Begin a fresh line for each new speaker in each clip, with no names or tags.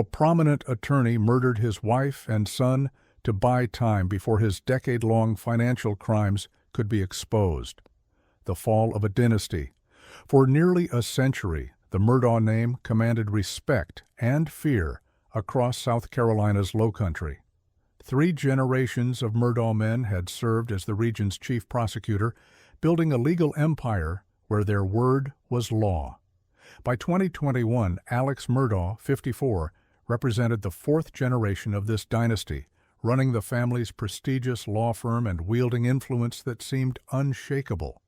A prominent attorney murdered his wife and son to buy time before his decade-long financial crimes could be exposed. The fall of a dynasty. For nearly a century, the Murdaugh name commanded respect and fear across South Carolina's Lowcountry. 3 generations of Murdaugh men had served as the region's chief prosecutor, building a legal empire where their word was law. By 2021, Alex Murdaugh, 54, represented the 4th generation of this dynasty, running the family's prestigious law firm and wielding influence that seemed unshakable.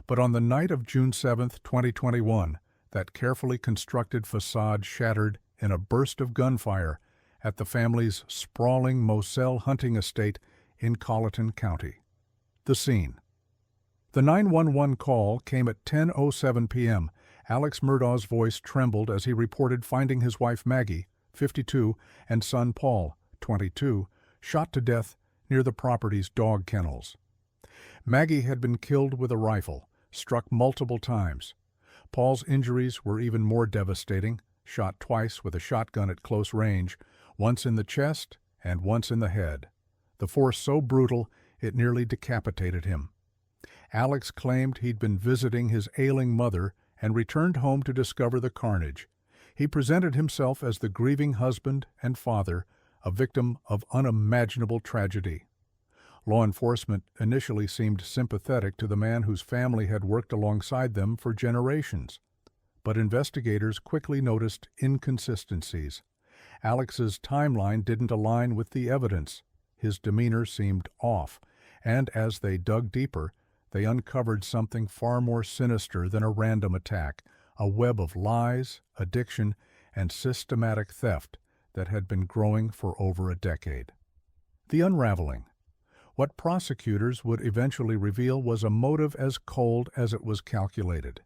But on the night of June 7, 2021, that carefully constructed facade shattered in a burst of gunfire at the family's sprawling Moselle hunting estate in Colleton County. The scene. The 911 call came at 10:07 p.m. Alex Murdaugh's voice trembled as he reported finding his wife Maggie, 52, and son Paul, 22, shot to death near the property's dog kennels. Maggie had been killed with a rifle, struck multiple times. Paul's injuries were even more devastating, shot twice with a shotgun at close range, once in the chest and once in the head. The force so brutal it nearly decapitated him. Alex claimed he'd been visiting his ailing mother and returned home to discover the carnage. He presented himself as the grieving husband and father, a victim of unimaginable tragedy. Law enforcement initially seemed sympathetic to the man whose family had worked alongside them for generations. But investigators quickly noticed inconsistencies. Alex's timeline didn't align with the evidence. His demeanor seemed off, and as they dug deeper, they uncovered something far more sinister than a random attack, a web of lies, addiction, and systematic theft that had been growing for over a decade. The unraveling. What prosecutors would eventually reveal was a motive as cold as it was calculated.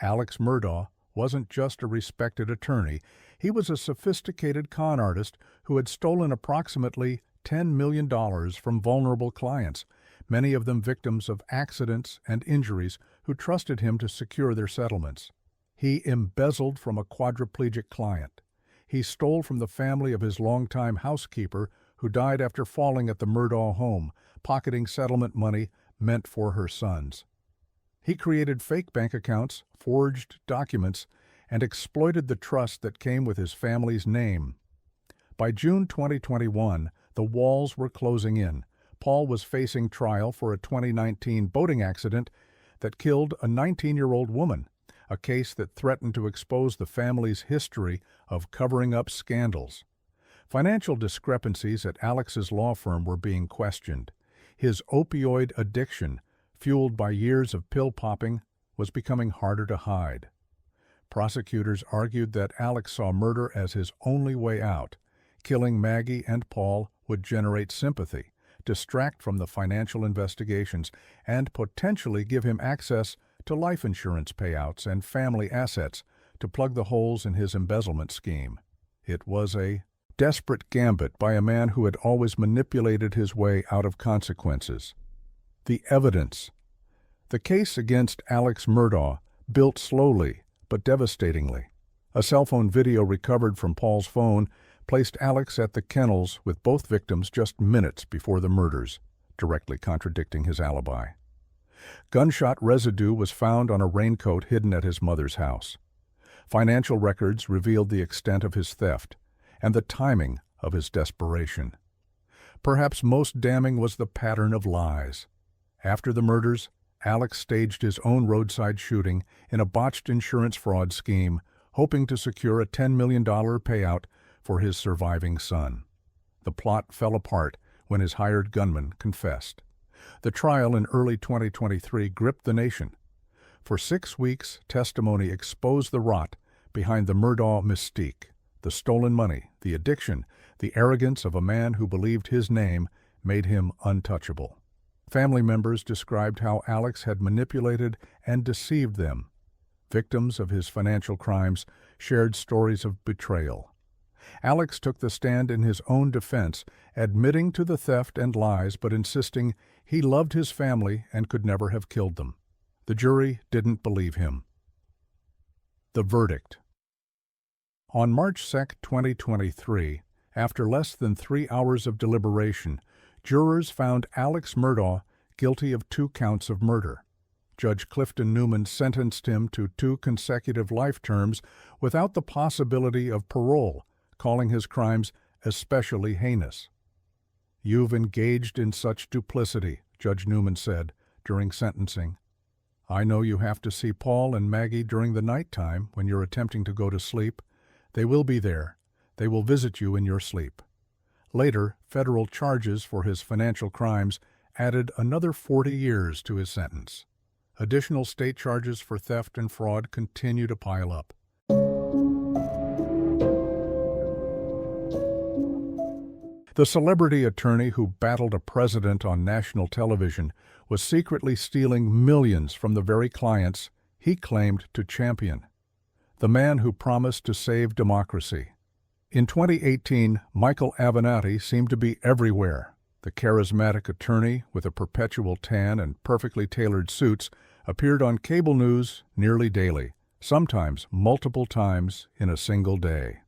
Alex Murdaugh wasn't just a respected attorney, he was a sophisticated con artist who had stolen approximately $10 million from vulnerable clients, many of them victims of accidents and injuries who trusted him to secure their settlements. He embezzled from a quadriplegic client. He stole from the family of his longtime housekeeper who died after falling at the Murdaugh home, pocketing settlement money meant for her sons. He created fake bank accounts, forged documents, and exploited the trust that came with his family's name. By June 2021, the walls were closing in. Paul was facing trial for a 2019 boating accident that killed a 19-year-old woman, a case that threatened to expose the family's history of covering up scandals. Financial discrepancies at Alex's law firm were being questioned. His opioid addiction, fueled by years of pill popping, was becoming harder to hide. Prosecutors argued that Alex saw murder as his only way out. Killing Maggie and Paul would generate sympathy, distract from the financial investigations, and potentially give him access to life insurance payouts and family assets to plug the holes in his embezzlement scheme. It was a desperate gambit by a man who had always manipulated his way out of consequences. The evidence. The case against Alex Murdaugh built slowly but devastatingly. A cell phone video recovered from Paul's phone placed Alex at the kennels with both victims just minutes before the murders, directly contradicting his alibi. Gunshot residue was found on a raincoat hidden at his mother's house. Financial records revealed the extent of his theft and the timing of his desperation. Perhaps most damning was the pattern of lies. After the murders, Alex staged his own roadside shooting in a botched insurance fraud scheme, hoping to secure a $10 million payout for his surviving son. The plot fell apart when his hired gunman confessed. The trial in early 2023 gripped the nation. For 6 weeks, testimony exposed the rot behind the Murdaugh mystique, the stolen money, the addiction, the arrogance of a man who believed his name made him untouchable. Family members described how Alex had manipulated and deceived them. Victims of his financial crimes shared stories of betrayal. Alex took the stand in his own defense, admitting to the theft and lies but insisting he loved his family and could never have killed them. The jury didn't believe him. The verdict. On March 2, 2023, after less than 3 hours of deliberation, jurors found Alex Murdaugh guilty of 2 counts of murder. Judge Clifton Newman sentenced him to 2 consecutive life terms without the possibility of parole, calling his crimes especially heinous. "You've engaged in such duplicity," Judge Newman said during sentencing. "I know you have to see Paul and Maggie during the nighttime when you're attempting to go to sleep. They will be there. They will visit you in your sleep." Later, federal charges for his financial crimes added another 40 years to his sentence. Additional state charges for theft and fraud continue to pile up. The celebrity attorney who battled a president on national television was secretly stealing millions from the very clients he claimed to champion. The man who promised to save democracy. In 2018, Michael Avenatti seemed to be everywhere. The charismatic attorney with a perpetual tan and perfectly tailored suits appeared on cable news nearly daily, sometimes multiple times in a single day.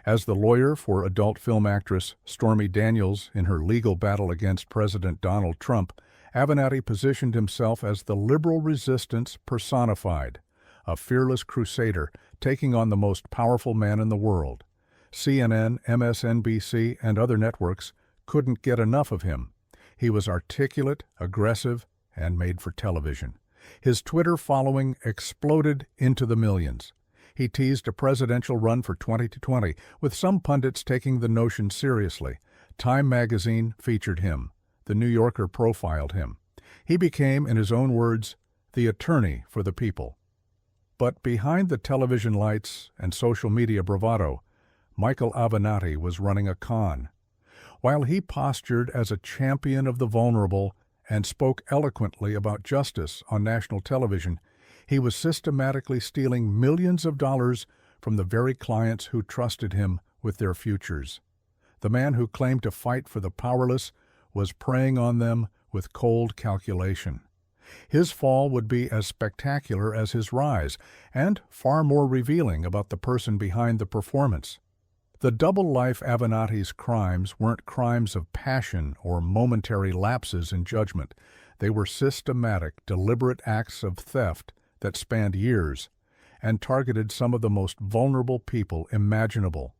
As the lawyer for adult film actress Stormy Daniels in her legal battle against President Donald Trump, Avenatti positioned himself as the liberal resistance personified, a fearless crusader taking on the most powerful man in the world. CNN, MSNBC, and other networks couldn't get enough of him. He was articulate, aggressive, and made for television. His Twitter following exploded into the millions. He teased a presidential run for 2020, with some pundits taking the notion seriously. Time magazine featured him. The New Yorker profiled him. He became, in his own words, the attorney for the people. But behind the television lights and social media bravado, Michael Avenatti was running a con. While he postured as a champion of the vulnerable and spoke eloquently about justice on national television, he was systematically stealing millions of dollars from the very clients who trusted him with their futures. The man who claimed to fight for the powerless was preying on them with cold calculation. His fall would be as spectacular as his rise, and far more revealing about the person behind the performance. The double life Avenatti's crimes weren't crimes of passion or momentary lapses in judgment. They were systematic, deliberate acts of theft that spanned years and targeted some of the most vulnerable people imaginable.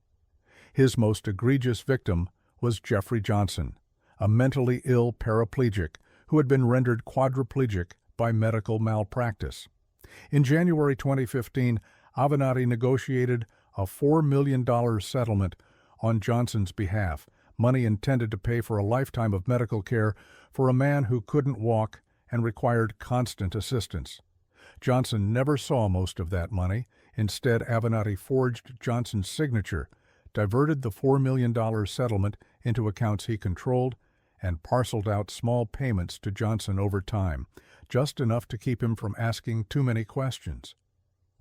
His most egregious victim was Jeffrey Johnson, a mentally ill paraplegic who had been rendered quadriplegic by medical malpractice. In January 2015, Avenatti negotiated a $4 million settlement on Johnson's behalf, money intended to pay for a lifetime of medical care for a man who couldn't walk and required constant assistance. Johnson never saw most of that money. Instead, Avenatti forged Johnson's signature, diverted the $4 million settlement into accounts he controlled, and parceled out small payments to Johnson over time, just enough to keep him from asking too many questions.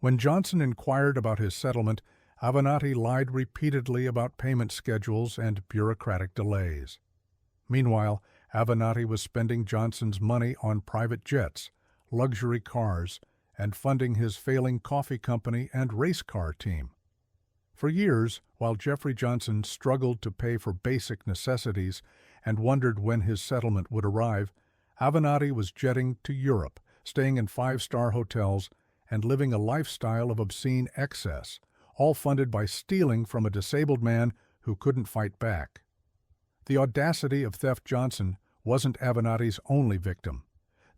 When Johnson inquired about his settlement, Avenatti lied repeatedly about payment schedules and bureaucratic delays. Meanwhile, Avenatti was spending Johnson's money on private jets, luxury cars, and funding his failing coffee company and race car team. For years, while Jeffrey Johnson struggled to pay for basic necessities and wondered when his settlement would arrive, Avenatti was jetting to Europe, staying in 5-star hotels, and living a lifestyle of obscene excess, all funded by stealing from a disabled man who couldn't fight back. The audacity of Theft Johnson wasn't Avenatti's only victim.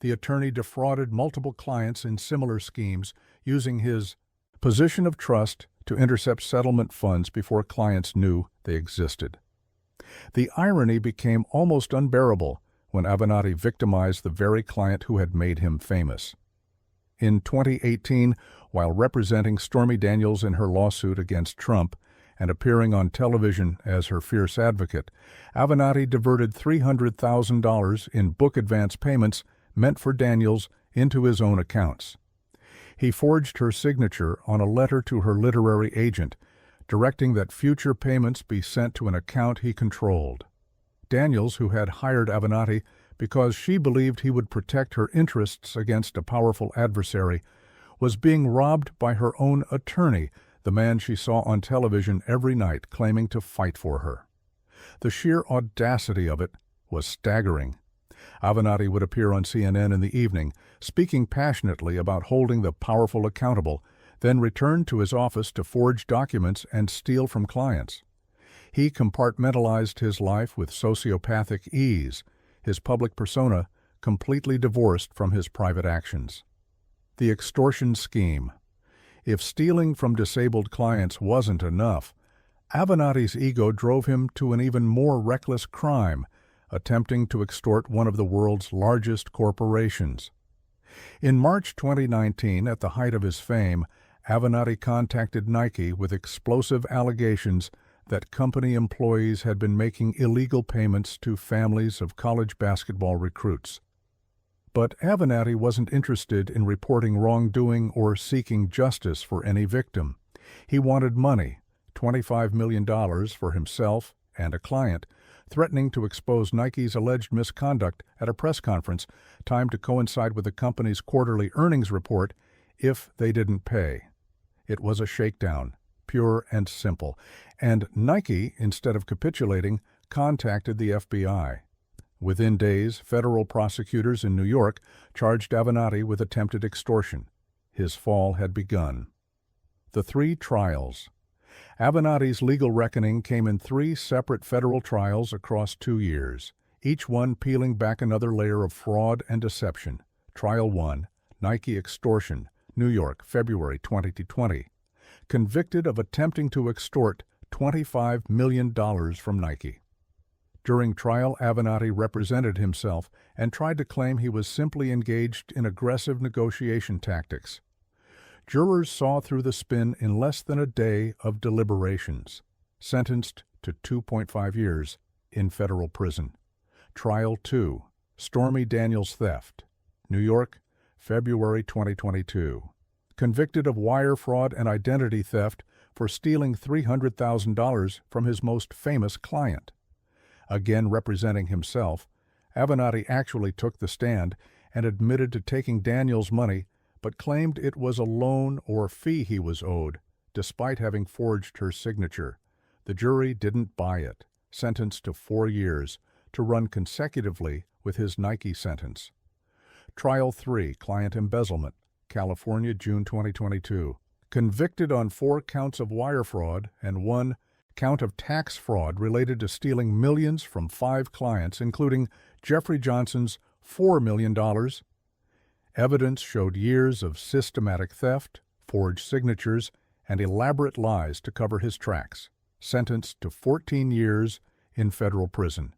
The attorney defrauded multiple clients in similar schemes, using his position of trust to intercept settlement funds before clients knew they existed. The irony became almost unbearable when Avenatti victimized the very client who had made him famous. In 2018, while representing Stormy Daniels in her lawsuit against Trump and appearing on television as her fierce advocate, Avenatti diverted $300,000 in book advance payments meant for Daniels into his own accounts. He forged her signature on a letter to her literary agent, directing that future payments be sent to an account he controlled. Daniels, who had hired Avenatti because she believed he would protect her interests against a powerful adversary, was being robbed by her own attorney, the man she saw on television every night claiming to fight for her. The sheer audacity of it was staggering. Avenatti would appear on CNN in the evening, speaking passionately about holding the powerful accountable, then return to his office to forge documents and steal from clients. He compartmentalized his life with sociopathic ease, his public persona completely divorced from his private actions. The extortion scheme. If stealing from disabled clients wasn't enough, Avenatti's ego drove him to an even more reckless crime, attempting to extort one of the world's largest corporations. In March 2019, at the height of his fame, Avenatti contacted Nike with explosive allegations that company employees had been making illegal payments to families of college basketball recruits. But Avenatti wasn't interested in reporting wrongdoing or seeking justice for any victim. He wanted money, $25 million for himself and a client, threatening to expose Nike's alleged misconduct at a press conference timed to coincide with the company's quarterly earnings report if they didn't pay. It was a shakedown, pure and simple, and Nike, instead of capitulating, contacted the FBI. Within days, federal prosecutors in New York charged Avenatti with attempted extortion. His fall had begun. The three trials. Avenatti's legal reckoning came in three separate federal trials across 2 years, each one peeling back another layer of fraud and deception. Trial 1, Nike extortion, New York, February 2020. Convicted of attempting to extort $25 million from Nike. During trial, Avenatti represented himself and tried to claim he was simply engaged in aggressive negotiation tactics. Jurors saw through the spin in less than a day of deliberations, sentenced to 2.5 years in federal prison. Trial 2, Stormy Daniels theft, New York, February 2022. Convicted of wire fraud and identity theft for stealing $300,000 from his most famous client. Again representing himself, Avenatti actually took the stand and admitted to taking Daniels' money, but claimed it was a loan or fee he was owed, despite having forged her signature. The jury didn't buy it, sentenced to 4 years, to run consecutively with his Nike sentence. Trial 3, client embezzlement, California, June 2022. Convicted on 4 counts of wire fraud and 1 count of tax fraud related to stealing millions from 5 clients, including Jeffrey Johnson's $4 million. Evidence showed years of systematic theft, forged signatures, and elaborate lies to cover his tracks. Sentenced to 14 years in federal prison.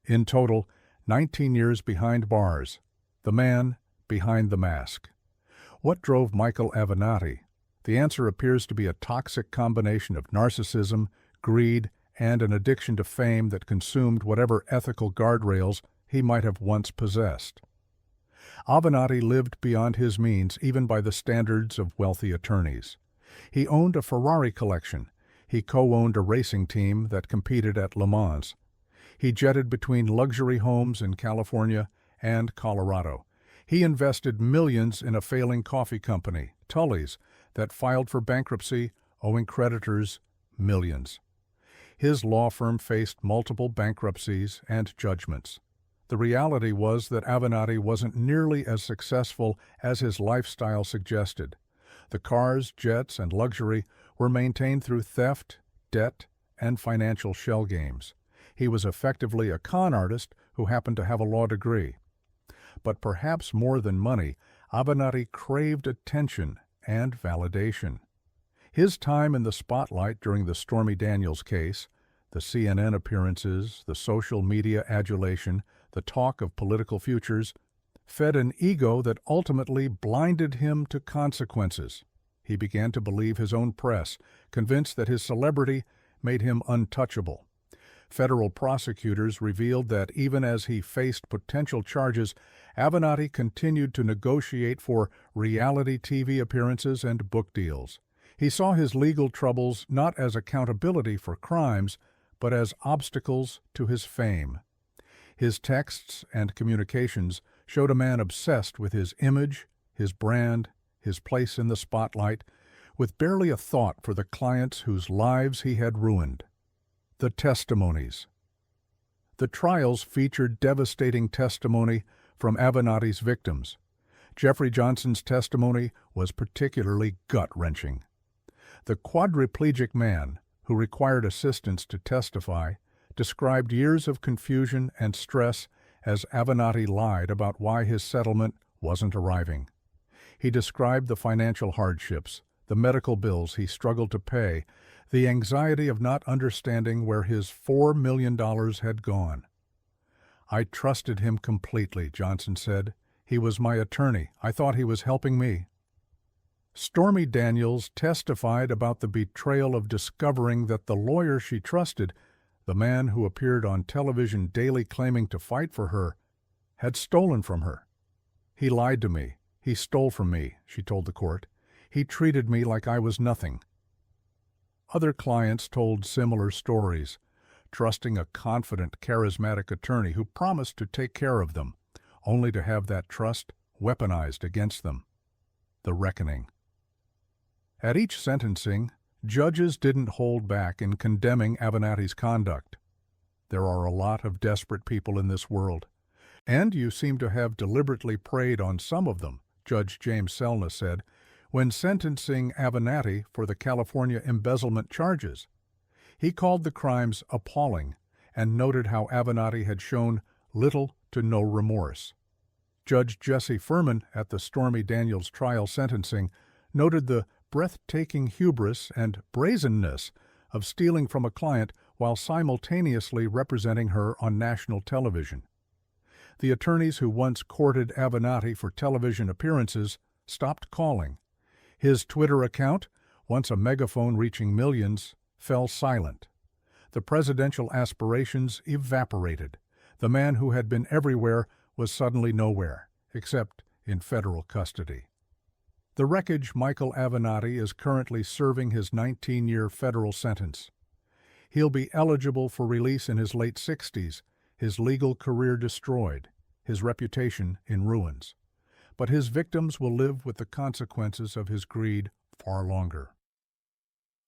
In total, 19 years behind bars. The man behind the mask. What drove Michael Avenatti? The answer appears to be a toxic combination of narcissism, greed, and an addiction to fame that consumed whatever ethical guardrails he might have once possessed. Avenatti lived beyond his means even by the standards of wealthy attorneys. He owned a Ferrari collection. He co-owned a racing team that competed at Le Mans. He jetted between luxury homes in California and Colorado. He invested millions in a failing coffee company, Tully's, that filed for bankruptcy, owing creditors millions. His law firm faced multiple bankruptcies and judgments. The reality was that Avenatti wasn't nearly as successful as his lifestyle suggested. The cars, jets, and luxury were maintained through theft, debt, and financial shell games. He was effectively a con artist who happened to have a law degree. But perhaps more than money, Avenatti craved attention and validation. His time in the spotlight during the Stormy Daniels case, the CNN appearances, the social media adulation, the talk of political futures, fed an ego that ultimately blinded him to consequences. He began to believe his own press, convinced that his celebrity made him untouchable. Federal prosecutors revealed that even as he faced potential charges, Avenatti continued to negotiate for reality TV appearances and book deals. He saw his legal troubles not as accountability for crimes, but as obstacles to his fame. His texts and communications showed a man obsessed with his image, his brand, his place in the spotlight, with barely a thought for the clients whose lives he had ruined. The testimonies. The trials featured devastating testimony from Avenatti's victims. Jeffrey Johnson's testimony was particularly gut-wrenching. The quadriplegic man, who required assistance to testify, described years of confusion and stress as Avenatti lied about why his settlement wasn't arriving. He described the financial hardships, the medical bills he struggled to pay, the anxiety of not understanding where his $4 million had gone. "I trusted him completely," Johnson said. "He was my attorney. I thought he was helping me." Stormy Daniels testified about the betrayal of discovering that the lawyer she trusted, the man who appeared on television daily claiming to fight for her, had stolen from her. "He lied to me. He stole from me," she told the court. "He treated me like I was nothing." Other clients told similar stories, trusting a confident, charismatic attorney who promised to take care of them, only to have that trust weaponized against them. The reckoning. At each sentencing, judges didn't hold back in condemning Avenatti's conduct. "There are a lot of desperate people in this world, and you seem to have deliberately preyed on some of them," Judge James Selna said when sentencing Avenatti for the California embezzlement charges. He called the crimes appalling and noted how Avenatti had shown little to no remorse. Judge Jesse Furman at the Stormy Daniels trial sentencing noted the breathtaking hubris and brazenness of stealing from a client while simultaneously representing her on national television. The attorneys who once courted Avenatti for television appearances stopped calling. His Twitter account, once a megaphone reaching millions, fell silent. The presidential aspirations evaporated. The man who had been everywhere was suddenly nowhere, except in federal custody. The wreckage Michael Avenatti is currently serving his 19-year federal sentence. He'll be eligible for release in his late 60s, his legal career destroyed, his reputation in ruins. But his victims will live with the consequences of his greed far longer.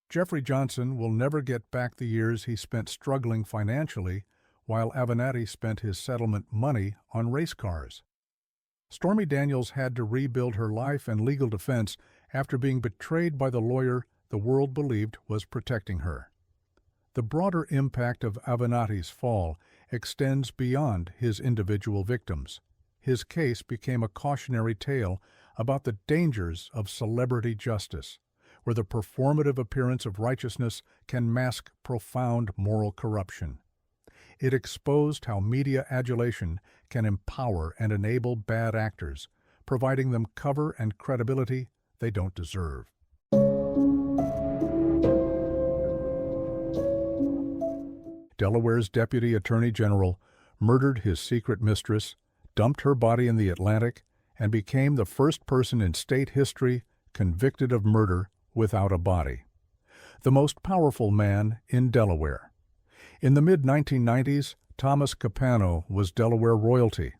Jeffrey Johnson will never get back the years he spent struggling financially while Avenatti spent his settlement money on race cars. Stormy Daniels had to rebuild her life and legal defense after being betrayed by the lawyer the world believed was protecting her. The broader impact of Avenatti's fall extends beyond his individual victims. His case became a cautionary tale about the dangers of celebrity justice, where the performative appearance of righteousness can mask profound moral corruption. It exposed how media adulation can empower and enable bad actors, providing them cover and credibility they don't deserve. Delaware's Deputy Attorney General murdered his secret mistress, dumped her body in the Atlantic, and became the first person in state history convicted of murder without a body. The most powerful man in Delaware. In the mid-1990s, Thomas Capano was Delaware royalty.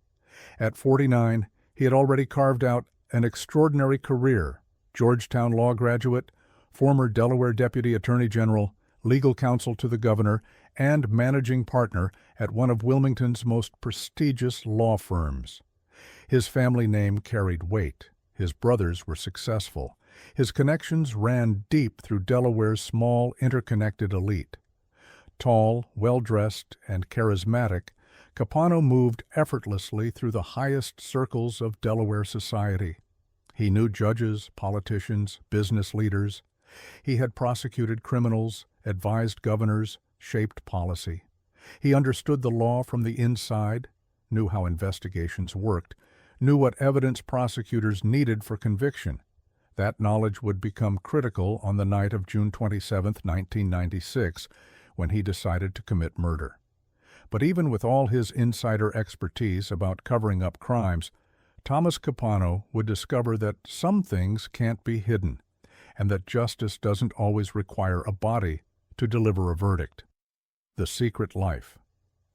At 49, he had already carved out an extraordinary career: Georgetown law graduate, former Delaware Deputy Attorney General, legal counsel to the governor, and managing partner at one of Wilmington's most prestigious law firms. His family name carried weight. His brothers were successful. His connections ran deep through Delaware's small, interconnected elite. Tall, well-dressed, and charismatic, Capano moved effortlessly through the highest circles of Delaware society. He knew judges, politicians, business leaders. He had prosecuted criminals, advised governors, shaped policy. He understood the law from the inside, knew how investigations worked, knew what evidence prosecutors needed for conviction. That knowledge would become critical on the night of June 27, 1996, when he decided to commit murder. But even with all his insider expertise about covering up crimes, Thomas Capano would discover that some things can't be hidden, and that justice doesn't always require a body to deliver a verdict. The secret life.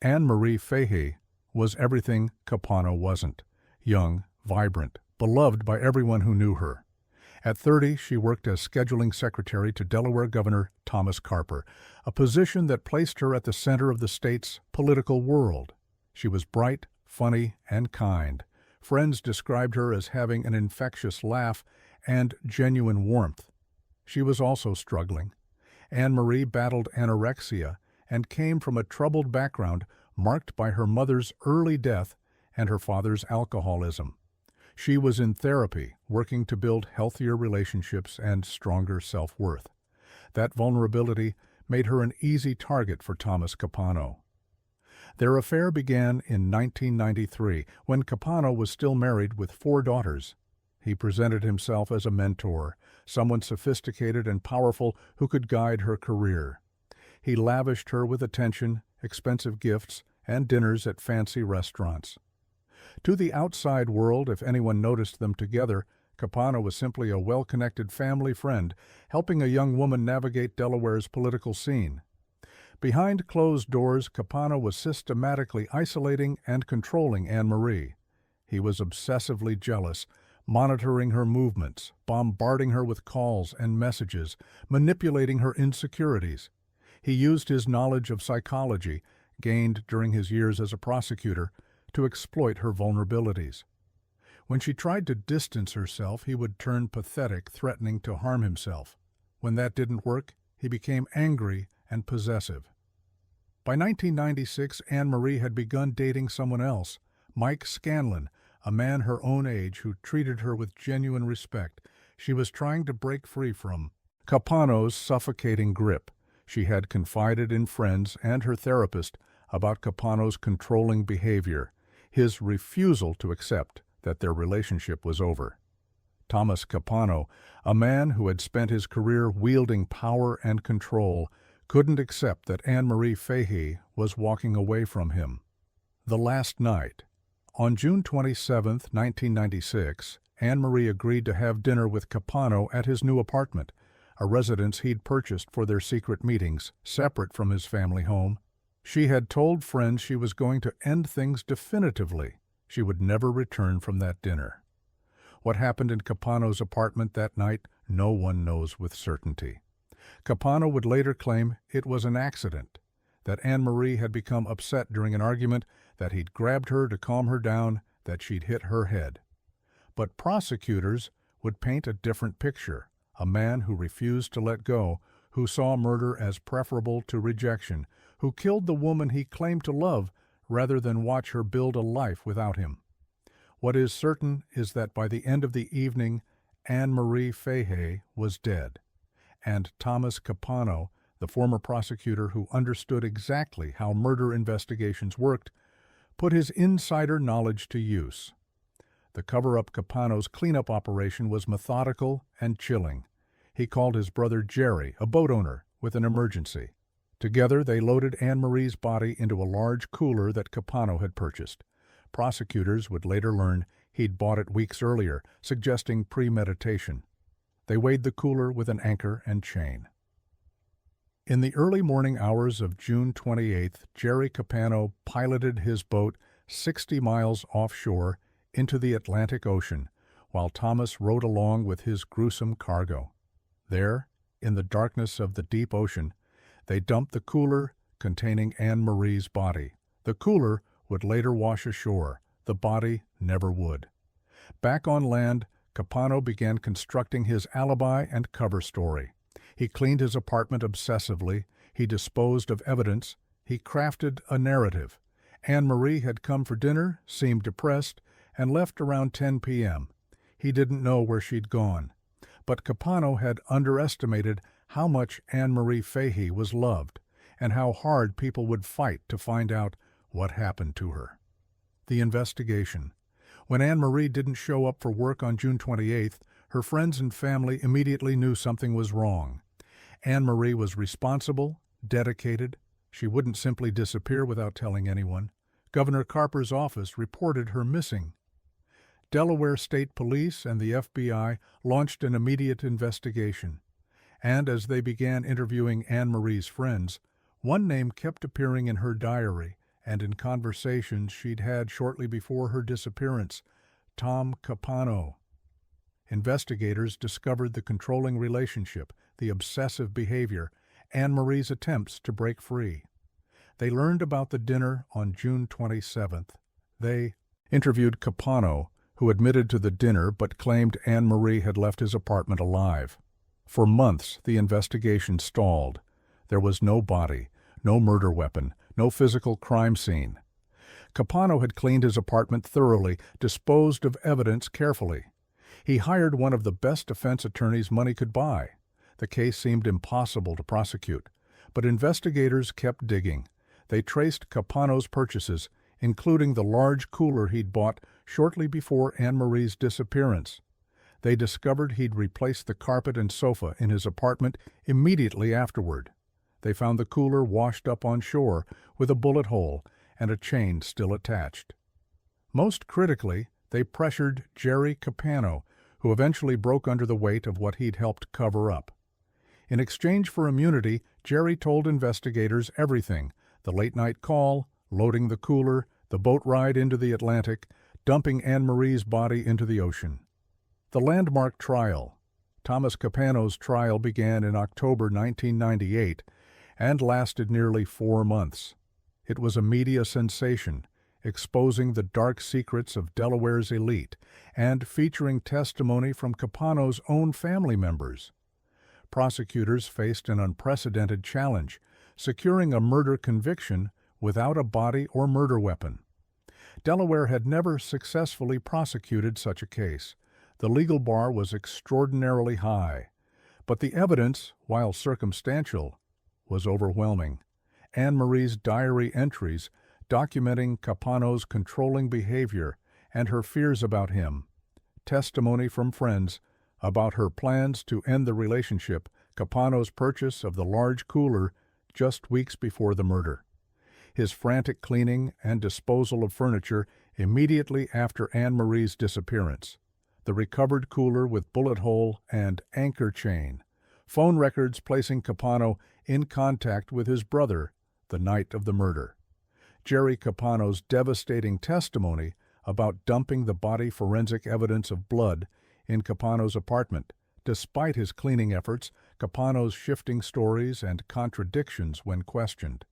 Anne Marie Fahey was everything Capano wasn't: young, vibrant, beloved by everyone who knew her. At 30, she worked as scheduling secretary to Delaware Governor Thomas Carper, a position that placed her at the center of the state's political world. She was bright, funny, and kind. Friends described her as having an infectious laugh and genuine warmth. She was also struggling. Anne Marie battled anorexia and came from a troubled background marked by her mother's early death and her father's alcoholism. She was in therapy, working to build healthier relationships and stronger self-worth. That vulnerability made her an easy target for Thomas Capano. Their affair began in 1993, when Capano was still married with 4 daughters. He presented himself as a mentor, someone sophisticated and powerful who could guide her career. He lavished her with attention, expensive gifts, and dinners at fancy restaurants. To the outside world, if anyone noticed them together, Capano was simply a well-connected family friend, helping a young woman navigate Delaware's political scene. Behind closed doors, Capano was systematically isolating and controlling Anne Marie. He was obsessively jealous, monitoring her movements, bombarding her with calls and messages, manipulating her insecurities. He used his knowledge of psychology, gained during his years as a prosecutor, to exploit her vulnerabilities. When she tried to distance herself, he would turn pathetic, threatening to harm himself. When that didn't work, he became angry and possessive. By 1996, Anne Marie had begun dating someone else, Mike Scanlon, a man her own age who treated her with genuine respect. She was trying to break free from Capano's suffocating grip. She had confided in friends and her therapist about Capano's controlling behavior, his refusal to accept that their relationship was over. Thomas Capano, a man who had spent his career wielding power and control, couldn't accept that Anne Marie Fahey was walking away from him. The last night. On June 27, 1996, Anne Marie agreed to have dinner with Capano at his new apartment, a residence he'd purchased for their secret meetings, separate from his family home. She had told friends she was going to end things definitively. She would never return from that dinner. What happened in Capano's apartment that night, no one knows with certainty. Capano would later claim it was an accident, that Anne Marie had become upset during an argument, that he'd grabbed her to calm her down, that she'd hit her head. But prosecutors would paint a different picture, a man who refused to let go, who saw murder as preferable to rejection, who killed the woman he claimed to love rather than watch her build a life without him. What is certain is that by the end of the evening, Anne Marie Fahey was dead, and Thomas Capano, the former prosecutor who understood exactly how murder investigations worked, put his insider knowledge to use. The cover-up Capano's cleanup operation was methodical and chilling. He called his brother Jerry, a boat owner, with an emergency. Together they loaded Anne Marie's body into a large cooler that Capano had purchased. Prosecutors would later learn he'd bought it weeks earlier, suggesting premeditation. They weighed the cooler with an anchor and chain. In the early morning hours of June 28th, Jerry Capano piloted his boat 60 miles offshore into the Atlantic Ocean, while Thomas rowed along with his gruesome cargo. There, in the darkness of the deep ocean, they dumped the cooler containing Anne Marie's body. The cooler would later wash ashore. The body never would. Back on land, Capano began constructing his alibi and cover story. He cleaned his apartment obsessively. He disposed of evidence. He crafted a narrative. Anne Marie had come for dinner, seemed depressed, and left around 10 p.m. He didn't know where she'd gone. But Capano had underestimated how much Anne Marie Fahey was loved, and how hard people would fight to find out what happened to her. The investigation. When Anne Marie didn't show up for work on June 28th, her friends and family immediately knew something was wrong. Anne Marie was responsible, dedicated. She wouldn't simply disappear without telling anyone. Governor Carper's office reported her missing. Delaware State Police and the FBI launched an immediate investigation. And as they began interviewing Anne Marie's friends, one name kept appearing in her diary and in conversations she'd had shortly before her disappearance: Tom Capano. investigators discovered the controlling relationship, the obsessive behavior, Anne Marie's attempts to break free. They learned about the dinner on June 27th. They interviewed Capano, who admitted to the dinner but claimed Anne Marie had left his apartment alive. For months, the investigation stalled. There was no body, no murder weapon, no physical crime scene. Capano had cleaned his apartment thoroughly, disposed of evidence carefully. He hired one of the best defense attorneys money could buy. The case seemed impossible to prosecute, but investigators kept digging. They traced Capano's purchases, including the large cooler he'd bought shortly before Anne Marie's disappearance. They discovered he'd replaced the carpet and sofa in his apartment immediately afterward. They found the cooler washed up on shore with a bullet hole and a chain still attached. Most critically, they pressured Jerry Capano, who eventually broke under the weight of what he'd helped cover up. In exchange for immunity, Jerry told investigators everything: the late-night call, loading the cooler, the boat ride into the Atlantic, dumping Anne Marie's body into the ocean. The landmark trial. Thomas Capano's trial began in October 1998 and lasted nearly 4 months. It was a media sensation, exposing the dark secrets of Delaware's elite and featuring testimony from Capano's own family members. Prosecutors faced an unprecedented challenge, securing a murder conviction without a body or murder weapon. Delaware had never successfully prosecuted such a case. The legal bar was extraordinarily high, but the evidence, while circumstantial, was overwhelming. Anne Marie's diary entries documenting Capano's controlling behavior and her fears about him, testimony from friends about her plans to end the relationship, Capano's purchase of the large cooler just weeks before the murder, his frantic cleaning and disposal of furniture immediately after Anne Marie's disappearance, the recovered cooler with bullet hole and anchor chain, phone records placing Capano in contact with his brother the night of the murder, Jerry Capano's devastating testimony about dumping the body forensic evidence of blood in Capano's apartment. Despite his cleaning efforts, Capano's shifting stories and contradictions when questioned.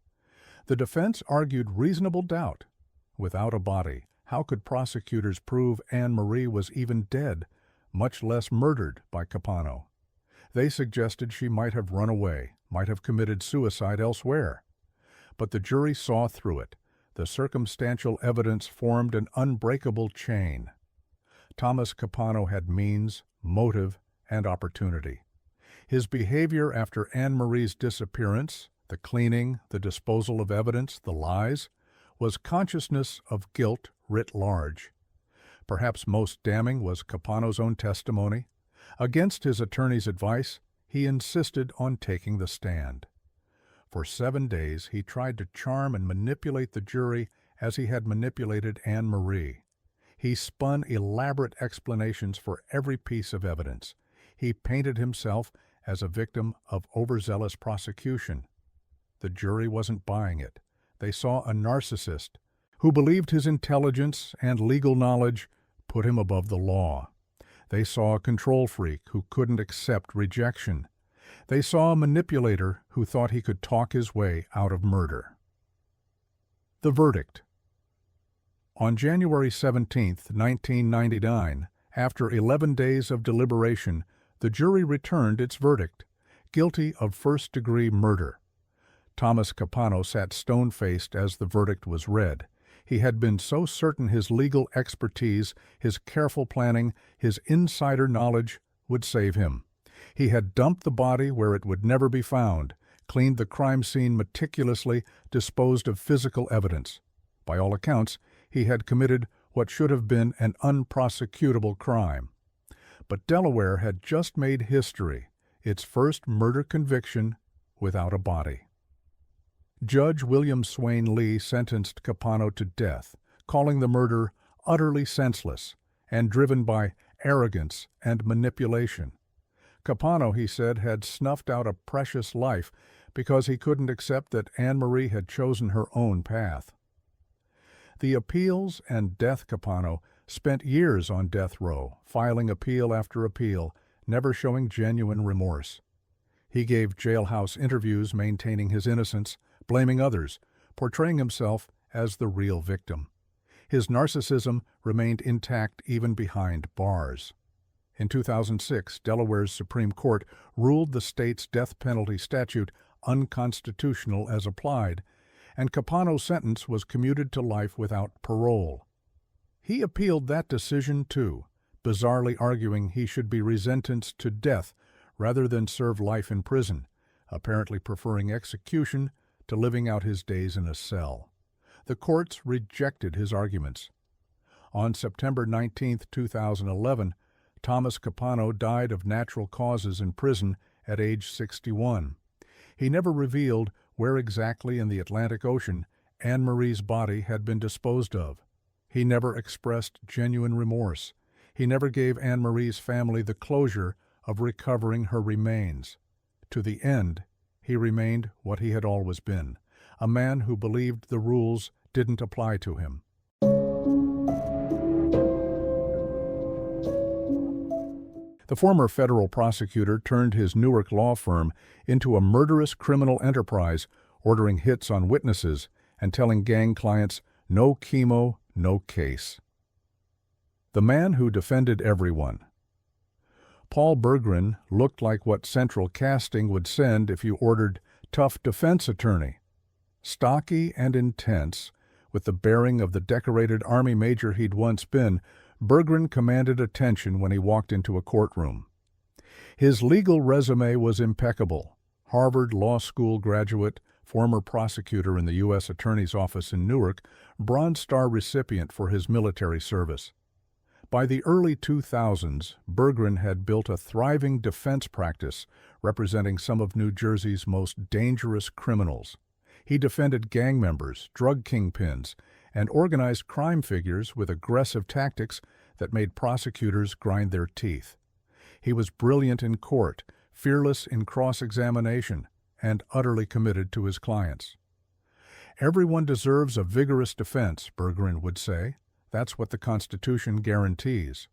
The defense argued reasonable doubt. Without a body, how could prosecutors prove Anne Marie was even dead, much less murdered by Capano? They suggested she might have run away, might have committed suicide elsewhere. But the jury saw through it. The circumstantial evidence formed an unbreakable chain. Thomas Capano had means, motive, and opportunity. His behavior after Anne Marie's disappearance, the cleaning, the disposal of evidence, the lies, was consciousness of guilt writ large. Perhaps most damning was Capano's own testimony. Against his attorney's advice, he insisted on taking the stand. For 7 days, he tried to charm and manipulate the jury as he had manipulated Anne Marie. He spun elaborate explanations for every piece of evidence. He painted himself as a victim of overzealous prosecution. The jury wasn't buying it. They saw a narcissist who believed his intelligence and legal knowledge put him above the law. They saw a control freak who couldn't accept rejection. They saw a manipulator who thought he could talk his way out of murder. The verdict. On January 17, 1999, after 11 days of deliberation, the jury returned its verdict: guilty of first-degree murder. Thomas Capano sat stone-faced as the verdict was read. He had been so certain his legal expertise, his careful planning, his insider knowledge would save him. He had dumped the body where it would never be found, cleaned the crime scene meticulously, disposed of physical evidence. By all accounts, he had committed what should have been an unprosecutable crime. But Delaware had just made history, its first murder conviction without a body. Judge William Swain Lee sentenced Capano to death, calling the murder utterly senseless and driven by arrogance and manipulation. Capano, he said, had snuffed out a precious life because he couldn't accept that Anne Marie had chosen her own path. The appeals and death Capano spent years on death row, filing appeal after appeal, never showing genuine remorse. He gave jailhouse interviews maintaining his innocence, blaming others, portraying himself as the real victim. His narcissism remained intact even behind bars. In 2006, Delaware's Supreme Court ruled the state's death penalty statute unconstitutional as applied, and Capano's sentence was commuted to life without parole. He appealed that decision too, bizarrely arguing he should be resentenced to death rather than serve life in prison, apparently preferring execution to living out his days in a cell. The courts rejected his arguments. On September 19, 2011, Thomas Capano died of natural causes in prison at age 61. He never revealed where exactly in the Atlantic Ocean Anne Marie's body had been disposed of. He never expressed genuine remorse. He never gave Anne Marie's family the closure of recovering her remains. To the end, he remained what he had always been, a man who believed the rules didn't apply to him. The former federal prosecutor turned his Newark law firm into a murderous criminal enterprise, ordering hits on witnesses and telling gang clients, "No chemo, no case." The man who defended everyone. Paul Berggren looked like what Central Casting would send if you ordered tough defense attorney. Stocky and intense, with the bearing of the decorated Army major he'd once been, Berggren commanded attention when he walked into a courtroom. His legal resume was impeccable. Harvard Law School graduate, former prosecutor in the U.S. Attorney's Office in Newark, Bronze Star recipient for his military service. By the early 2000s, Berggren had built a thriving defense practice representing some of New Jersey's most dangerous criminals. He defended gang members, drug kingpins, and organized crime figures with aggressive tactics that made prosecutors grind their teeth. He was brilliant in court, fearless in cross-examination, and utterly committed to his clients. "Everyone deserves a vigorous defense," Berggren would say. "That's what the Constitution guarantees."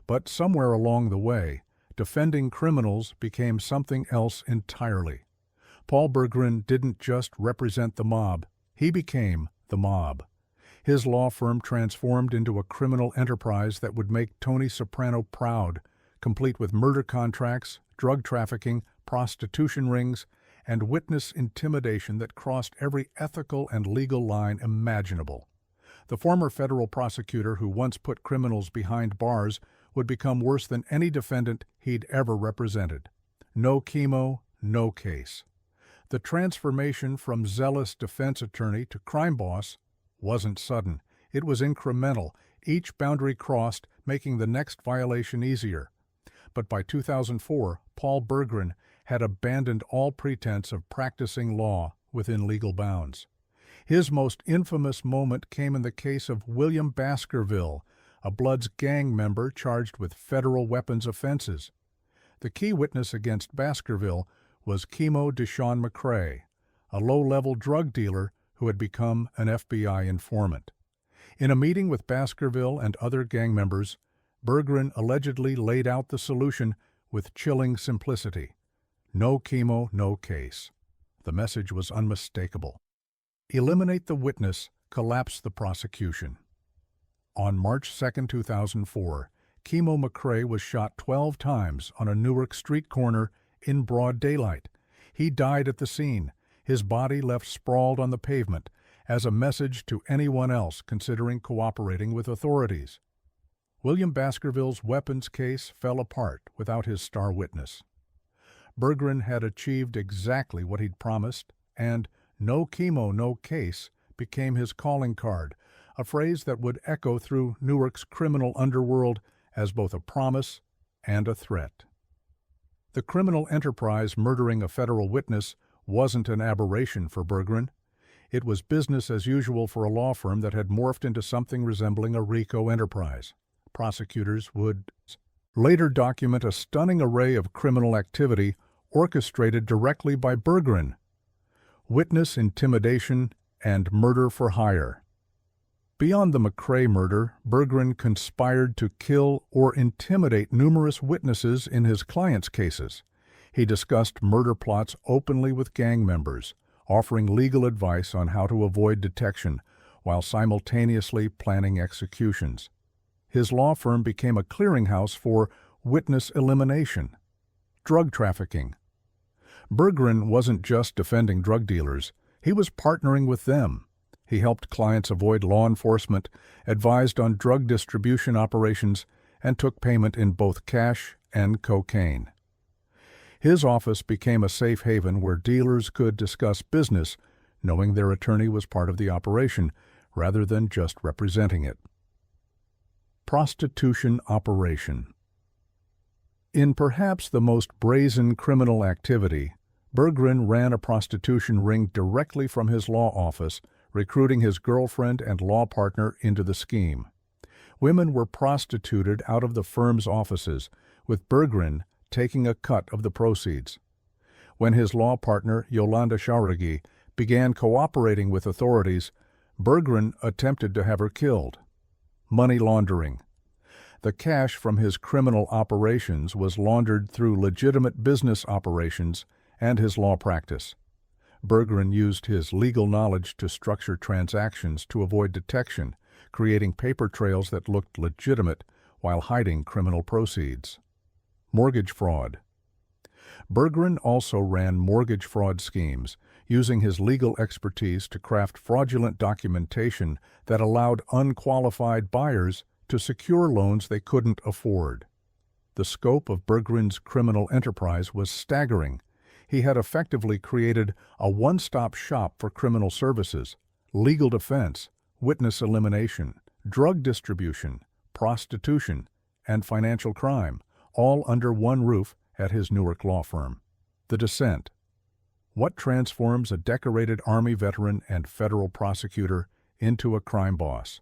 But somewhere along the way, defending criminals became something else entirely. Paul Berggren didn't just represent the mob, he became the mob. His law firm transformed into a criminal enterprise that would make Tony Soprano proud, complete with murder contracts, drug trafficking, prostitution rings, and witness intimidation that crossed every ethical and legal line imaginable. The former federal prosecutor who once put criminals behind bars would become worse than any defendant he'd ever represented. No chemo, no case. The transformation from zealous defense attorney to crime boss wasn't sudden. It was incremental, each boundary crossed, making the next violation easier. But by 2004, Paul Berggren had abandoned all pretense of practicing law within legal bounds. His most infamous moment came in the case of William Baskerville, a Bloods gang member charged with federal weapons offenses. The key witness against Baskerville was Chemo Deshaun McCray, a low-level drug dealer who had become an FBI informant. In a meeting with Baskerville and other gang members, Berggren allegedly laid out the solution with chilling simplicity. No chemo, no case. The message was unmistakable. Eliminate the witness, collapse the prosecution. On March 2, 2004, Chemo McCray was shot 12 times on a Newark street corner in broad daylight. He died at the scene, his body left sprawled on the pavement, as a message to anyone else considering cooperating with authorities. William Baskerville's weapons case fell apart without his star witness. Berggren had achieved exactly what he'd promised, and "no chemo, no case" became his calling card, a phrase that would echo through Newark's criminal underworld as both a promise and a threat. The criminal enterprise murdering a federal witness wasn't an aberration for Berggren. It was business as usual for a law firm that had morphed into something resembling a RICO enterprise. Prosecutors would later document a stunning array of criminal activity orchestrated directly by Berggren: witness intimidation and murder for hire. Beyond the McCrae murder, Berggren conspired to kill or intimidate numerous witnesses in his clients' cases. He discussed murder plots openly with gang members, offering legal advice on how to avoid detection while simultaneously planning executions. His law firm became a clearinghouse for witness elimination. Drug trafficking. Berggren wasn't just defending drug dealers, he was partnering with them. He helped clients avoid law enforcement, advised on drug distribution operations, and took payment in both cash and cocaine. His office became a safe haven where dealers could discuss business, knowing their attorney was part of the operation, rather than just representing it. Prostitution operation. In perhaps the most brazen criminal activity, Berggren ran a prostitution ring directly from his law office, recruiting his girlfriend and law partner into the scheme. Women were prostituted out of the firm's offices, with Berggren taking a cut of the proceeds. When his law partner, Yolanda Jauregui, began cooperating with authorities, Berggren attempted to have her killed. Money laundering. The cash from his criminal operations was laundered through legitimate business operations and his law practice. Berggren used his legal knowledge to structure transactions to avoid detection, creating paper trails that looked legitimate while hiding criminal proceeds. Mortgage fraud. Berggren also ran mortgage fraud schemes, using his legal expertise to craft fraudulent documentation that allowed unqualified buyers to secure loans they couldn't afford. The scope of Berggren's criminal enterprise was staggering. He had effectively created a one-stop shop for criminal services, legal defense, witness elimination, drug distribution, prostitution, and financial crime, all under one roof at his Newark law firm. The Descent. What transforms a decorated Army veteran and federal prosecutor into a crime boss?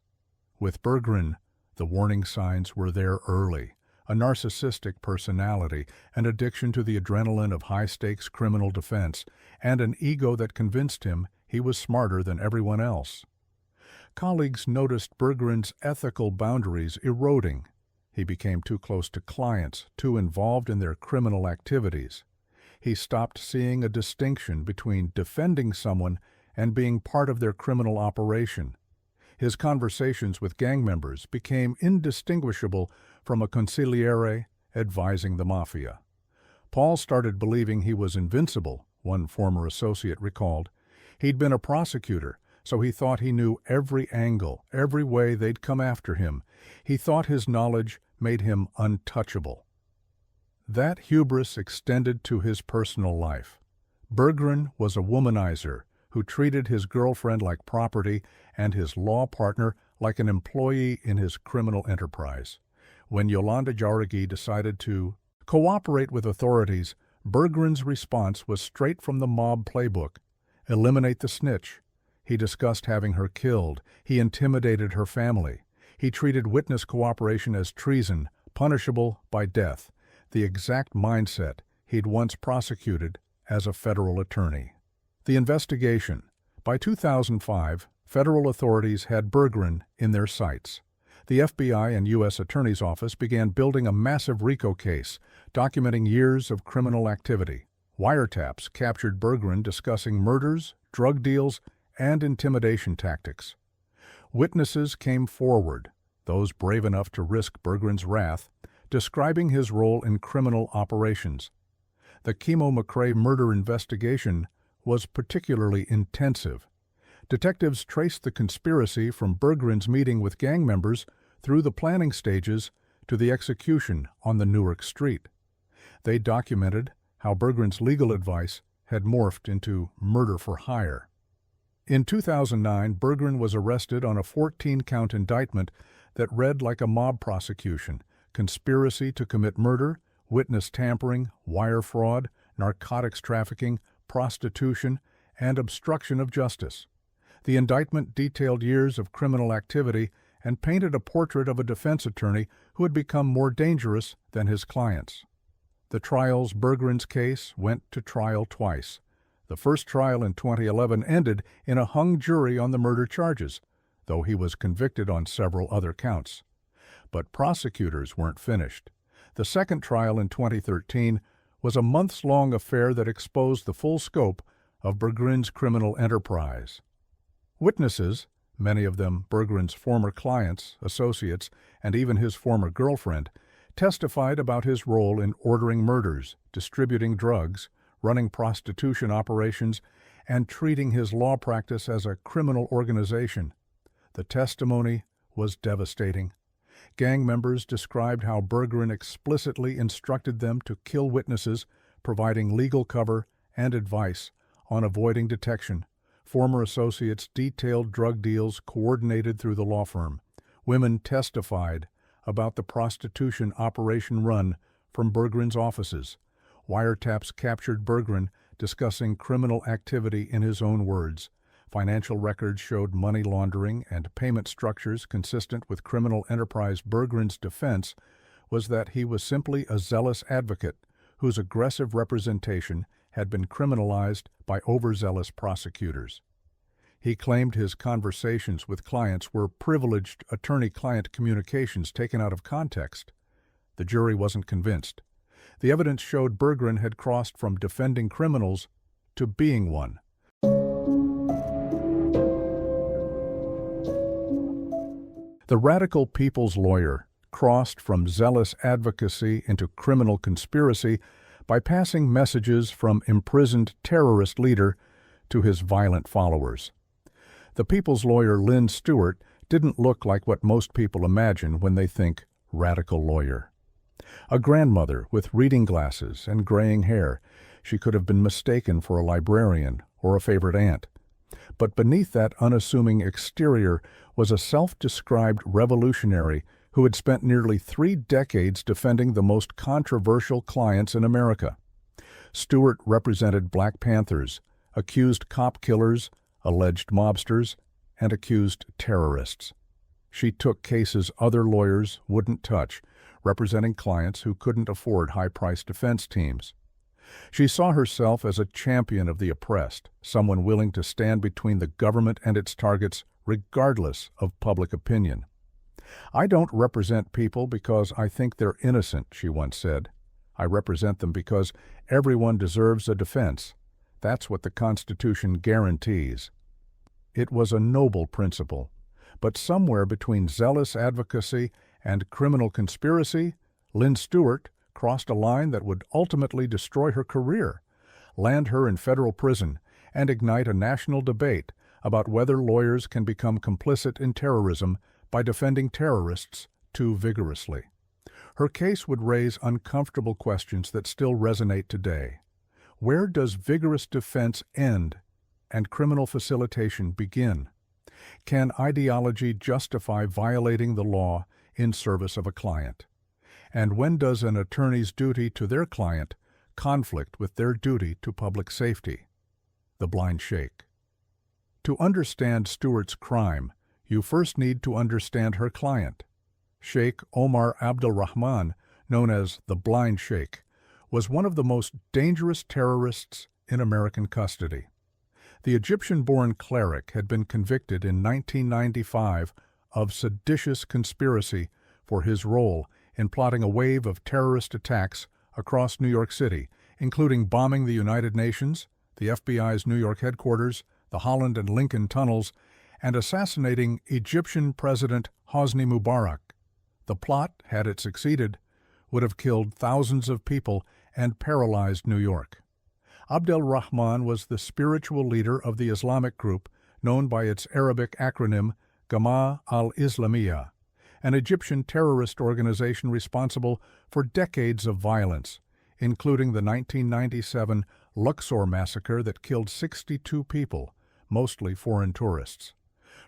With Berggren, the warning signs were there early. A narcissistic personality, an addiction to the adrenaline of high-stakes criminal defense, and an ego that convinced him he was smarter than everyone else. Colleagues noticed Berggren's ethical boundaries eroding. He became too close to clients, too involved in their criminal activities. He stopped seeing a distinction between defending someone and being part of their criminal operation. His conversations with gang members became indistinguishable from a consigliere advising the mafia. Paul started believing he was invincible, one former associate recalled. He'd been a prosecutor, so he thought he knew every angle, every way they'd come after him. He thought his knowledge made him untouchable. That hubris extended to his personal life. Berggren was a womanizer who treated his girlfriend like property and his law partner like an employee in his criminal enterprise. When Yolanda Jauregui decided to cooperate with authorities, Berggren's response was straight from the mob playbook. Eliminate the snitch. He discussed having her killed. He intimidated her family. He treated witness cooperation as treason, punishable by death, the exact mindset he'd once prosecuted as a federal attorney. The investigation. By 2005, federal authorities had Berggren in their sights. The FBI and U.S. Attorney's Office began building a massive RICO case, documenting years of criminal activity. Wiretaps captured Berggren discussing murders, drug deals, and intimidation tactics. Witnesses came forward, those brave enough to risk Berggren's wrath, describing his role in criminal operations. The Kimo McCrae murder investigation was particularly intensive. Detectives traced the conspiracy from Berggren's meeting with gang members through the planning stages to the execution on the Newark street. They documented how Berggren's legal advice had morphed into murder for hire. In 2009, Berggren was arrested on a 14-count indictment that read like a mob prosecution: conspiracy to commit murder, witness tampering, wire fraud, narcotics trafficking, prostitution, and obstruction of justice. The indictment detailed years of criminal activity and painted a portrait of a defense attorney who had become more dangerous than his clients. The trials. Berggren's case went to trial twice. The first trial in 2011 ended in a hung jury on the murder charges. though he was convicted on several other counts. But prosecutors weren't finished. The second trial in 2013 was a months-long affair that exposed the full scope of Berggren's criminal enterprise. Witnesses, many of them Berggren's former clients, associates, and even his former girlfriend, testified about his role in ordering murders, distributing drugs, running prostitution operations, and treating his law practice as a criminal organization. The testimony was devastating. Gang members described how Berggren explicitly instructed them to kill witnesses, providing legal cover and advice on avoiding detection. Former associates detailed drug deals coordinated through the law firm. Women testified about the prostitution operation run from Berggren's offices. Wiretaps captured Berggren discussing criminal activity in his own words. Financial records showed money laundering and payment structures consistent with criminal enterprise. Berggren's defense was that he was simply a zealous advocate whose aggressive representation had been criminalized by overzealous prosecutors. He claimed his conversations with clients were privileged attorney-client communications taken out of context. The jury wasn't convinced. The evidence showed Berggren had crossed from defending criminals to being one. The radical people's lawyer crossed from zealous advocacy into criminal conspiracy by passing messages from imprisoned terrorist leader to his violent followers. The people's lawyer Lynn Stewart didn't look like what most people imagine when they think radical lawyer. A grandmother with reading glasses and graying hair, she could have been mistaken for a librarian or a favorite aunt. But beneath that unassuming exterior was a self-described revolutionary who had spent nearly 3 decades defending the most controversial clients in America. Stewart represented Black Panthers, accused cop killers, alleged mobsters, and accused terrorists. She took cases other lawyers wouldn't touch, representing clients who couldn't afford high-priced defense teams. She saw herself as a champion of the oppressed, someone willing to stand between the government and its targets regardless of public opinion. "I don't represent people because I think they're innocent," she once said. "I represent them because everyone deserves a defense. That's what the Constitution guarantees." It was a noble principle, but somewhere between zealous advocacy and criminal conspiracy, Lynn Stewart crossed a line that would ultimately destroy her career, land her in federal prison, and ignite a national debate about whether lawyers can become complicit in terrorism by defending terrorists too vigorously. Her case would raise uncomfortable questions that still resonate today. Where does vigorous defense end and criminal facilitation begin? Can ideology justify violating the law in service of a client? And when does an attorney's duty to their client conflict with their duty to public safety? The blind sheikh. To understand Stewart's crime, you first need to understand her client. Sheikh Omar Abdulrahman, known as the Blind Sheikh, was one of the most dangerous terrorists in American custody. The Egyptian-born cleric had been convicted in 1995 of seditious conspiracy for his role in plotting a wave of terrorist attacks across New York City, including bombing the United Nations, the FBI's New York headquarters, the Holland and Lincoln tunnels, and assassinating Egyptian President Hosni Mubarak. The plot, had it succeeded, would have killed thousands of people and paralyzed New York. Abdel-Rahman was the spiritual leader of the Islamic group known by its Arabic acronym Jama'a al-Islamiyya, an Egyptian terrorist organization responsible for decades of violence, including the 1997 Luxor massacre that killed 62 people, mostly foreign tourists.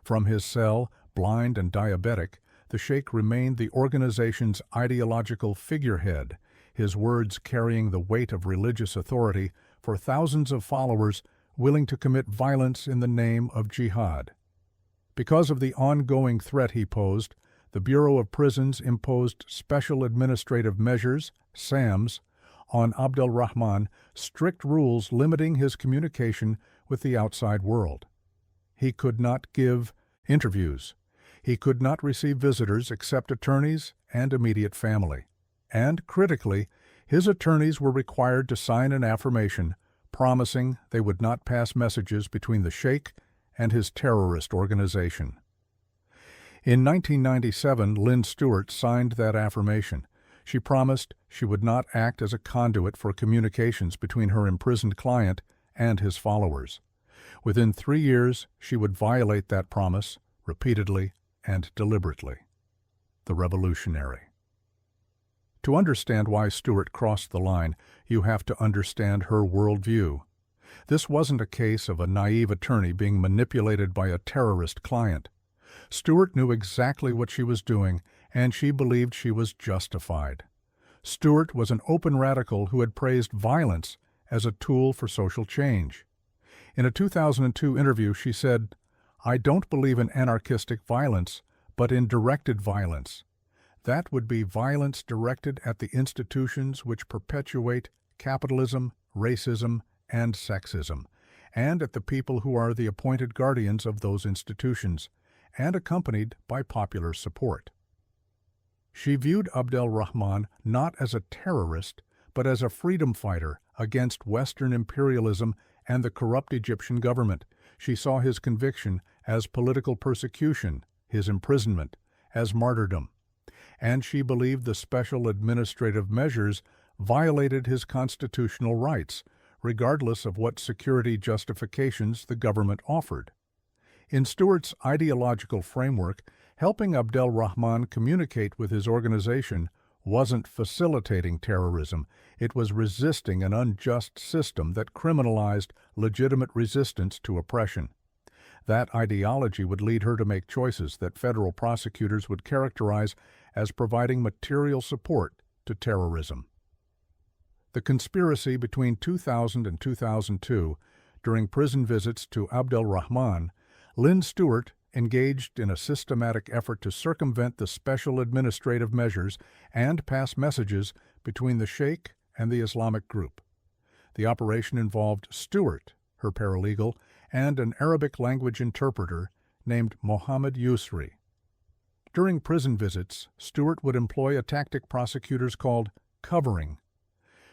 From his cell, blind and diabetic, the sheikh remained the organization's ideological figurehead, his words carrying the weight of religious authority for thousands of followers willing to commit violence in the name of jihad. Because of the ongoing threat he posed, the Bureau of Prisons imposed Special Administrative Measures, SAMs, on Abdel-Rahman, strict rules limiting his communication with the outside world. He could not give Interviews. He could not receive visitors except attorneys and immediate family. And, critically, his attorneys were required to sign an affirmation promising they would not pass messages between the Sheikh and his terrorist organization. In 1997, Lynn Stewart signed that affirmation. She promised she would not act as a conduit for communications between her imprisoned client and his followers. Within 3 years, she would violate that promise repeatedly and deliberately. The revolutionary. To understand why Stewart crossed the line, you have to understand her worldview. This wasn't a case of a naive attorney being manipulated by a terrorist client. Stewart knew exactly what she was doing, and she believed she was justified. Stewart was an open radical who had praised violence as a tool for social change. In a 2002 interview, she said, "I don't believe in anarchistic violence, but in directed violence. That would be violence directed at the institutions which perpetuate capitalism, racism, and sexism, and at the people who are the appointed guardians of those institutions, and accompanied by popular support." She viewed Abdel Rahman not as a terrorist, but as a freedom fighter against Western imperialism and the corrupt Egyptian government. She saw his conviction as political persecution, his imprisonment as martyrdom, and she believed the special administrative measures violated his constitutional rights, regardless of what security justifications the government offered. In Stewart's ideological framework, helping Abdel Rahman communicate with his organization wasn't facilitating terrorism, it was resisting an unjust system that criminalized legitimate resistance to oppression. That ideology would lead her to make choices that federal prosecutors would characterize as providing material support to terrorism. The conspiracy between 2000 and 2002, during prison visits to Abdel Rahman, Lynn Stewart engaged in a systematic effort to circumvent the special administrative measures and pass messages between the Sheikh and the Islamic group. The operation involved Stewart, her paralegal, and an Arabic language interpreter named Mohammed Yusri. During prison visits, Stewart would employ a tactic prosecutors called covering.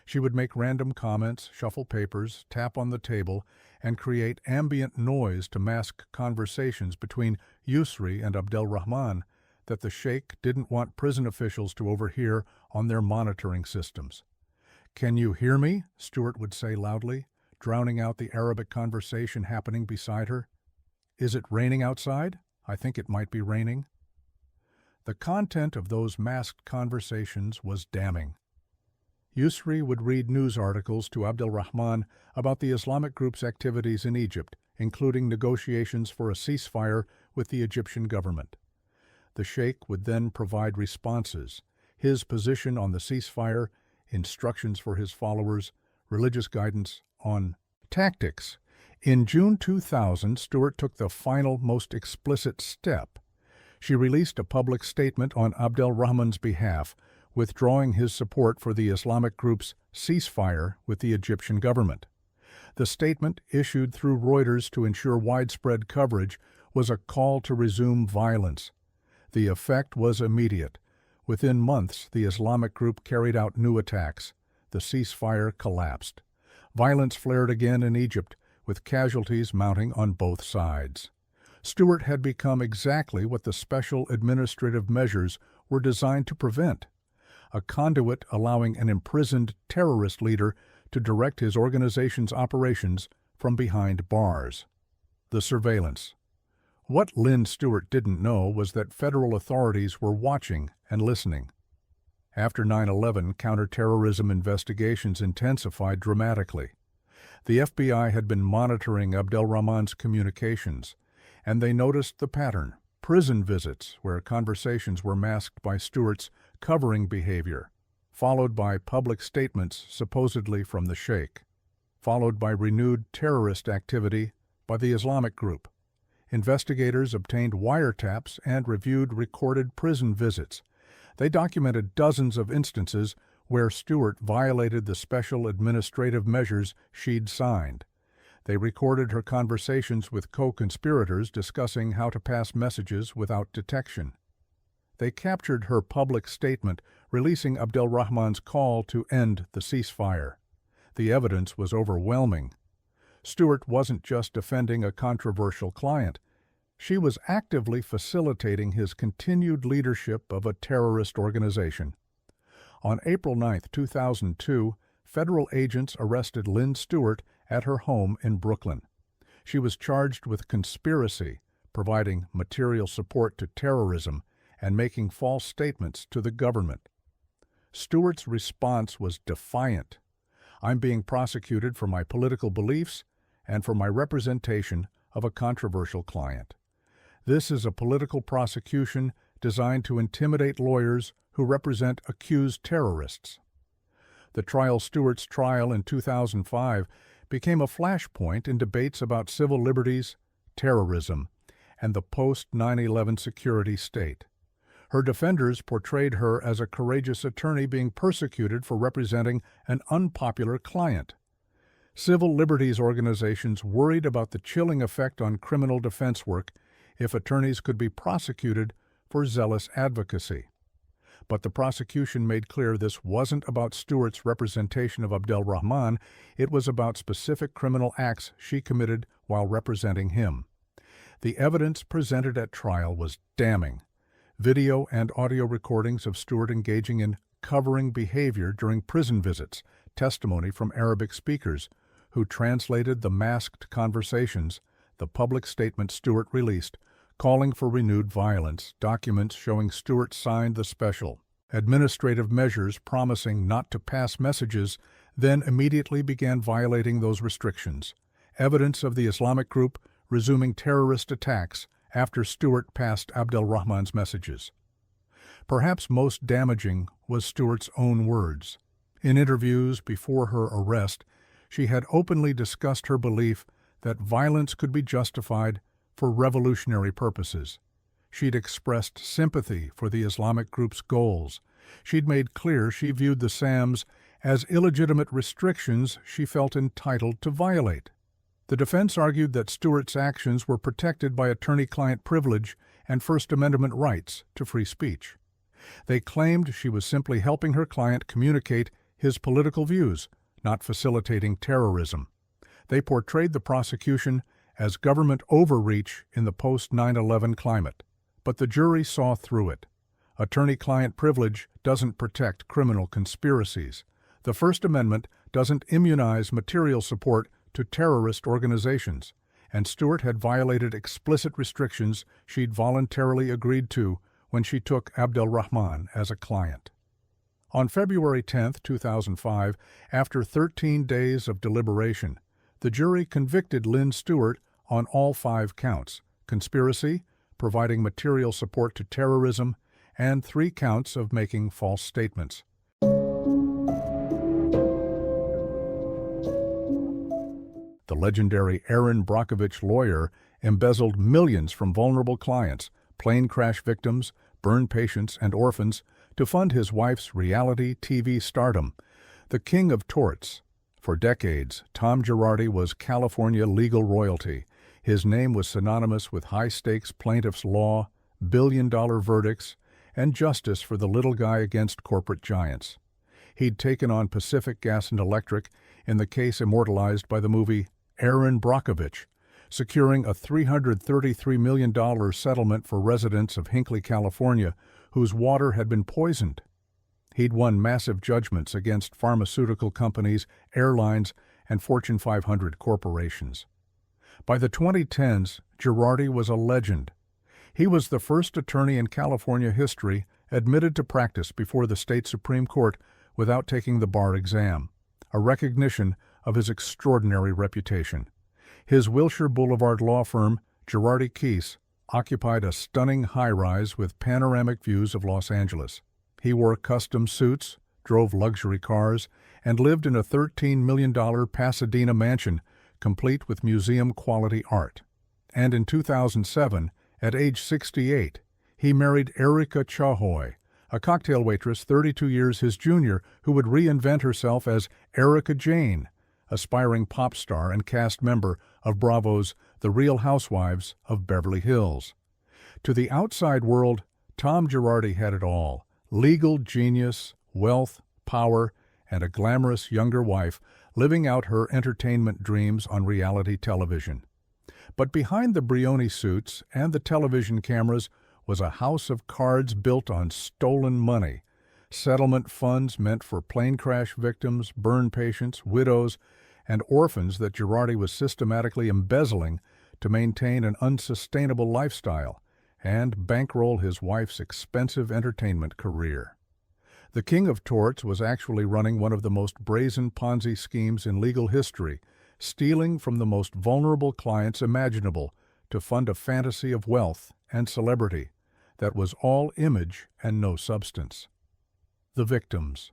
She would make random comments, shuffle papers, tap on the table, and create ambient noise to mask conversations between Yusri and Abdel Rahman that the Sheikh didn't want prison officials to overhear on their monitoring systems. "Can you hear me?" Stewart would say loudly, drowning out the Arabic conversation happening beside her. "Is it raining outside? I think it might be raining." The content of those masked conversations was damning. Yusri would read news articles to Abdel Rahman about the Islamic group's activities in Egypt, including negotiations for a ceasefire with the Egyptian government. The Sheikh would then provide responses, his position on the ceasefire, instructions for his followers, religious guidance on tactics. In June 2000, Stewart took the final, most explicit step. She released a public statement on Abdel Rahman's behalf, withdrawing his support for the Islamic group's ceasefire with the Egyptian government. The statement, issued through Reuters to ensure widespread coverage, was a call to resume violence. The effect was immediate. Within months, the Islamic group carried out new attacks. The ceasefire collapsed. Violence flared again in Egypt, with casualties mounting on both sides. Stewart had become exactly what the special administrative measures were designed to prevent: a conduit allowing an imprisoned terrorist leader to direct his organization's operations from behind bars. The surveillance. What Lynn Stewart didn't know was that federal authorities were watching and listening. After 9/11, counterterrorism investigations intensified dramatically. The FBI had been monitoring Abdel Rahman's communications, and they noticed the pattern: prison visits where conversations were masked by Stewart's covering behavior, followed by public statements supposedly from the Sheikh, followed by renewed terrorist activity by the Islamic group. Investigators obtained wiretaps and reviewed recorded prison visits. They documented dozens of instances where Stewart violated the special administrative measures she'd signed. They recorded her conversations with co-conspirators discussing how to pass messages without detection. They captured her public statement releasing Abdelrahman's call to end the ceasefire. The evidence was overwhelming. Stewart wasn't just defending a controversial client. She was actively facilitating his continued leadership of a terrorist organization. On April 9, 2002, federal agents arrested Lynn Stewart at her home in Brooklyn. She was charged with conspiracy, providing material support to terrorism, and making false statements to the government. Stewart's response was defiant. "I'm being prosecuted for my political beliefs and for my representation of a controversial client. This is a political prosecution designed to intimidate lawyers who represent accused terrorists." The trial Stewart's trial in 2005 became a flashpoint in debates about civil liberties, terrorism, and the post-9/11 security state. Her defenders portrayed her as a courageous attorney being persecuted for representing an unpopular client. Civil liberties organizations worried about the chilling effect on criminal defense work if attorneys could be prosecuted for zealous advocacy. But the prosecution made clear this wasn't about Stewart's representation of Abdelrahman, it was about specific criminal acts she committed while representing him. The evidence presented at trial was damning. Video and audio recordings of Stewart engaging in covering behavior during prison visits, testimony from Arabic speakers who translated the masked conversations, the public statement Stewart released, calling for renewed violence, documents showing Stewart signed the special administrative measures promising not to pass messages, then immediately began violating those restrictions. Evidence of the Islamic group resuming terrorist attacks after Stewart passed Abdelrahman's messages. Perhaps most damaging was Stewart's own words. In interviews before her arrest, she had openly discussed her belief that violence could be justified for revolutionary purposes. She'd expressed sympathy for the Islamic group's goals. She'd made clear she viewed the SAMs as illegitimate restrictions she felt entitled to violate. The defense argued that Stewart's actions were protected by attorney-client privilege and First Amendment rights to free speech. They claimed she was simply helping her client communicate his political views, not facilitating terrorism. They portrayed the prosecution as government overreach in the post-9/11 climate, but the jury saw through it. Attorney-client privilege doesn't protect criminal conspiracies. The First Amendment doesn't immunize material support to terrorist organizations, and Stewart had violated explicit restrictions she'd voluntarily agreed to when she took Abdelrahman as a client. On February 10, 2005, after 13 days of deliberation, the jury convicted Lynn Stewart on all 5 counts: conspiracy, providing material support to terrorism, and 3 counts of making false statements. The legendary Erin Brockovich lawyer embezzled millions from vulnerable clients, plane crash victims, burn patients, and orphans to fund his wife's reality TV stardom, the king of torts. For decades, Tom Girardi was California legal royalty. His name was synonymous with high-stakes plaintiffs' law, billion-dollar verdicts, and justice for the little guy against corporate giants. He'd taken on Pacific Gas and Electric in the case immortalized by the movie Erin Brockovich, securing a $333 million settlement for residents of Hinckley, California, whose water had been poisoned. He'd won massive judgments against pharmaceutical companies, airlines, and Fortune 500 corporations. By the 2010s, Girardi was a legend. He was the first attorney in California history admitted to practice before the state Supreme Court without taking the bar exam, a recognition of his extraordinary reputation. His Wilshire Boulevard law firm, Girardi Keese, occupied a stunning high-rise with panoramic views of Los Angeles. He wore custom suits, drove luxury cars, and lived in a $13 million Pasadena mansion, complete with museum-quality art. And in 2007, at age 68, he married Erica Chahoy, a cocktail waitress 32 years his junior who would reinvent herself as Erica Jane, aspiring pop star and cast member of Bravo's The Real Housewives of Beverly Hills. To the outside world, Tom Girardi had it all: legal genius, wealth, power, and a glamorous younger wife living out her entertainment dreams on reality television. But behind the Brioni suits and the television cameras was a house of cards built on stolen money, settlement funds meant for plane crash victims, burn patients, widows, and orphans that Girardi was systematically embezzling to maintain an unsustainable lifestyle and bankroll his wife's expensive entertainment career. The King of Torts was actually running one of the most brazen Ponzi schemes in legal history, stealing from the most vulnerable clients imaginable to fund a fantasy of wealth and celebrity that was all image and no substance. The victims.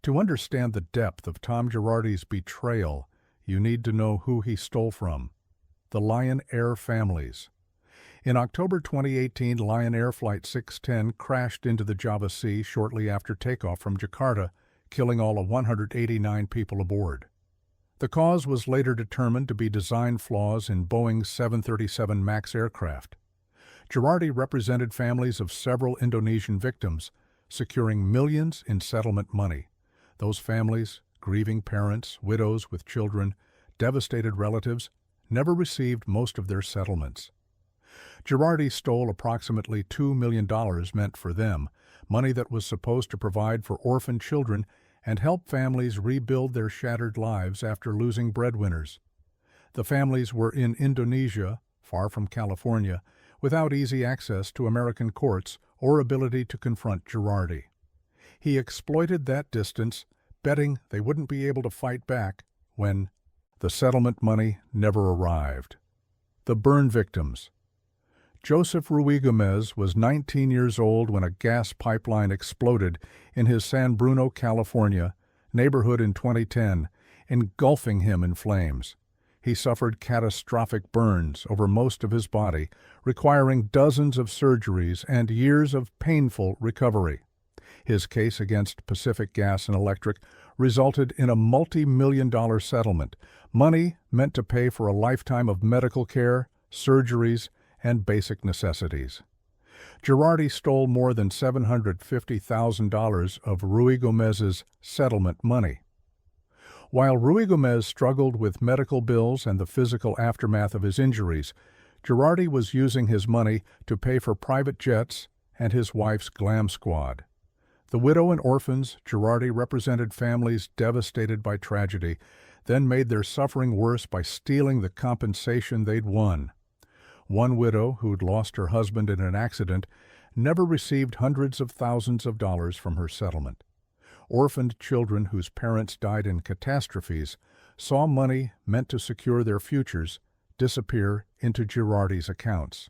To understand the depth of Tom Girardi's betrayal, you need to know who he stole from: the Lion Air families. In October 2018, Lion Air Flight 610 crashed into the Java Sea shortly after takeoff from Jakarta, killing all of 189 people aboard. The cause was later determined to be design flaws in Boeing's 737 MAX aircraft. Girardi represented families of several Indonesian victims, securing millions in settlement money. Those families, grieving parents, widows with children, devastated relatives, never received most of their settlements. Girardi stole approximately $2 million meant for them, money that was supposed to provide for orphan children and help families rebuild their shattered lives after losing breadwinners. The families were in Indonesia, far from California, without easy access to American courts or ability to confront Girardi. He exploited that distance, betting they wouldn't be able to fight back when the settlement money never arrived. The burn victims. Joseph Ruigomez was 19 years old when a gas pipeline exploded in his San Bruno, California, neighborhood in 2010, engulfing him in flames. He suffered catastrophic burns over most of his body, requiring dozens of surgeries and years of painful recovery. His case against Pacific Gas and Electric resulted in a multi-million-dollar settlement, money meant to pay for a lifetime of medical care, surgeries, and basic necessities. Girardi stole more than $750,000 of Ruigomez's settlement money. While Ruigomez struggled with medical bills and the physical aftermath of his injuries, Girardi was using his money to pay for private jets and his wife's glam squad. The widow and orphans Girardi represented families devastated by tragedy, then made their suffering worse by stealing the compensation they'd won. One widow, who'd lost her husband in an accident, never received hundreds of thousands of dollars from her settlement. Orphaned children whose parents died in catastrophes saw money meant to secure their futures disappear into Girardi's accounts.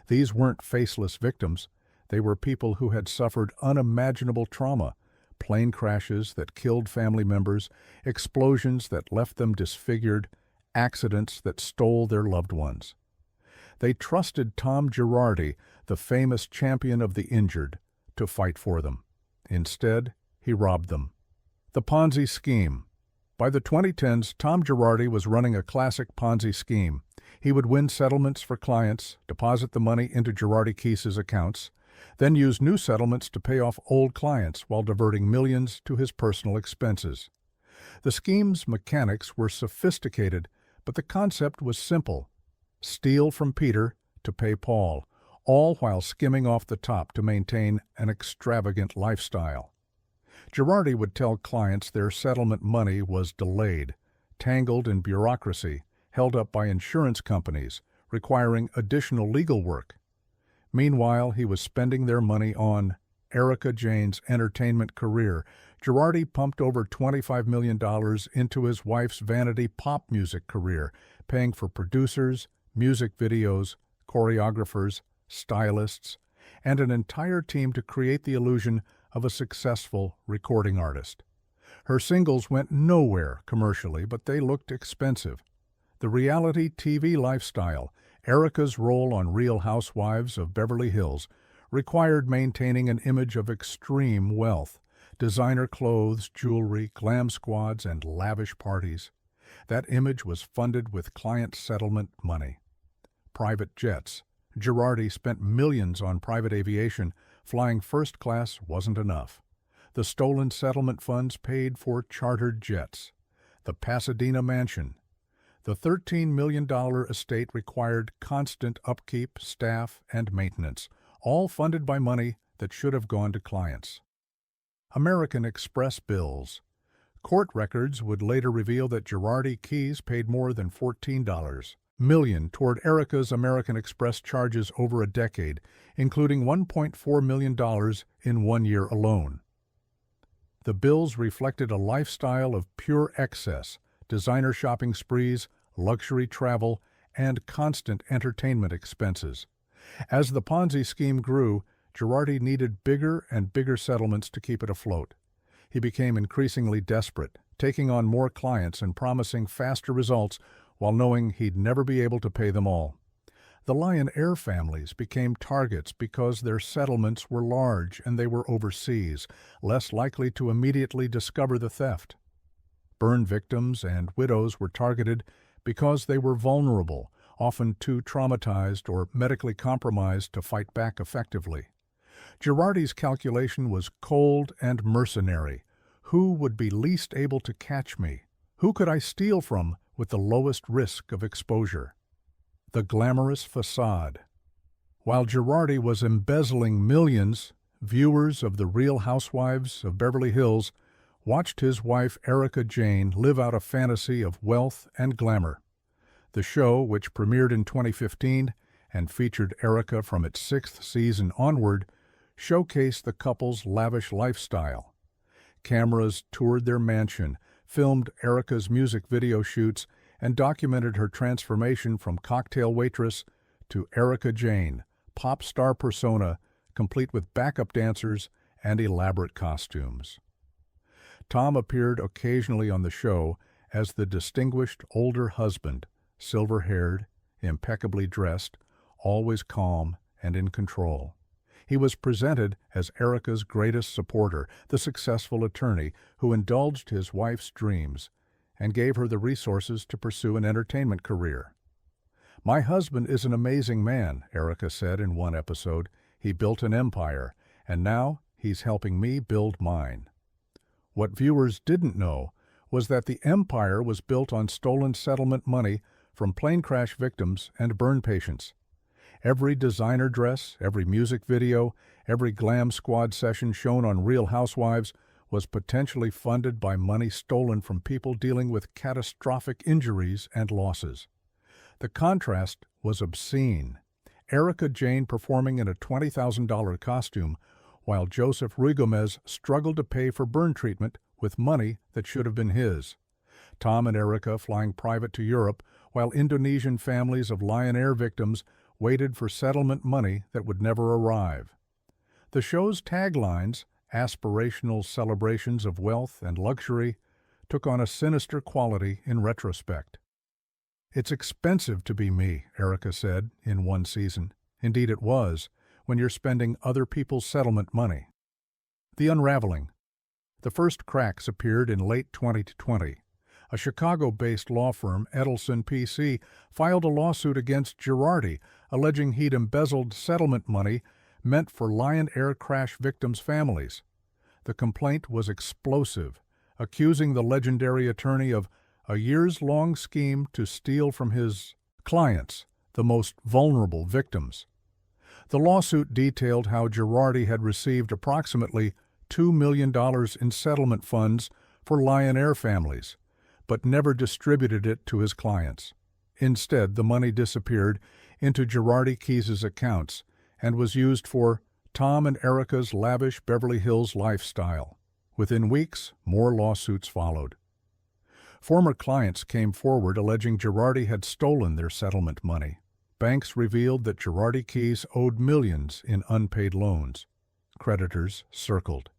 These weren't faceless victims. They were people who had suffered unimaginable trauma: plane crashes that killed family members, explosions that left them disfigured, accidents that stole their loved ones. They trusted Tom Girardi, the famous champion of the injured, to fight for them. Instead, he robbed them. The Ponzi scheme. By the 2010s, Tom Girardi was running a classic Ponzi scheme. He would win settlements for clients, deposit the money into Girardi Keese's accounts, then use new settlements to pay off old clients while diverting millions to his personal expenses. The scheme's mechanics were sophisticated, but the concept was simple: steal from Peter to pay Paul, all while skimming off the top to maintain an extravagant lifestyle. Girardi would tell clients their settlement money was delayed, tangled in bureaucracy, held up by insurance companies, requiring additional legal work. Meanwhile, he was spending their money on Erika Jayne's entertainment career. Girardi pumped over $25 million into his wife's vanity pop music career, paying for producers, music videos, choreographers, stylists, and an entire team to create the illusion of a successful recording artist. Her singles went nowhere commercially, but they looked expensive. The reality TV lifestyle, Erika's role on Real Housewives of Beverly Hills, required maintaining an image of extreme wealth: designer clothes, jewelry, glam squads, and lavish parties. That image was funded with client settlement money. Private jets. Girardi spent millions on private aviation. Flying first class wasn't enough. The stolen settlement funds paid for chartered jets. The Pasadena mansion. The $13 million estate required constant upkeep, staff, and maintenance, all funded by money that should have gone to clients. American Express bills. Court records would later reveal that Girardi Keys paid more than $14 million toward Erica's American Express charges over a decade, including $1.4 million in 1 year alone. The bills reflected a lifestyle of pure excess, designer shopping sprees, luxury travel, and constant entertainment expenses. As the Ponzi scheme grew, Girardi needed bigger and bigger settlements to keep it afloat. He became increasingly desperate, taking on more clients and promising faster results while knowing he'd never be able to pay them all. The Lion Air families became targets because their settlements were large and they were overseas, less likely to immediately discover the theft. Burn victims and widows were targeted because they were vulnerable, often too traumatized or medically compromised to fight back effectively. Girardi's calculation was cold and mercenary. Who would be least able to catch me? Who could I steal from with the lowest risk of exposure? The glamorous facade. While Girardi was embezzling millions, viewers of The Real Housewives of Beverly Hills watched his wife Erika Jayne live out a fantasy of wealth and glamour. The show, which premiered in 2015 and featured Erika from its 6th season onward, showcased the couple's lavish lifestyle. Cameras toured their mansion, filmed Erika's music video shoots, and documented her transformation from cocktail waitress to Erika Jayne, pop star persona, complete with backup dancers and elaborate costumes. Tom appeared occasionally on the show as the distinguished older husband, silver-haired, impeccably dressed, always calm and in control. He was presented as Erika's greatest supporter, the successful attorney who indulged his wife's dreams and gave her the resources to pursue an entertainment career. "My husband is an amazing man," Erika said in one episode. "He built an empire, and now he's helping me build mine." What viewers didn't know was that the empire was built on stolen settlement money from plane crash victims and burn patients. Every designer dress, every music video, every glam squad session shown on Real Housewives was potentially funded by money stolen from people dealing with catastrophic injuries and losses. The contrast was obscene. Erika Jayne performing in a $20,000 costume, while Joseph Ruigomez struggled to pay for burn treatment with money that should have been his. Tom and Erika flying private to Europe, while Indonesian families of Lion Air victims waited for settlement money that would never arrive. The show's taglines, aspirational celebrations of wealth and luxury, took on a sinister quality in retrospect. "It's expensive to be me," Erika said in one season. Indeed it was, when you're spending other people's settlement money. The unraveling. The first cracks appeared in late 2020. A Chicago-based law firm, Edelson P.C., filed a lawsuit against Girardi, alleging he'd embezzled settlement money meant for Lion Air crash victims' families. The complaint was explosive, accusing the legendary attorney of a years-long scheme to steal from his clients, the most vulnerable victims. The lawsuit detailed how Girardi had received approximately $2 million in settlement funds for Lion Air families, but never distributed it to his clients. Instead, the money disappeared into Girardi Keys' accounts and was used for Tom and Erika's lavish Beverly Hills lifestyle. Within weeks, more lawsuits followed. Former clients came forward alleging Girardi had stolen their settlement money. Banks revealed that Girardi Keys owed millions in unpaid loans. Creditors circled.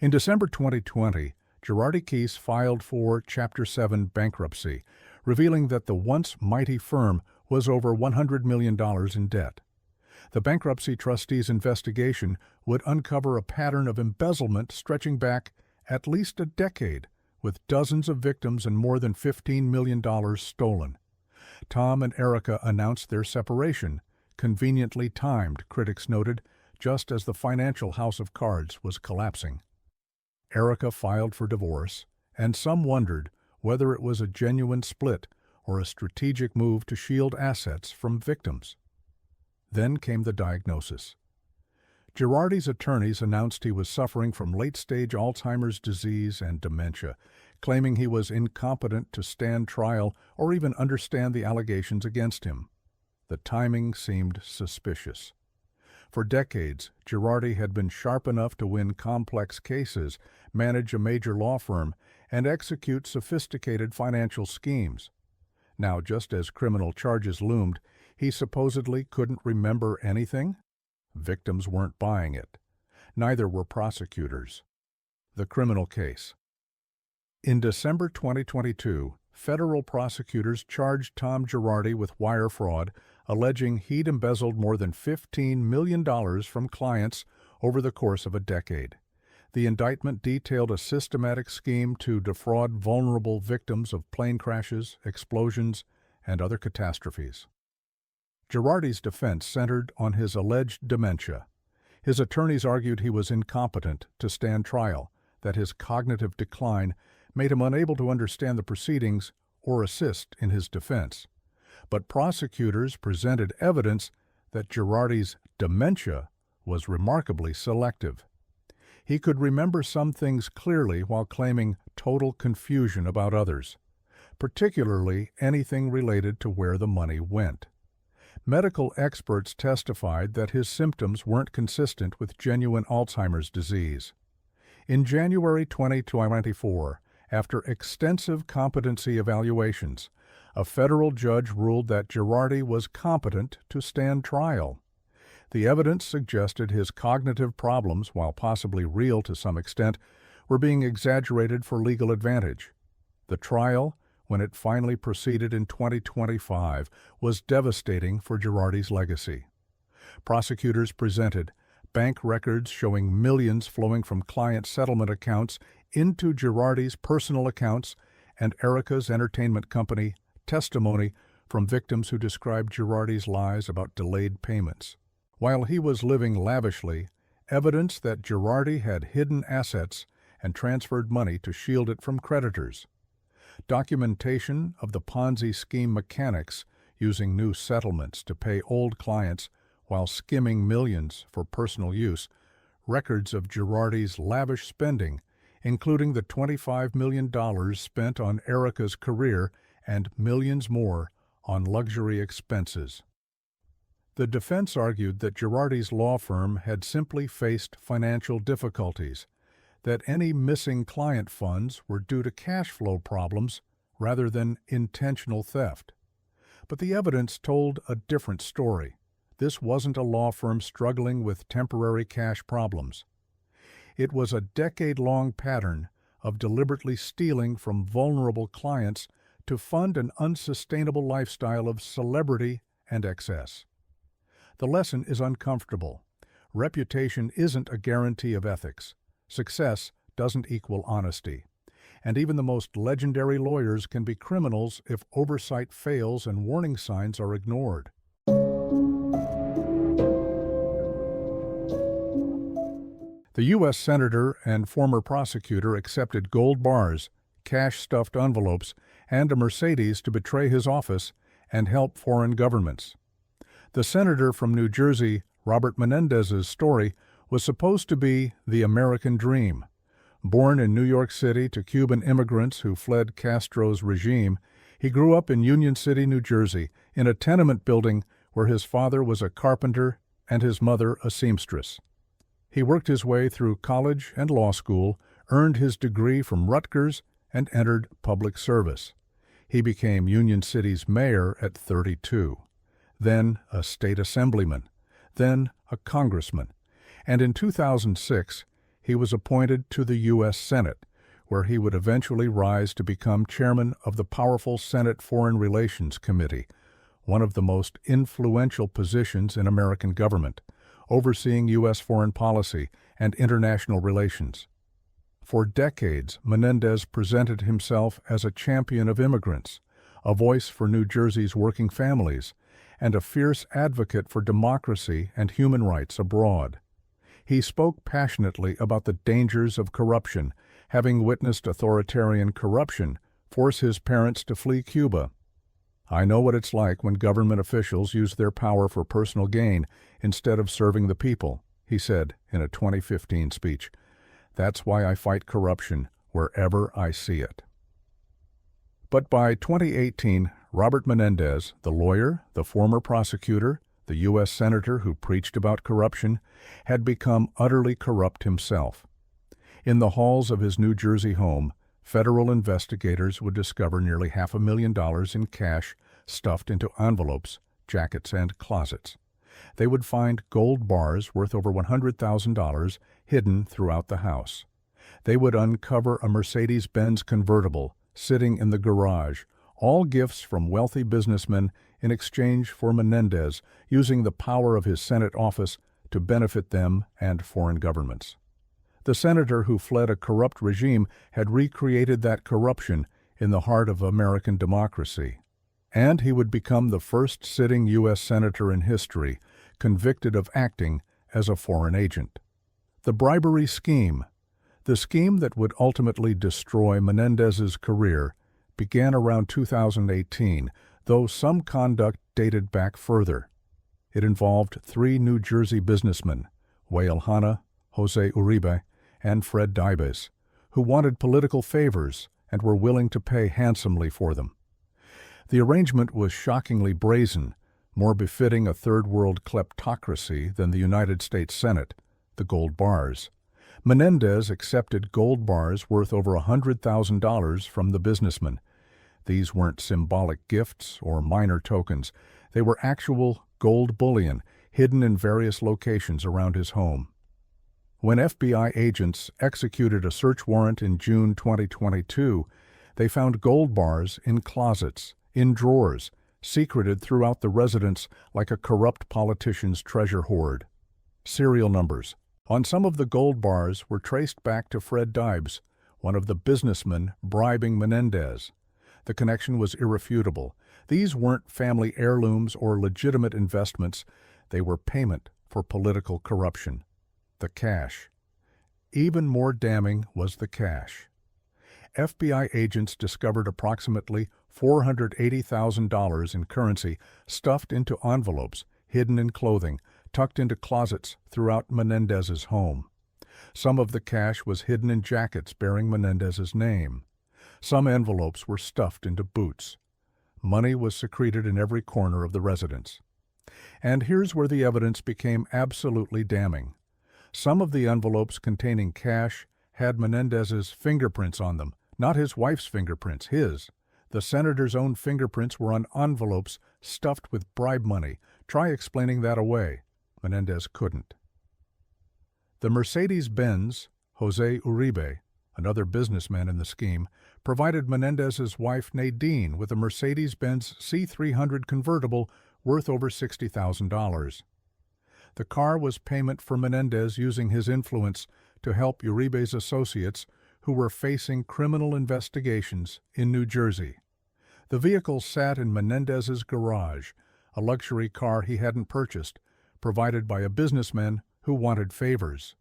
In December 2020, Girardi Keys filed for Chapter 7 bankruptcy, revealing that the once mighty firm was over $100 million in debt. The bankruptcy trustee's investigation would uncover a pattern of embezzlement stretching back at least a decade, with dozens of victims and more than $15 million stolen. Tom and Erica announced their separation, conveniently timed, critics noted, just as the financial house of cards was collapsing. Erica filed for divorce, and some wondered whether it was a genuine split or a strategic move to shield assets from victims. Then came the diagnosis. Girardi's attorneys announced he was suffering from late-stage Alzheimer's disease and dementia, claiming he was incompetent to stand trial or even understand the allegations against him. The timing seemed suspicious. For decades, Girardi had been sharp enough to win complex cases, manage a major law firm, and execute sophisticated financial schemes. Now, just as criminal charges loomed, he supposedly couldn't remember anything? Victims weren't buying it. Neither were prosecutors. The criminal case. In December 2022, federal prosecutors charged Tom Girardi with wire fraud, alleging he'd embezzled more than $15 million from clients over the course of a decade. The indictment detailed a systematic scheme to defraud vulnerable victims of plane crashes, explosions, and other catastrophes. Girardi's defense centered on his alleged dementia. His attorneys argued he was incompetent to stand trial, that his cognitive decline made him unable to understand the proceedings or assist in his defense. But prosecutors presented evidence that Girardi's dementia was remarkably selective. He could remember some things clearly while claiming total confusion about others, particularly anything related to where the money went. Medical experts testified that his symptoms weren't consistent with genuine Alzheimer's disease. In January 2024, after extensive competency evaluations, a federal judge ruled that Girardi was competent to stand trial. The evidence suggested his cognitive problems, while possibly real to some extent, were being exaggerated for legal advantage. The trial, when it finally proceeded in 2025, was devastating for Girardi's legacy. Prosecutors presented bank records showing millions flowing from client settlement accounts into Girardi's personal accounts and Erica's entertainment company, testimony from victims who described Girardi's lies about delayed payments. While he was living lavishly, evidence that Girardi had hidden assets and transferred money to shield it from creditors. Documentation of the Ponzi scheme mechanics, using new settlements to pay old clients while skimming millions for personal use. Records of Girardi's lavish spending, including the $25 million spent on Erica's career and millions more on luxury expenses. The defense argued that Girardi's law firm had simply faced financial difficulties, that any missing client funds were due to cash flow problems rather than intentional theft. But the evidence told a different story. This wasn't a law firm struggling with temporary cash problems. It was a decade-long pattern of deliberately stealing from vulnerable clients to fund an unsustainable lifestyle of celebrity and excess. The lesson is uncomfortable. Reputation isn't a guarantee of ethics. Success doesn't equal honesty. And even the most legendary lawyers can be criminals if oversight fails and warning signs are ignored. The U.S. Senator and former prosecutor accepted gold bars, cash-stuffed envelopes, and a Mercedes to betray his office and help foreign governments. The senator from New Jersey, Robert Menendez's story, was supposed to be the American dream. Born in New York City to Cuban immigrants who fled Castro's regime, he grew up in Union City, New Jersey, in a tenement building where his father was a carpenter and his mother a seamstress. He worked his way through college and law school, earned his degree from Rutgers, and entered public service. He became Union City's mayor at 32, then a state assemblyman, then a congressman, and in 2006 he was appointed to the U.S. Senate, where he would eventually rise to become chairman of the powerful Senate Foreign Relations Committee, one of the most influential positions in American government, overseeing U.S. foreign policy and international relations. For decades, Menendez presented himself as a champion of immigrants, a voice for New Jersey's working families, and a fierce advocate for democracy and human rights abroad. He spoke passionately about the dangers of corruption, having witnessed authoritarian corruption force his parents to flee Cuba. "I know what it's like when government officials use their power for personal gain instead of serving the people," he said in a 2015 speech. "That's why I fight corruption wherever I see it." But by 2018, Robert Menendez, the lawyer, the former prosecutor, the U.S. senator who preached about corruption, had become utterly corrupt himself. In the halls of his New Jersey home, federal investigators would discover nearly $500,000 in cash stuffed into envelopes, jackets, and closets. They would find gold bars worth over $100,000 hidden throughout the house. They would uncover a Mercedes-Benz convertible sitting in the garage, all gifts from wealthy businessmen in exchange for Menendez using the power of his Senate office to benefit them and foreign governments. The senator who fled a corrupt regime had recreated that corruption in the heart of American democracy. And he would become the first sitting U.S. senator in history convicted of acting as a foreign agent. The bribery scheme, the scheme that would ultimately destroy Menendez's career, began around 2018, though some conduct dated back further. It involved 3 New Jersey businessmen, Wael Hanna, Jose Uribe, and Fred Dybes, who wanted political favors and were willing to pay handsomely for them. The arrangement was shockingly brazen, more befitting a third-world kleptocracy than the United States Senate, the gold bars. Menendez accepted gold bars worth over $100,000 from the businessman. These weren't symbolic gifts or minor tokens. They were actual gold bullion hidden in various locations around his home. When FBI agents executed a search warrant in June 2022, they found gold bars in closets, in drawers, secreted throughout the residence like a corrupt politician's treasure hoard. Serial numbers on some of the gold bars were traced back to Fred Dybes, one of the businessmen bribing Menendez. The connection was irrefutable. These weren't family heirlooms or legitimate investments. They were payment for political corruption. The cash. Even more damning was the cash. FBI agents discovered approximately $480,000 in currency stuffed into envelopes, hidden in clothing, tucked into closets throughout Menendez's home. Some of the cash was hidden in jackets bearing Menendez's name. Some envelopes were stuffed into boots. Money was secreted in every corner of the residence. And here's where the evidence became absolutely damning. Some of the envelopes containing cash had Menendez's fingerprints on them, not his wife's fingerprints, his. The senator's own fingerprints were on envelopes stuffed with bribe money. Try explaining that away. Menendez couldn't. The Mercedes-Benz, Jose Uribe, another businessman in the scheme, provided Menendez's wife Nadine with a Mercedes-Benz C300 convertible worth over $60,000. The car was payment for Menendez using his influence to help Uribe's associates who were facing criminal investigations in New Jersey. The vehicle sat in Menendez's garage, a luxury car he hadn't purchased, provided by a businessman who wanted favors.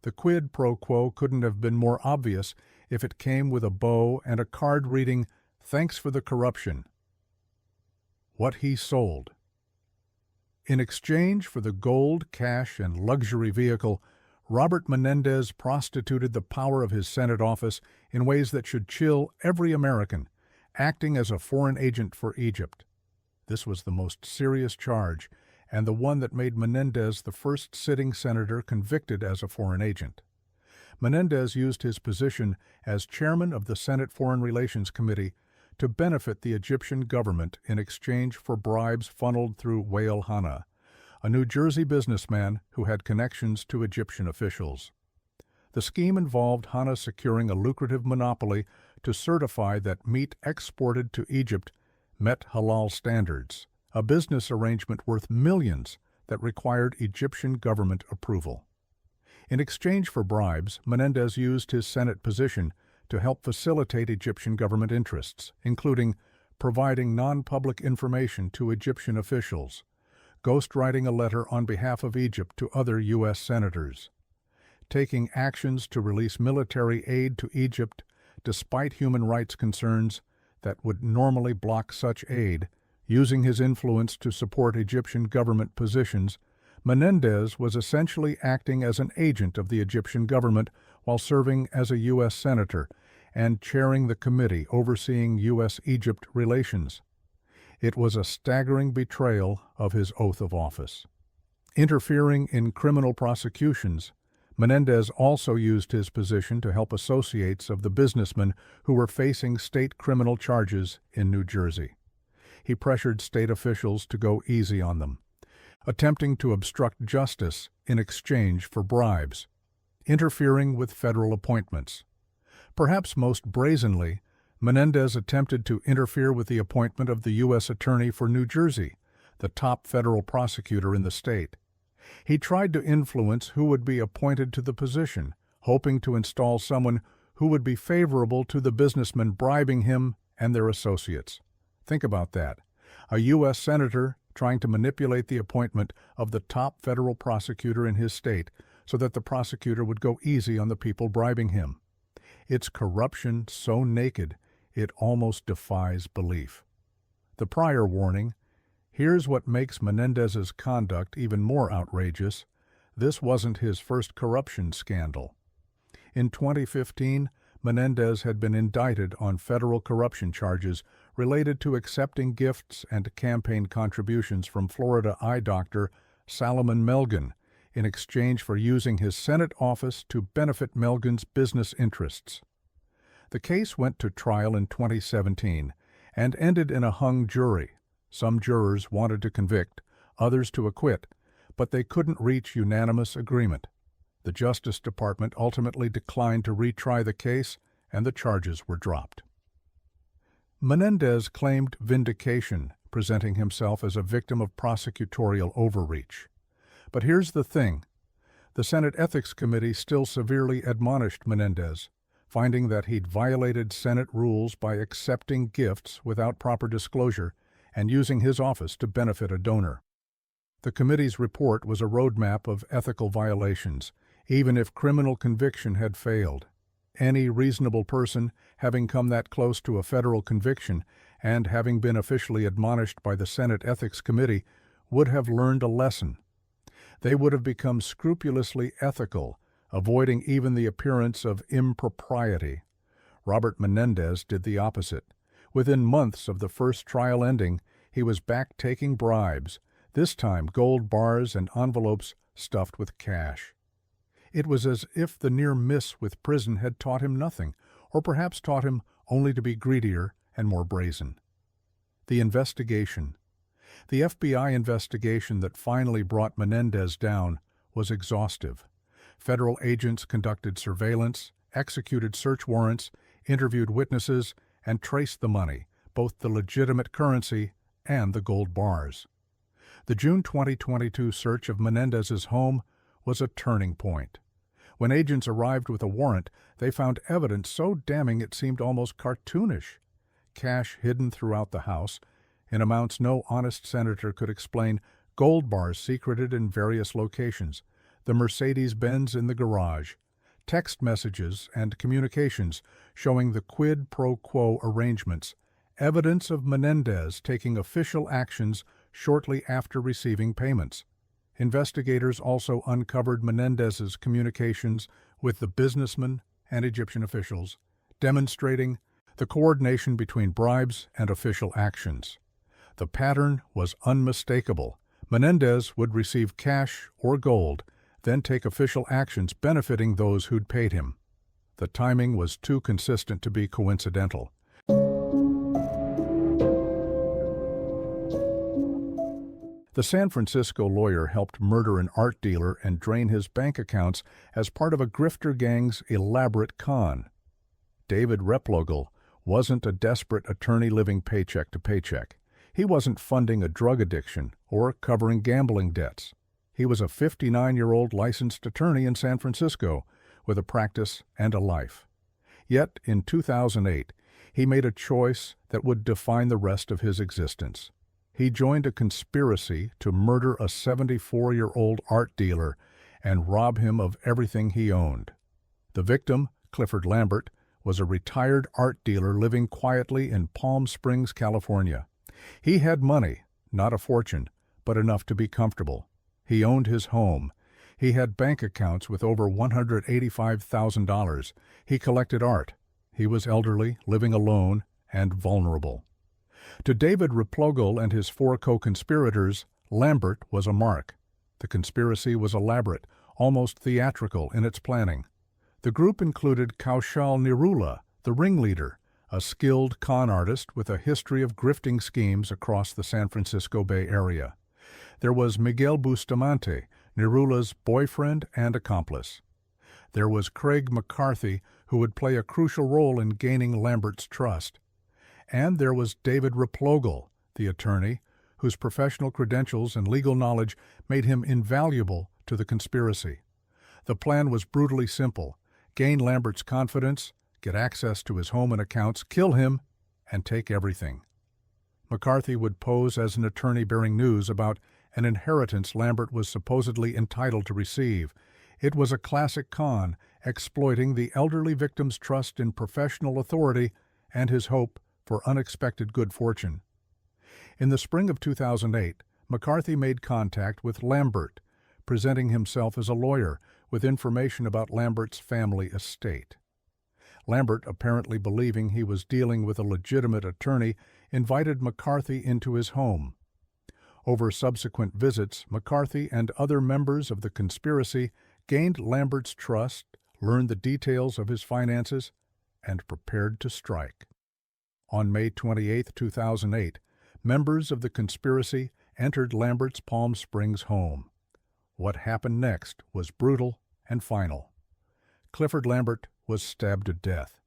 The quid pro quo couldn't have been more obvious if it came with a bow and a card reading, "Thanks for the corruption." What he sold. In exchange for the gold, cash, and luxury vehicle, Robert Menendez prostituted the power of his Senate office in ways that should chill every American, acting as a foreign agent for Egypt. This was the most serious charge, and the one that made Menendez the first sitting senator convicted as a foreign agent. Menendez used his position as chairman of the Senate Foreign Relations Committee to benefit the Egyptian government in exchange for bribes funneled through Wael Hanna, a New Jersey businessman who had connections to Egyptian officials. The scheme involved Hanna securing a lucrative monopoly to certify that meat exported to Egypt met halal standards, a business arrangement worth millions that required Egyptian government approval. In exchange for bribes, Menendez used his Senate position to help facilitate Egyptian government interests, including providing non-public information to Egyptian officials, ghostwriting a letter on behalf of Egypt to other U.S. senators, taking actions to release military aid to Egypt despite human rights concerns that would normally block such aid, using his influence to support Egyptian government positions. Menendez was essentially acting as an agent of the Egyptian government while serving as a U.S. senator and chairing the committee overseeing U.S.-Egypt relations. It was a staggering betrayal of his oath of office. Interfering in criminal prosecutions, Menendez also used his position to help associates of the businessmen who were facing state criminal charges in New Jersey. He pressured state officials to go easy on them, attempting to obstruct justice in exchange for bribes, interfering with federal appointments. Perhaps most brazenly, Menendez attempted to interfere with the appointment of the U.S. Attorney for New Jersey, the top federal prosecutor in the state. He tried to influence who would be appointed to the position, hoping to install someone who would be favorable to the businessmen bribing him and their associates. Think about that. A U.S. senator trying to manipulate the appointment of the top federal prosecutor in his state so that the prosecutor would go easy on the people bribing him. It's corruption so naked it almost defies belief. The prior warning: here's what makes Menendez's conduct even more outrageous. This wasn't his first corruption scandal. In 2015, Menendez had been indicted on federal corruption charges related to accepting gifts and campaign contributions from Florida eye doctor Salomon Melgen in exchange for using his Senate office to benefit Melgen's business interests. The case went to trial in 2017 and ended in a hung jury. Some jurors wanted to convict, others to acquit, but they couldn't reach unanimous agreement. The Justice Department ultimately declined to retry the case, and the charges were dropped. Menendez claimed vindication, presenting himself as a victim of prosecutorial overreach. But here's the thing: the Senate Ethics Committee still severely admonished Menendez, finding that he'd violated Senate rules by accepting gifts without proper disclosure and using his office to benefit a donor. The committee's report was a roadmap of ethical violations, even if criminal conviction had failed. Any reasonable person, having come that close to a federal conviction and having been officially admonished by the Senate Ethics Committee, would have learned a lesson. They would have become scrupulously ethical, avoiding even the appearance of impropriety. Robert Menendez did the opposite. Within months of the first trial ending, he was back taking bribes, this time gold bars and envelopes stuffed with cash. It was as if the near miss with prison had taught him nothing, or perhaps taught him only to be greedier and more brazen. The investigation. The FBI investigation that finally brought Menendez down was exhaustive. Federal agents conducted surveillance, executed search warrants, interviewed witnesses, and traced the money, both the legitimate currency and the gold bars. The June 2022 search of Menendez's home was a turning point. When agents arrived with a warrant, they found evidence so damning it seemed almost cartoonish. Cash hidden throughout the house, in amounts no honest senator could explain, gold bars secreted in various locations, the Mercedes-Benz in the garage, text messages and communications showing the quid pro quo arrangements, evidence of Menendez taking official actions shortly after receiving payments. Investigators also uncovered Menendez's communications with the businessmen and Egyptian officials, demonstrating the coordination between bribes and official actions. The pattern was unmistakable. Menendez would receive cash or gold, then take official actions benefiting those who'd paid him. The timing was too consistent to be coincidental. The San Francisco lawyer helped murder an art dealer and drain his bank accounts as part of a grifter gang's elaborate con. David Replogle wasn't a desperate attorney living paycheck to paycheck. He wasn't funding a drug addiction or covering gambling debts. He was a 59-year-old licensed attorney in San Francisco with a practice and a life. Yet, in 2008, he made a choice that would define the rest of his existence. He joined a conspiracy to murder a 74-year-old art dealer and rob him of everything he owned. The victim, Clifford Lambert, was a retired art dealer living quietly in Palm Springs, California. He had money, not a fortune, but enough to be comfortable. He owned his home. He had bank accounts with over $185,000. He collected art. He was elderly, living alone, and vulnerable. To David Replogle and his 4 co-conspirators, Lambert was a mark. The conspiracy was elaborate, almost theatrical in its planning. The group included Kaushal Nirula, the ringleader, a skilled con artist with a history of grifting schemes across the San Francisco Bay Area. There was Miguel Bustamante, Nirula's boyfriend and accomplice. There was Craig McCarthy, who would play a crucial role in gaining Lambert's trust. And there was David Replogle, the attorney, whose professional credentials and legal knowledge made him invaluable to the conspiracy. The plan was brutally simple: gain Lambert's confidence, get access to his home and accounts, kill him, and take everything. McCarthy would pose as an attorney bearing news about an inheritance Lambert was supposedly entitled to receive. It was a classic con, exploiting the elderly victim's trust in professional authority and his hope for unexpected good fortune. In the spring of 2008, McCarthy made contact with Lambert, presenting himself as a lawyer with information about Lambert's family estate. Lambert, apparently believing he was dealing with a legitimate attorney, invited McCarthy into his home. Over subsequent visits, McCarthy and other members of the conspiracy gained Lambert's trust, learned the details of his finances, and prepared to strike. On May 28, 2008, members of the conspiracy entered Lambert's Palm Springs home. What happened next was brutal and final. Clifford Lambert was stabbed to death.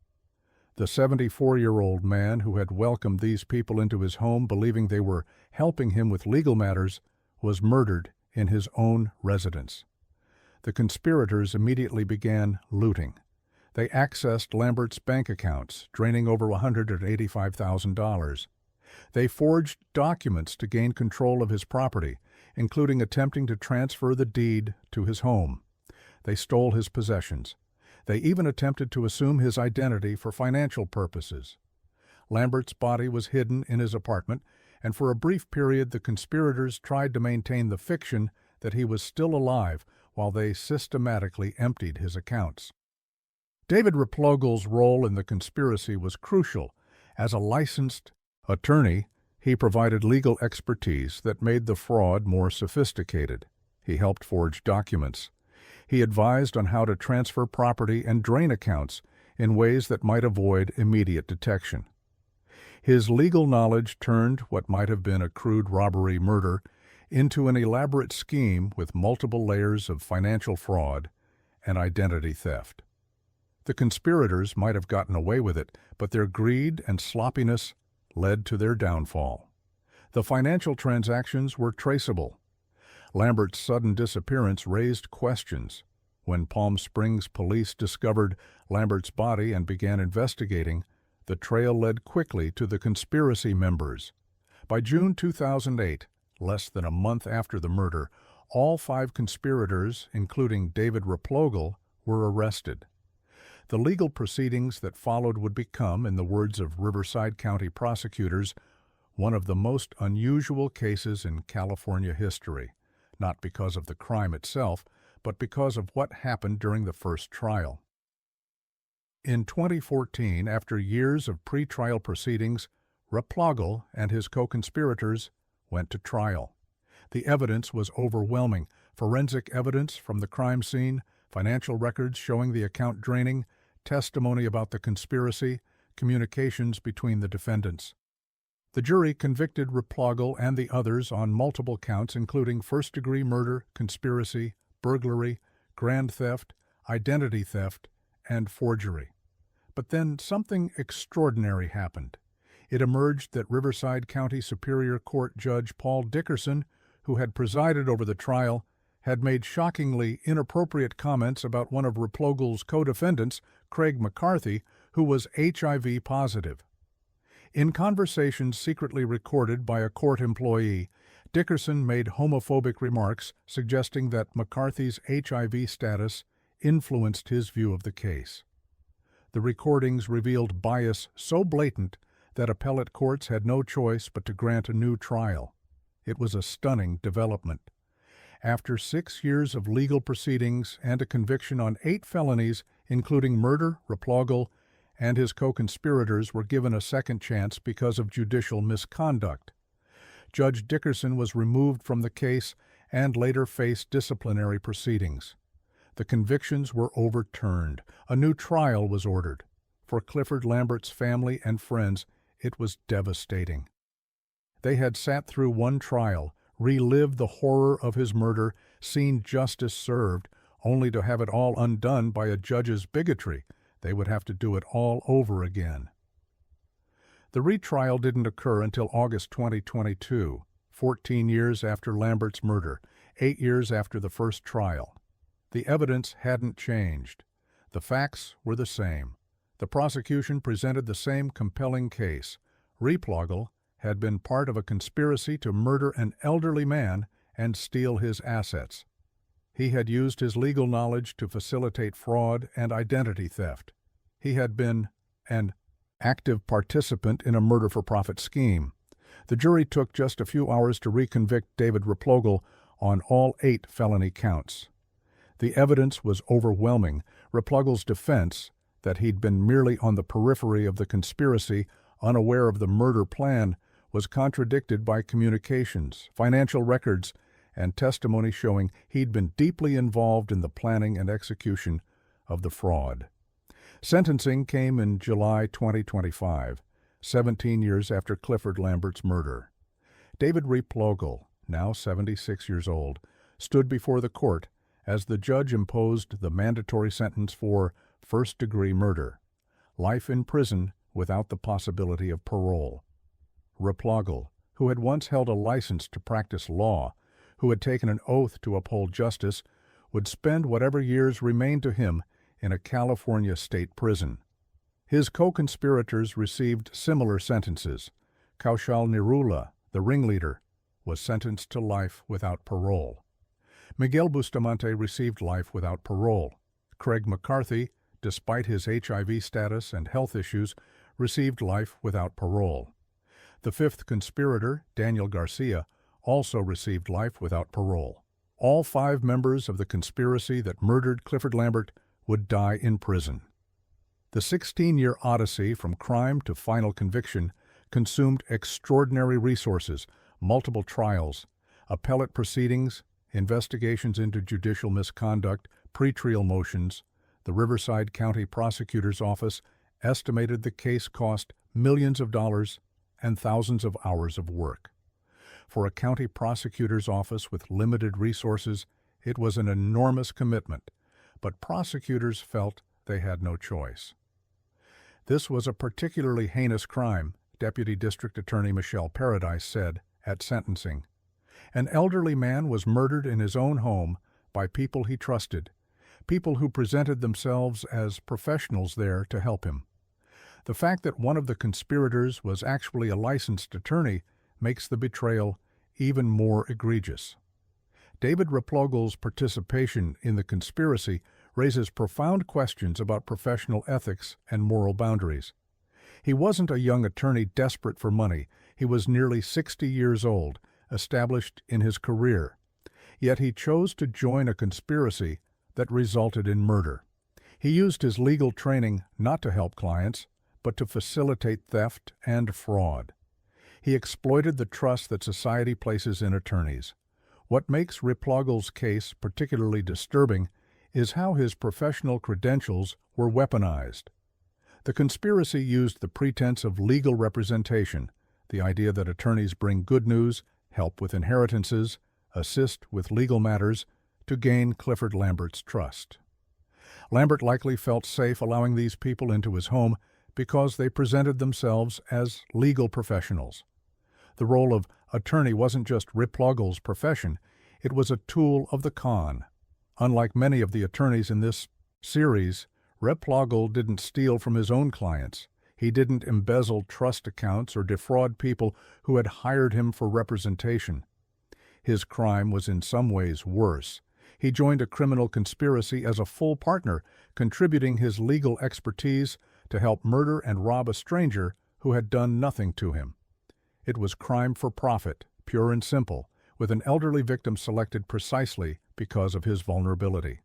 The 74-year-old man who had welcomed these people into his home believing they were helping him with legal matters was murdered in his own residence. The conspirators immediately began looting. They accessed Lambert's bank accounts, draining over $185,000. They forged documents to gain control of his property, including attempting to transfer the deed to his home. They stole his possessions. They even attempted to assume his identity for financial purposes. Lambert's body was hidden in his apartment, and for a brief period the conspirators tried to maintain the fiction that he was still alive while they systematically emptied his accounts. David Replogle's role in the conspiracy was crucial. As a licensed attorney, he provided legal expertise that made the fraud more sophisticated. He helped forge documents. He advised on how to transfer property and drain accounts in ways that might avoid immediate detection. His legal knowledge turned what might have been a crude robbery murder into an elaborate scheme with multiple layers of financial fraud and identity theft. The conspirators might have gotten away with it, but their greed and sloppiness led to their downfall. The financial transactions were traceable. Lambert's sudden disappearance raised questions. When Palm Springs police discovered Lambert's body and began investigating, the trail led quickly to the conspiracy members. By June 2008, less than a month after the murder, all 5 conspirators, including David Replogle, were arrested. The legal proceedings that followed would become, in the words of Riverside County prosecutors, one of the most unusual cases in California history, not because of the crime itself, but because of what happened during the first trial. In 2014, after years of pre-trial proceedings, Replogle and his co-conspirators went to trial. The evidence was overwhelming: forensic evidence from the crime scene, financial records showing the account draining, testimony about the conspiracy, communications between the defendants. The jury convicted Replogle and the others on multiple counts including first-degree murder, conspiracy, burglary, grand theft, identity theft, and forgery. But then something extraordinary happened. It emerged that Riverside County Superior Court Judge Paul Dickerson, who had presided over the trial, had made shockingly inappropriate comments about one of Replogle's co-defendants, Craig McCarthy, who was HIV positive. In conversations secretly recorded by a court employee, Dickerson made homophobic remarks suggesting that McCarthy's HIV status influenced his view of the case. The recordings revealed bias so blatant that appellate courts had no choice but to grant a new trial. It was a stunning development. After 6 years of legal proceedings and a conviction on 8 felonies, including murder, Replogle and his co-conspirators were given a second chance because of judicial misconduct. Judge Dickerson was removed from the case and later faced disciplinary proceedings. The convictions were overturned. A new trial was ordered. For Clifford Lambert's family and friends, it was devastating. They had sat through one trial, relived the horror of his murder, seen justice served, only to have it all undone by a judge's bigotry. They would have to do it all over again. The retrial didn't occur until August 2022, 14 years after Lambert's murder, 8 years after the first trial. The evidence hadn't changed. The facts were the same. The prosecution presented the same compelling case. Replogle had been part of a conspiracy to murder an elderly man and steal his assets. He had used his legal knowledge to facilitate fraud and identity theft. He had been an active participant in a murder-for-profit scheme. The jury took just a few hours to reconvict David Replogle on all 8 felony counts. The evidence was overwhelming. Replogle's defense, that he'd been merely on the periphery of the conspiracy, unaware of the murder plan, was contradicted by communications, financial records, and testimony showing he'd been deeply involved in the planning and execution of the fraud. Sentencing came in July 2025, 17 years after Clifford Lambert's murder. David Replogle, now 76 years old, stood before the court as the judge imposed the mandatory sentence for first-degree murder, life in prison without the possibility of parole. Replogle, who had once held a license to practice law, who had taken an oath to uphold justice, would spend whatever years remained to him in a California state prison. His co-conspirators received similar sentences. Kaushal Nirula, the ringleader, was sentenced to life without parole. Miguel Bustamante received life without parole. Craig McCarthy, despite his HIV status and health issues, received life without parole. The 5th conspirator, Daniel Garcia, also received life without parole. All 5 members of the conspiracy that murdered Clifford Lambert would die in prison. The 16-year odyssey from crime to final conviction consumed extraordinary resources, multiple trials, appellate proceedings, investigations into judicial misconduct, pretrial motions. The Riverside County Prosecutor's Office estimated the case cost millions of dollars and thousands of hours of work. For a county prosecutor's office with limited resources, it was an enormous commitment, but prosecutors felt they had no choice. This was a particularly heinous crime, Deputy District Attorney Michelle Paradise said at sentencing. An elderly man was murdered in his own home by people he trusted, people who presented themselves as professionals there to help him. The fact that one of the conspirators was actually a licensed attorney makes the betrayal even more egregious. David Replogle's participation in the conspiracy raises profound questions about professional ethics and moral boundaries. He wasn't a young attorney desperate for money. He was nearly 60 years old, established in his career. Yet he chose to join a conspiracy that resulted in murder. He used his legal training not to help clients, but to facilitate theft and fraud. He exploited the trust that society places in attorneys. What makes Replogle's case particularly disturbing is how his professional credentials were weaponized. The conspiracy used the pretense of legal representation, the idea that attorneys bring good news, help with inheritances, assist with legal matters, to gain Clifford Lambert's trust. Lambert likely felt safe allowing these people into his home because they presented themselves as legal professionals. The role of attorney wasn't just Replogle's profession, It was a tool of the con. Unlike many of the attorneys in this series, Replogle didn't steal from his own clients. He didn't embezzle trust accounts or defraud people who had hired him for representation. His crime was in some ways worse. He joined a criminal conspiracy as a full partner, contributing his legal expertise to help murder and rob a stranger who had done nothing to him. It was crime for profit, pure and simple, with an elderly victim selected precisely because of his vulnerability.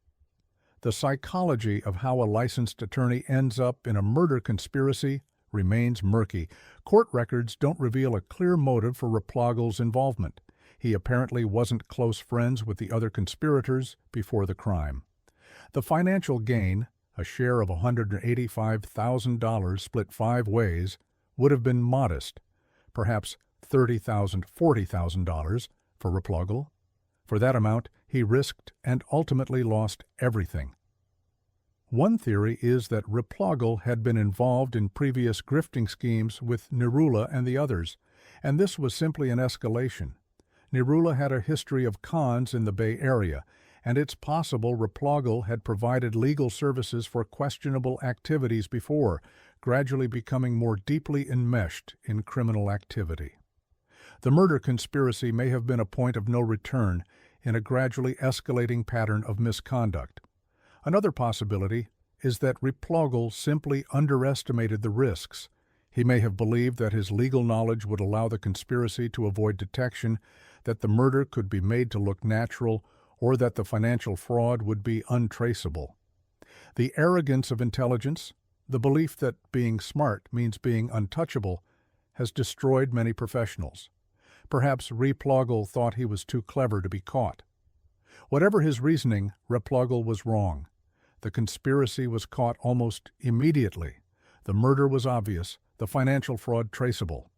The psychology of how a licensed attorney ends up in a murder conspiracy remains murky. Court records don't reveal a clear motive for Replogle's involvement. He apparently wasn't close friends with the other conspirators before the crime. The financial gain, a share of $185,000 split 5 ways, would have been modest, perhaps $30,000, $40,000 for Replogle. For that amount, he risked and ultimately lost everything. One theory is that Replogle had been involved in previous grifting schemes with Nirula and the others, and this was simply an escalation. Nirula had a history of cons in the Bay Area, and it's possible Replogle had provided legal services for questionable activities before, gradually becoming more deeply enmeshed in criminal activity. The murder conspiracy may have been a point of no return in a gradually escalating pattern of misconduct. Another possibility is that Replogle simply underestimated the risks. He may have believed that his legal knowledge would allow the conspiracy to avoid detection, that the murder could be made to look natural, or that the financial fraud would be untraceable. The arrogance of intelligence, the belief that being smart means being untouchable, has destroyed many professionals. Perhaps Replogle thought he was too clever to be caught. Whatever his reasoning, Replogle was wrong. The conspiracy was caught almost immediately. The murder was obvious, the financial fraud traceable.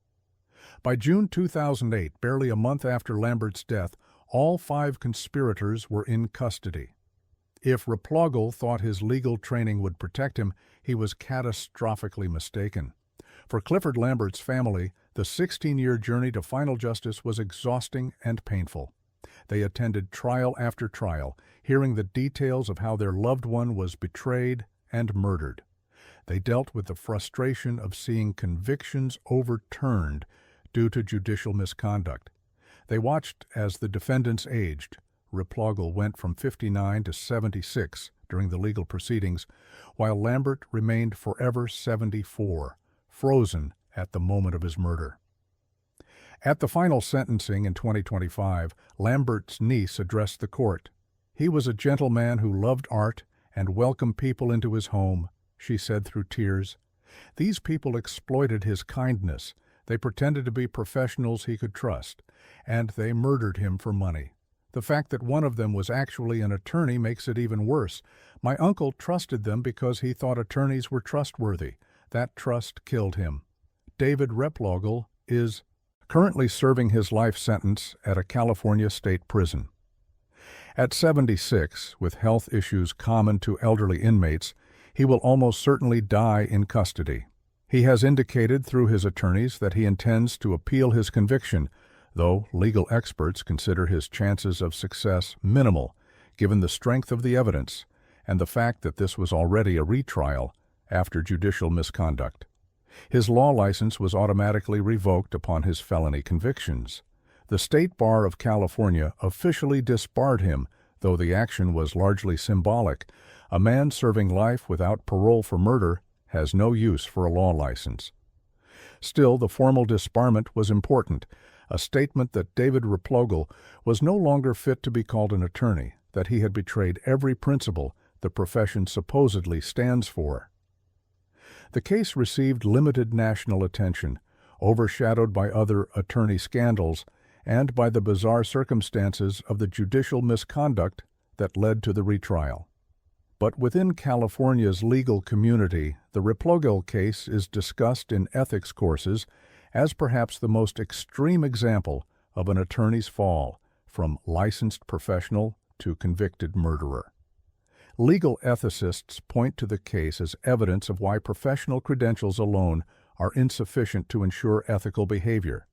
By June 2008, barely a month after Lambert's death, all 5 conspirators were in custody. If Replogle thought his legal training would protect him, he was catastrophically mistaken. For Clifford Lambert's family, the 16-year journey to final justice was exhausting and painful. They attended trial after trial, hearing the details of how their loved one was betrayed and murdered. They dealt with the frustration of seeing convictions overturned due to judicial misconduct. They watched as the defendants aged. Replogle went from 59 to 76 during the legal proceedings, while Lambert remained forever 74, frozen at the moment of his murder. At the final sentencing in 2025, Lambert's niece addressed the court. He was a gentleman who loved art and welcomed people into his home, she said through tears. These people exploited his kindness. They pretended to be professionals he could trust, and they murdered him for money. The fact that one of them was actually an attorney makes it even worse. My uncle trusted them because he thought attorneys were trustworthy. That trust killed him. David Replogle is currently serving his life sentence at a California state prison. At 76, with health issues common to elderly inmates, he will almost certainly die in custody. He has indicated through his attorneys that he intends to appeal his conviction, though legal experts consider his chances of success minimal, given the strength of the evidence and the fact that this was already a retrial after judicial misconduct. His law license was automatically revoked upon his felony convictions. The State Bar of California officially disbarred him, though the action was largely symbolic. A man serving life without parole for murder has no use for a law license. Still, the formal disbarment was important, a statement that David Replogle was no longer fit to be called an attorney, that he had betrayed every principle the profession supposedly stands for. The case received limited national attention, overshadowed by other attorney scandals and by the bizarre circumstances of the judicial misconduct that led to the retrial. But within California's legal community, the Replogle case is discussed in ethics courses as perhaps the most extreme example of an attorney's fall from licensed professional to convicted murderer. Legal ethicists point to the case as evidence of why professional credentials alone are insufficient to ensure ethical behavior.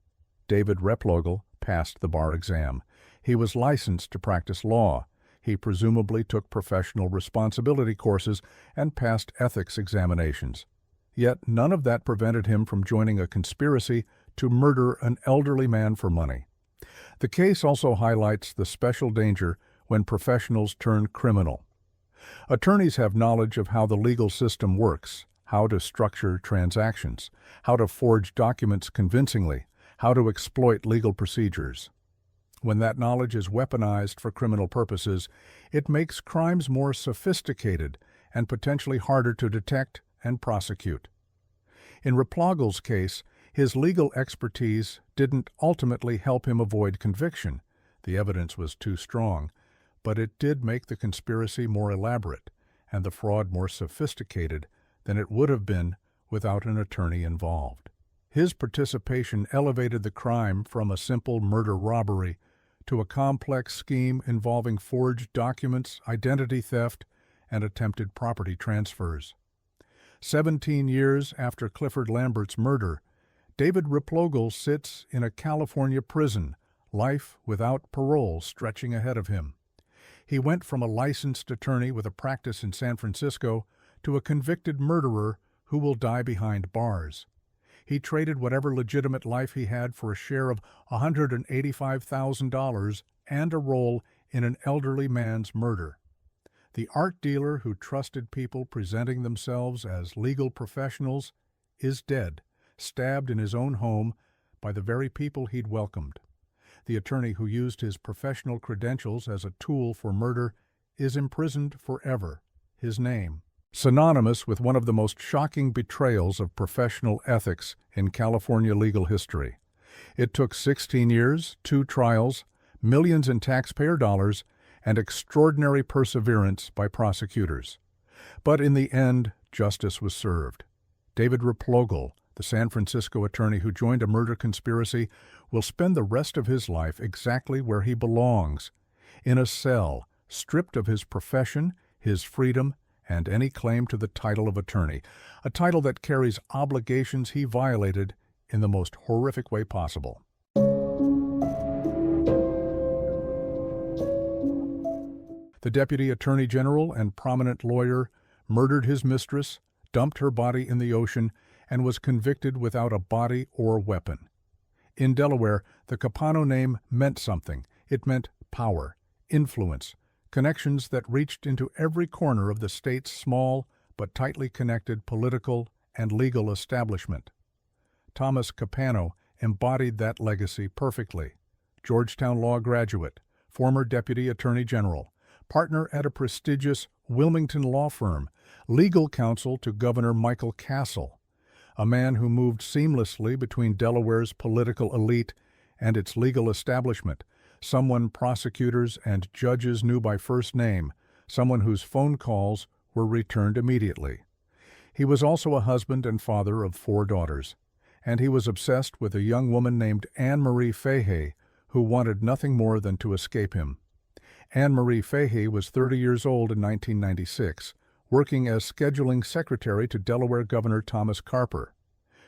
David Replogle passed the bar exam. He was licensed to practice law. He presumably took professional responsibility courses and passed ethics examinations. Yet none of that prevented him from joining a conspiracy to murder an elderly man for money. The case also highlights the special danger when professionals turn criminal. Attorneys have knowledge of how the legal system works, how to structure transactions, how to forge documents convincingly, how to exploit legal procedures. When that knowledge is weaponized for criminal purposes, it makes crimes more sophisticated and potentially harder to detect and prosecute. In Replogel's case, his legal expertise didn't ultimately help him avoid conviction. The evidence was too strong, but it did make the conspiracy more elaborate and the fraud more sophisticated than it would have been without an attorney involved. His participation elevated the crime from a simple murder-robbery to a complex scheme involving forged documents, identity theft, and attempted property transfers. 17 years after Clifford Lambert's murder, David Replogel sits in a California prison, life without parole stretching ahead of him. He went from a licensed attorney with a practice in San Francisco to a convicted murderer who will die behind bars. He traded whatever legitimate life he had for a share of $185,000 and a role in an elderly man's murder. The art dealer who trusted people presenting themselves as legal professionals is dead, stabbed in his own home by the very people he'd welcomed. The attorney who used his professional credentials as a tool for murder is imprisoned forever. His name, synonymous with one of the most shocking betrayals of professional ethics in California legal history. It took 16 years, 2 trials, millions in taxpayer dollars, and extraordinary perseverance by prosecutors. But in the end, justice was served. David Replogel, the San Francisco attorney who joined a murder conspiracy, will spend the rest of his life exactly where he belongs, in a cell, stripped of his profession, his freedom, and any claim to the title of attorney, a title that carries obligations he violated in the most horrific way possible. The Deputy Attorney General and prominent lawyer murdered his mistress, dumped her body in the ocean, and was convicted without a body or weapon. In Delaware, the Capano name meant something. It meant power, influence, connections that reached into every corner of the state's small but tightly connected political and legal establishment. Thomas Capano embodied that legacy perfectly. Georgetown Law graduate, former Deputy Attorney General, partner at a prestigious Wilmington law firm, legal counsel to Governor Michael Castle, a man who moved seamlessly between Delaware's political elite and its legal establishment, someone prosecutors and judges knew by first name, someone whose phone calls were returned immediately. He was also a husband and father of 4 daughters, and he was obsessed with a young woman named Anne Marie Fahey, who wanted nothing more than to escape him. Anne Marie Fahey was 30 years old in 1996, working as scheduling secretary to Delaware Governor Thomas Carper.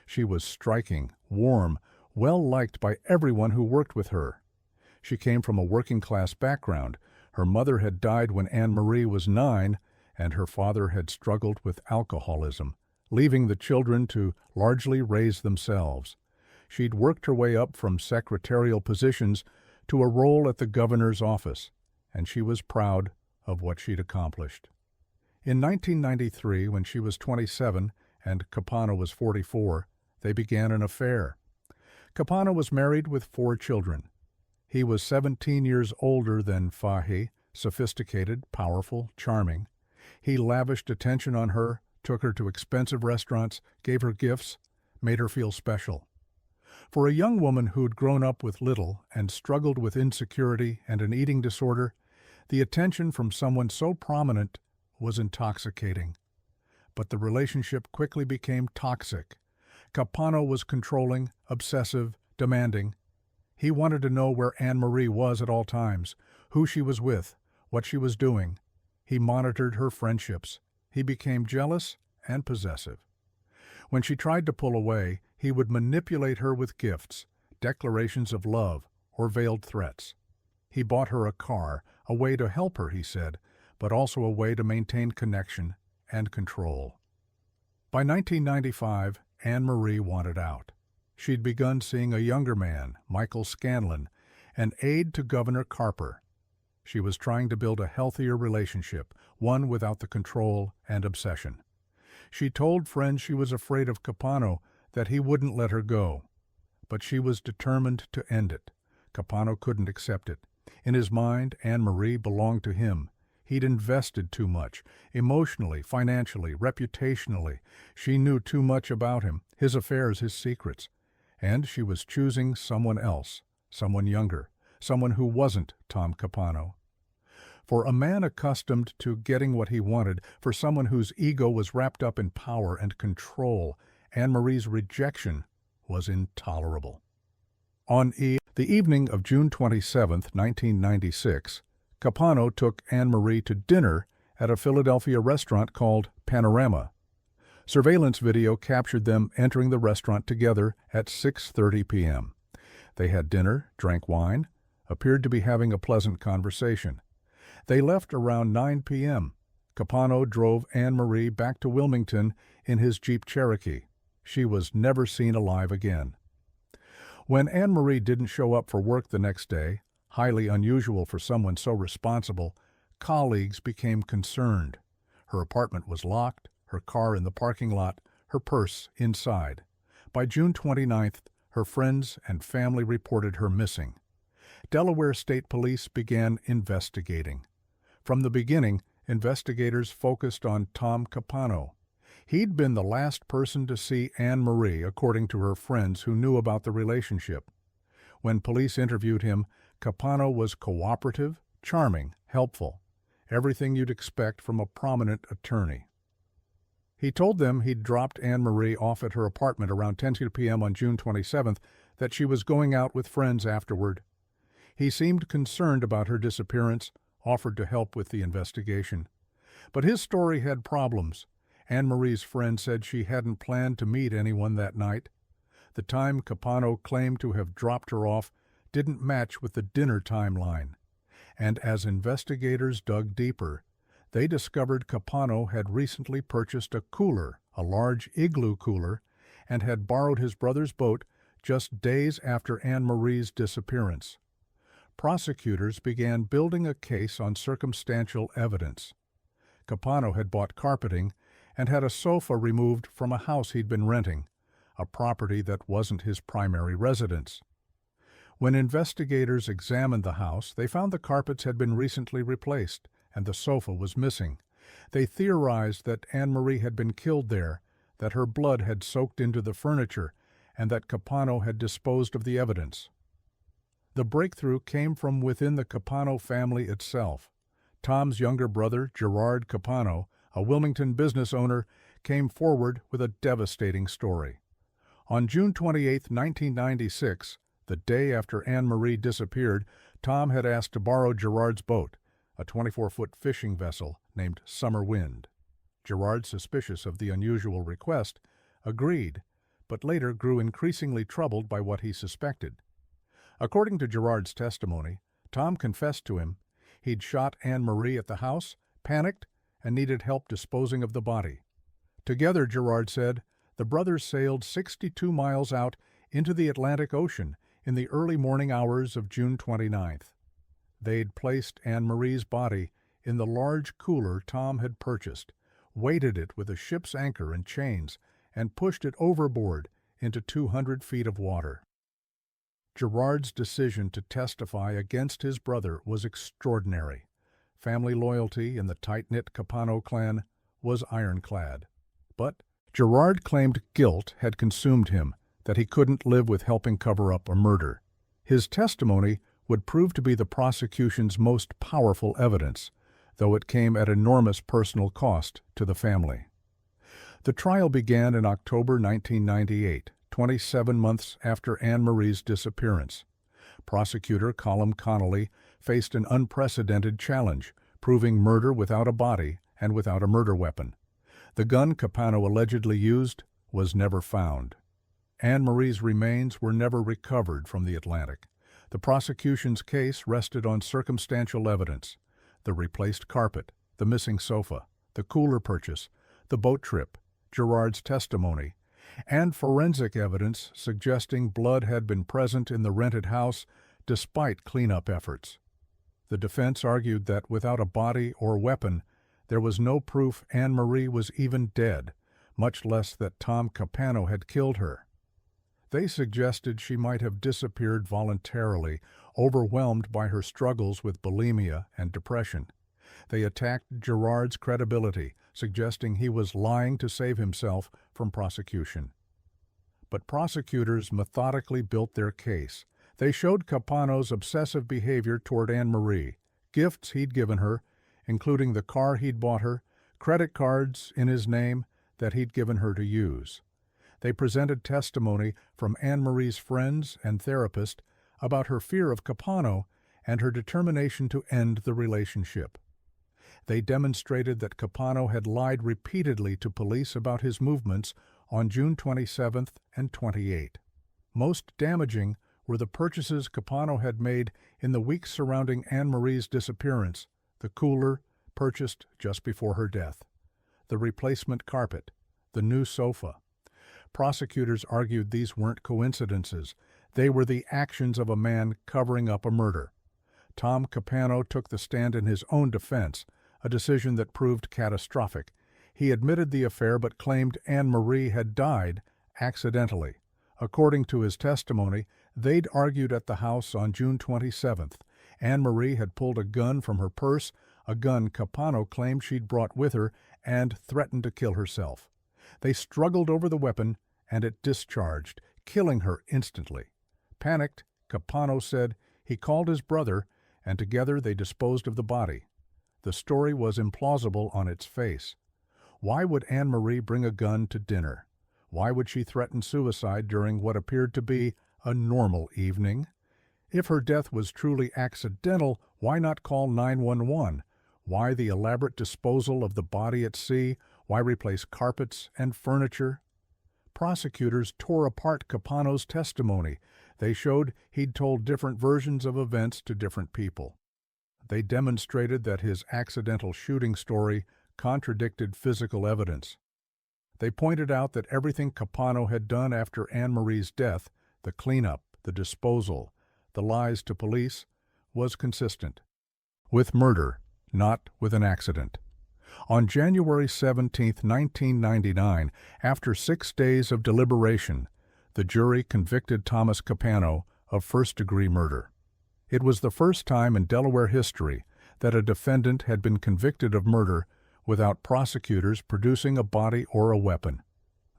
She was striking, warm, well-liked by everyone who worked with her. She came from a working-class background. Her mother had died when Anne Marie was 9, and her father had struggled with alcoholism, leaving the children to largely raise themselves. She'd worked her way up from secretarial positions to a role at the governor's office, and she was proud of what she'd accomplished. In 1993, when she was 27 and Capano was 44, they began an affair. Capano was married with 4 children. He was 17 years older than Fahey, sophisticated, powerful, charming. He lavished attention on her, took her to expensive restaurants, gave her gifts, made her feel special. For a young woman who'd grown up with little and struggled with insecurity and an eating disorder, the attention from someone so prominent was intoxicating. But the relationship quickly became toxic. Capano was controlling, obsessive, demanding. He wanted to know where Anne Marie was at all times, who she was with, what she was doing. He monitored her friendships. He became jealous and possessive. When she tried to pull away, he would manipulate her with gifts, declarations of love, or veiled threats. He bought her a car, a way to help her, he said, but also a way to maintain connection and control. By 1995, Anne Marie wanted out. She'd begun seeing a younger man, Michael Scanlon, an aide to Governor Carper. She was trying to build a healthier relationship, one without the control and obsession. She told friends she was afraid of Capano, that he wouldn't let her go. But she was determined to end it. Capano couldn't accept it. In his mind, Anne Marie belonged to him. He'd invested too much, emotionally, financially, reputationally. She knew too much about him, his affairs, his secrets. And she was choosing someone else, someone younger, someone who wasn't Tom Capano. For a man accustomed to getting what he wanted, for someone whose ego was wrapped up in power and control, Anne Marie's rejection was intolerable. The evening of June 27, 1996, Capano took Anne Marie to dinner at a Philadelphia restaurant called Panorama. Surveillance video captured them entering the restaurant together at 6:30 p.m. They had dinner, drank wine, appeared to be having a pleasant conversation. They left around 9 p.m. Capano drove Anne Marie back to Wilmington in his Jeep Cherokee. She was never seen alive again. When Anne Marie didn't show up for work the next day, highly unusual for someone so responsible, colleagues became concerned. Her apartment was locked, her car in the parking lot, her purse inside. By June 29th, her friends and family reported her missing. Delaware State Police began investigating. From the beginning, investigators focused on Tom Capano. He'd been the last person to see Anne Marie, according to her friends who knew about the relationship. When police interviewed him, Capano was cooperative, charming, helpful. Everything you'd expect from a prominent attorney. He told them he'd dropped Anne Marie off at her apartment around 10 p.m. on June 27th, that she was going out with friends afterward. He seemed concerned about her disappearance, offered to help with the investigation. But his story had problems. Anne Marie's friend said she hadn't planned to meet anyone that night. The time Capano claimed to have dropped her off didn't match with the dinner timeline. And as investigators dug deeper, they discovered Capano had recently purchased a cooler, a large igloo cooler, and had borrowed his brother's boat just days after Anne Marie's disappearance. Prosecutors began building a case on circumstantial evidence. Capano had bought carpeting and had a sofa removed from a house he'd been renting, a property that wasn't his primary residence. When investigators examined the house, they found the carpets had been recently replaced and the sofa was missing. They theorized that Anne Marie had been killed there, that her blood had soaked into the furniture, and that Capano had disposed of the evidence. The breakthrough came from within the Capano family itself. Tom's younger brother, Gerard Capano, a Wilmington business owner, came forward with a devastating story. On June 28, 1996, the day after Anne Marie disappeared, Tom had asked to borrow Gerard's boat, a 24-foot fishing vessel named Summer Wind. Gerard, suspicious of the unusual request, agreed, but later grew increasingly troubled by what he suspected. According to Gerard's testimony, Tom confessed to him he'd shot Anne Marie at the house, panicked, and needed help disposing of the body. Together, Gerard said, the brothers sailed 62 miles out into the Atlantic Ocean in the early morning hours of June 29th. They'd placed Anne Marie's body in the large cooler Tom had purchased, weighted it with a ship's anchor and chains, and pushed it overboard into 200 feet of water. Gerard's decision to testify against his brother was extraordinary. Family loyalty in the tight-knit Capano clan was ironclad. But Gerard claimed guilt had consumed him, that he couldn't live with helping cover up a murder. His testimony would prove to be the prosecution's most powerful evidence, though it came at enormous personal cost to the family. The trial began in October 1998, 27 months after Anne Marie's disappearance. Prosecutor Colum Connolly faced an unprecedented challenge, proving murder without a body and without a murder weapon. The gun Capano allegedly used was never found. Anne Marie's remains were never recovered from the Atlantic. The prosecution's case rested on circumstantial evidence: the replaced carpet, the missing sofa, the cooler purchase, the boat trip, Gerard's testimony, and forensic evidence suggesting blood had been present in the rented house despite cleanup efforts. The defense argued that without a body or weapon, there was no proof Anne Marie was even dead, much less that Tom Capano had killed her. They suggested she might have disappeared voluntarily, overwhelmed by her struggles with bulimia and depression. They attacked Gerard's credibility, suggesting he was lying to save himself from prosecution. But prosecutors methodically built their case. They showed Capano's obsessive behavior toward Anne Marie, gifts he'd given her, including the car he'd bought her, credit cards in his name that he'd given her to use. They presented testimony from Anne Marie's friends and therapist about her fear of Capano and her determination to end the relationship. They demonstrated that Capano had lied repeatedly to police about his movements on June 27th and 28th. Most damaging were the purchases Capano had made in the weeks surrounding Anne Marie's disappearance: the cooler, purchased just before her death, the replacement carpet, the new sofa. Prosecutors argued these weren't coincidences. They were the actions of a man covering up a murder. Tom Capano took the stand in his own defense, a decision that proved catastrophic. He admitted the affair but claimed Anne Marie had died accidentally. According to his testimony, they'd argued at the house on June 27th. Anne Marie had pulled a gun from her purse, a gun Capano claimed she'd brought with her, and threatened to kill herself. They struggled over the weapon, and it discharged, killing her instantly. Panicked, Capano said he called his brother, and together they disposed of the body. The story was implausible on its face. Why would Anne Marie bring a gun to dinner? Why would she threaten suicide during what appeared to be a normal evening? If her death was truly accidental, why not call 911? Why the elaborate disposal of the body at sea? Why replace carpets and furniture? Prosecutors tore apart Capano's testimony. They showed he'd told different versions of events to different people. They demonstrated that his accidental shooting story contradicted physical evidence. They pointed out that everything Capano had done after Anne Marie's death, the cleanup, the disposal, the lies to police, was consistent with murder, not with an accident. On January 17, 1999, after 6 days of deliberation, the jury convicted Thomas Capano of first-degree murder. It was the first time in Delaware history that a defendant had been convicted of murder without prosecutors producing a body or a weapon.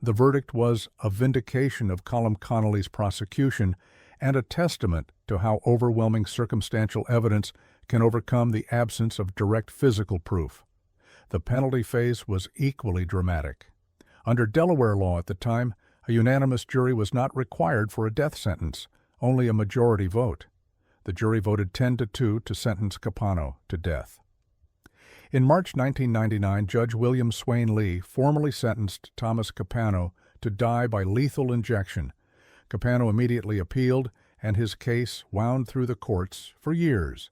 The verdict was a vindication of Colum Connolly's prosecution and a testament to how overwhelming circumstantial evidence can overcome the absence of direct physical proof. The penalty phase was equally dramatic. Under Delaware law at the time, a unanimous jury was not required for a death sentence, only a majority vote. The jury voted 10-2 to sentence Capano to death. In March 1999, Judge William Swain Lee formally sentenced Thomas Capano to die by lethal injection. Capano immediately appealed, and his case wound through the courts for years.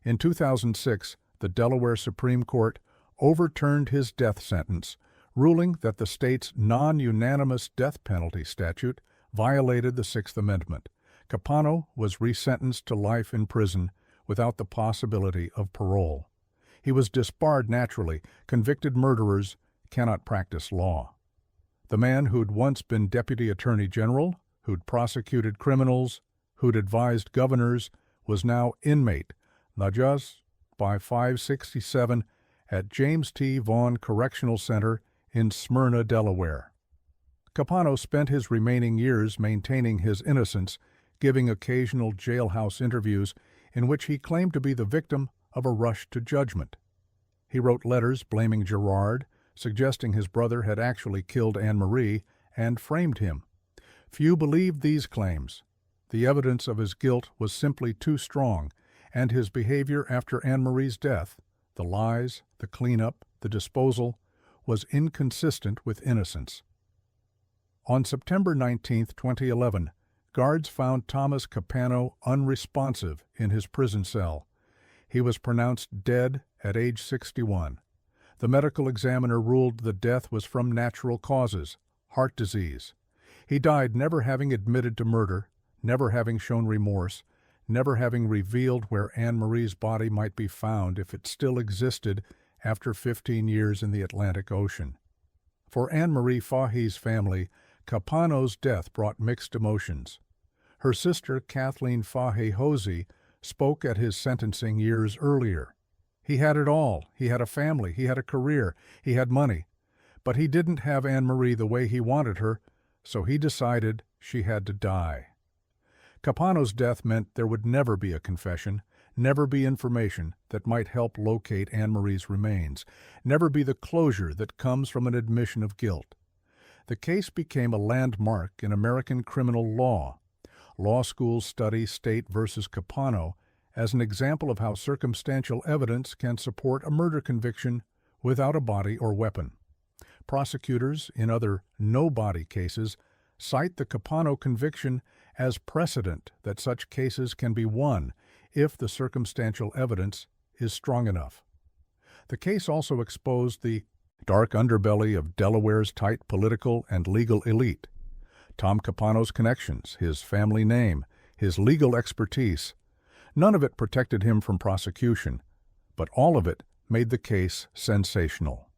In 2006, the Delaware Supreme Court overturned his death sentence, ruling that the state's non-unanimous death penalty statute violated the Sixth Amendment. Capano was resentenced to life in prison without the possibility of parole. He was disbarred naturally. Convicted murderers cannot practice law. The man who'd once been Deputy Attorney General, who'd prosecuted criminals, who'd advised governors, was now inmate, Lajas by 567 at James T. Vaughn Correctional Center in Smyrna, Delaware. Capano spent his remaining years maintaining his innocence, giving occasional jailhouse interviews in which he claimed to be the victim of a rush to judgment. He wrote letters blaming Gerard, suggesting his brother had actually killed Anne Marie, and framed him. Few believed these claims. The evidence of his guilt was simply too strong, and his behavior after Anne Marie's death, the lies, the cleanup, the disposal, was inconsistent with innocence. On September 19, 2011, guards found Thomas Capano unresponsive in his prison cell. He was pronounced dead at age 61. The medical examiner ruled the death was from natural causes, heart disease. He died never having admitted to murder, never having shown remorse, never having revealed where Anne Marie's body might be found if it still existed after 15 years in the Atlantic Ocean. For Anne Marie Fahey's family, Capano's death brought mixed emotions. Her sister, Kathleen Fahey Hosey, spoke at his sentencing years earlier. He had it all. He had a family. He had a career. He had money. But he didn't have Anne Marie the way he wanted her, so he decided she had to die. Capano's death meant there would never be a confession, never be information that might help locate Anne Marie's remains, never be the closure that comes from an admission of guilt. The case became a landmark in American criminal law. Law schools study State versus Capano as an example of how circumstantial evidence can support a murder conviction without a body or weapon. Prosecutors, in other no-body cases, cite the Capano conviction as precedent that such cases can be won if the circumstantial evidence is strong enough. The case also exposed the dark underbelly of Delaware's tight political and legal elite. Tom Capano's connections, his family name, his legal expertise, none of it protected him from prosecution, but all of it made the case sensational.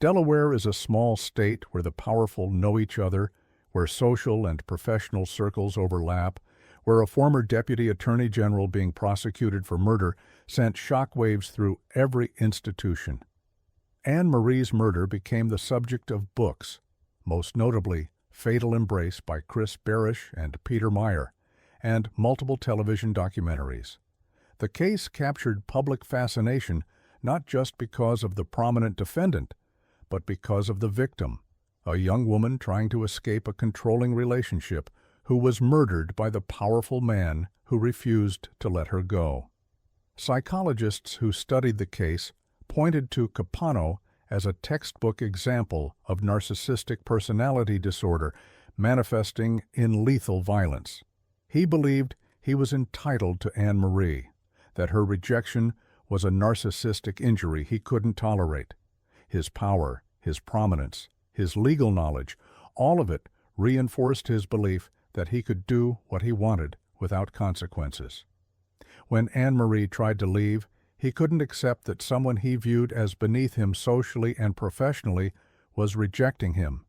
Delaware is a small state where the powerful know each other, where social and professional circles overlap, where a former deputy attorney general being prosecuted for murder sent shockwaves through every institution. Anne Marie's murder became the subject of books, most notably Fatal Embrace by Chris Barish and Peter Meyer, and multiple television documentaries. The case captured public fascination not just because of the prominent defendant, but because of the victim, a young woman trying to escape a controlling relationship who was murdered by the powerful man who refused to let her go. Psychologists who studied the case pointed to Capano as a textbook example of narcissistic personality disorder manifesting in lethal violence. He believed he was entitled to Anne Marie, that her rejection was a narcissistic injury he couldn't tolerate. His power, his prominence, his legal knowledge, all of it reinforced his belief that he could do what he wanted without consequences. When Anne Marie tried to leave, he couldn't accept that someone he viewed as beneath him socially and professionally was rejecting him.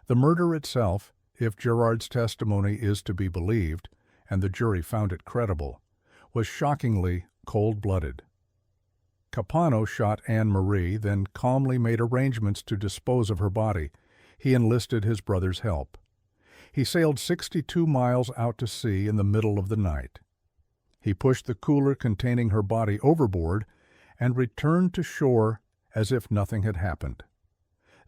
The murder itself, if Gerard's testimony is to be believed, and the jury found it credible, was shockingly cold-blooded. Capano shot Anne Marie, then calmly made arrangements to dispose of her body. He enlisted his brother's help. He sailed 62 miles out to sea in the middle of the night. He pushed the cooler containing her body overboard and returned to shore as if nothing had happened.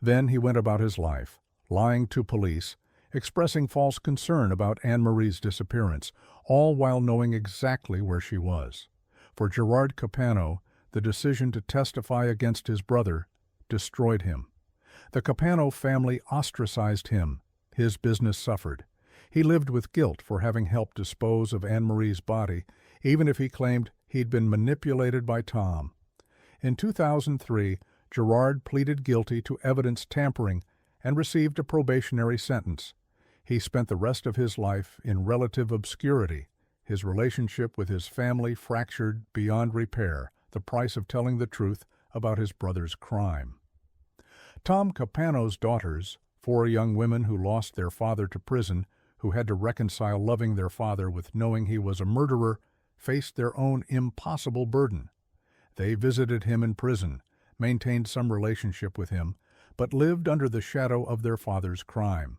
Then he went about his life, lying to police, expressing false concern about Anne Marie's disappearance, all while knowing exactly where she was. For Gerard Capano, the decision to testify against his brother destroyed him. The Capano family ostracized him. His business suffered. He lived with guilt for having helped dispose of Anne Marie's body, even if he claimed he'd been manipulated by Tom. In 2003, Gerard pleaded guilty to evidence tampering and received a probationary sentence. He spent the rest of his life in relative obscurity, his relationship with his family fractured beyond repair, the price of telling the truth about his brother's crime. Tom Capano's daughters, 4 young women who lost their father to prison, who had to reconcile loving their father with knowing he was a murderer, faced their own impossible burden. They visited him in prison, maintained some relationship with him, but lived under the shadow of their father's crime.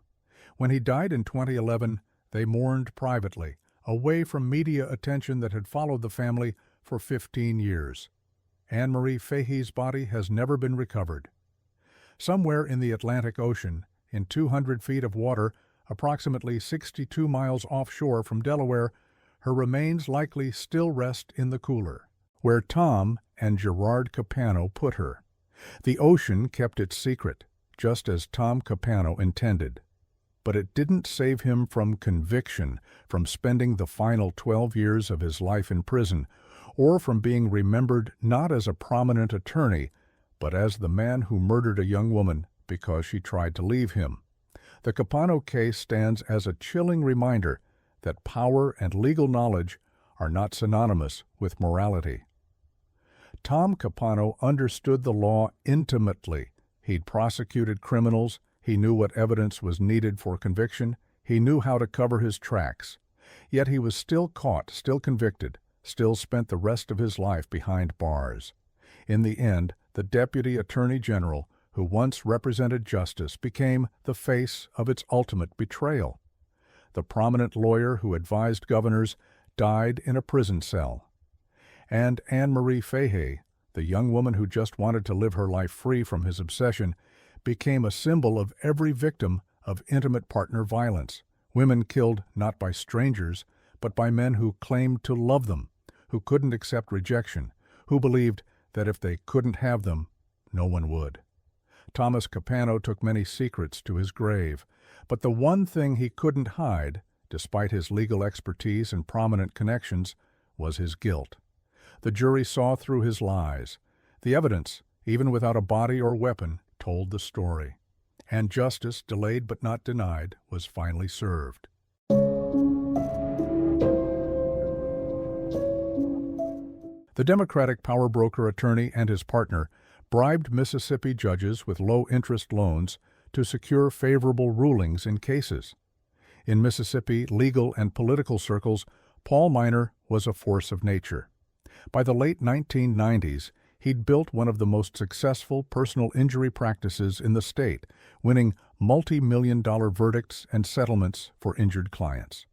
When he died in 2011, they mourned privately, away from media attention that had followed the family for 15 years. Anne Marie Fahey's body has never been recovered. Somewhere in the Atlantic Ocean, in 200 feet of water, approximately 62 miles offshore from Delaware, her remains likely still rest in the cooler, where Tom and Gerard Capano put her. The ocean kept its secret, just as Tom Capano intended. But it didn't save him from conviction, from spending the final 12 years of his life in prison, or from being remembered not as a prominent attorney, but as the man who murdered a young woman because she tried to leave him. The Capano case stands as a chilling reminder that power and legal knowledge are not synonymous with morality. Tom Capano understood the law intimately. He'd prosecuted criminals, he knew what evidence was needed for conviction, he knew how to cover his tracks. Yet he was still caught, still convicted, still spent the rest of his life behind bars. In the end, the Deputy Attorney General, who once represented justice, became the face of its ultimate betrayal. The prominent lawyer who advised governors died in a prison cell. And Anne Marie Fahey, the young woman who just wanted to live her life free from his obsession, became a symbol of every victim of intimate partner violence. Women killed not by strangers, but by men who claimed to love them, who couldn't accept rejection, who believed that if they couldn't have them, no one would. Thomas Capano took many secrets to his grave, but the one thing he couldn't hide, despite his legal expertise and prominent connections, was his guilt. The jury saw through his lies. The evidence, even without a body or weapon, told the story. And justice, delayed but not denied, was finally served. The Democratic power broker attorney and his partner bribed Mississippi judges with low-interest loans to secure favorable rulings in cases. In Mississippi legal and political circles, Paul Miner was a force of nature. By the late 1990s, he'd built one of the most successful personal injury practices in the state, winning multi-million-dollar verdicts and settlements for injured clients.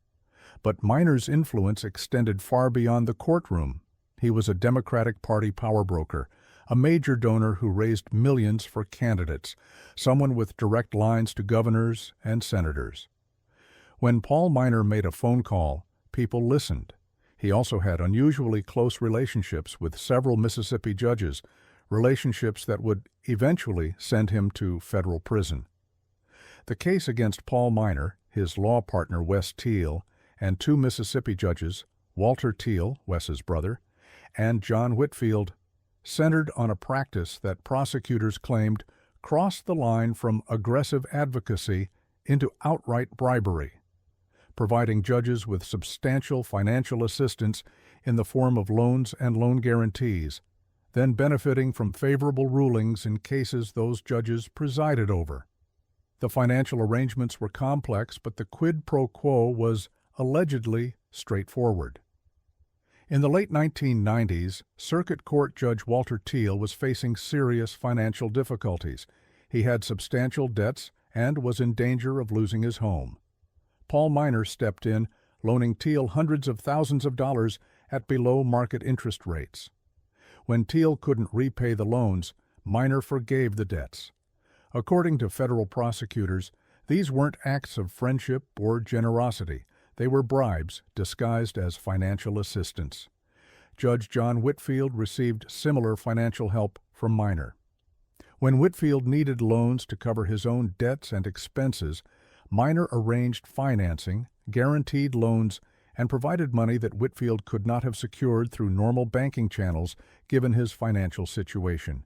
But Miner's influence extended far beyond the courtroom. He was a Democratic Party power broker, a major donor who raised millions for candidates, someone with direct lines to governors and senators. When Paul Miner made a phone call, people listened. He also had unusually close relationships with several Mississippi judges, relationships that would eventually send him to federal prison. The case against Paul Miner, his law partner Wes Teal, and two Mississippi judges, Walter Teal, Wes's brother, and John Whitfield, centered on a practice that prosecutors claimed crossed the line from aggressive advocacy into outright bribery, providing judges with substantial financial assistance in the form of loans and loan guarantees, then benefiting from favorable rulings in cases those judges presided over. The financial arrangements were complex, but the quid pro quo was allegedly straightforward. In the late 1990s, Circuit Court Judge Walter Teal was facing serious financial difficulties. He had substantial debts and was in danger of losing his home. Paul Miner stepped in, loaning Teal hundreds of thousands of dollars at below-market interest rates. When Teal couldn't repay the loans, Miner forgave the debts. According to federal prosecutors, these weren't acts of friendship or generosity. They were bribes disguised as financial assistance. Judge John Whitfield received similar financial help from Miner. When Whitfield needed loans to cover his own debts and expenses, Miner arranged financing, guaranteed loans, and provided money that Whitfield could not have secured through normal banking channels given his financial situation.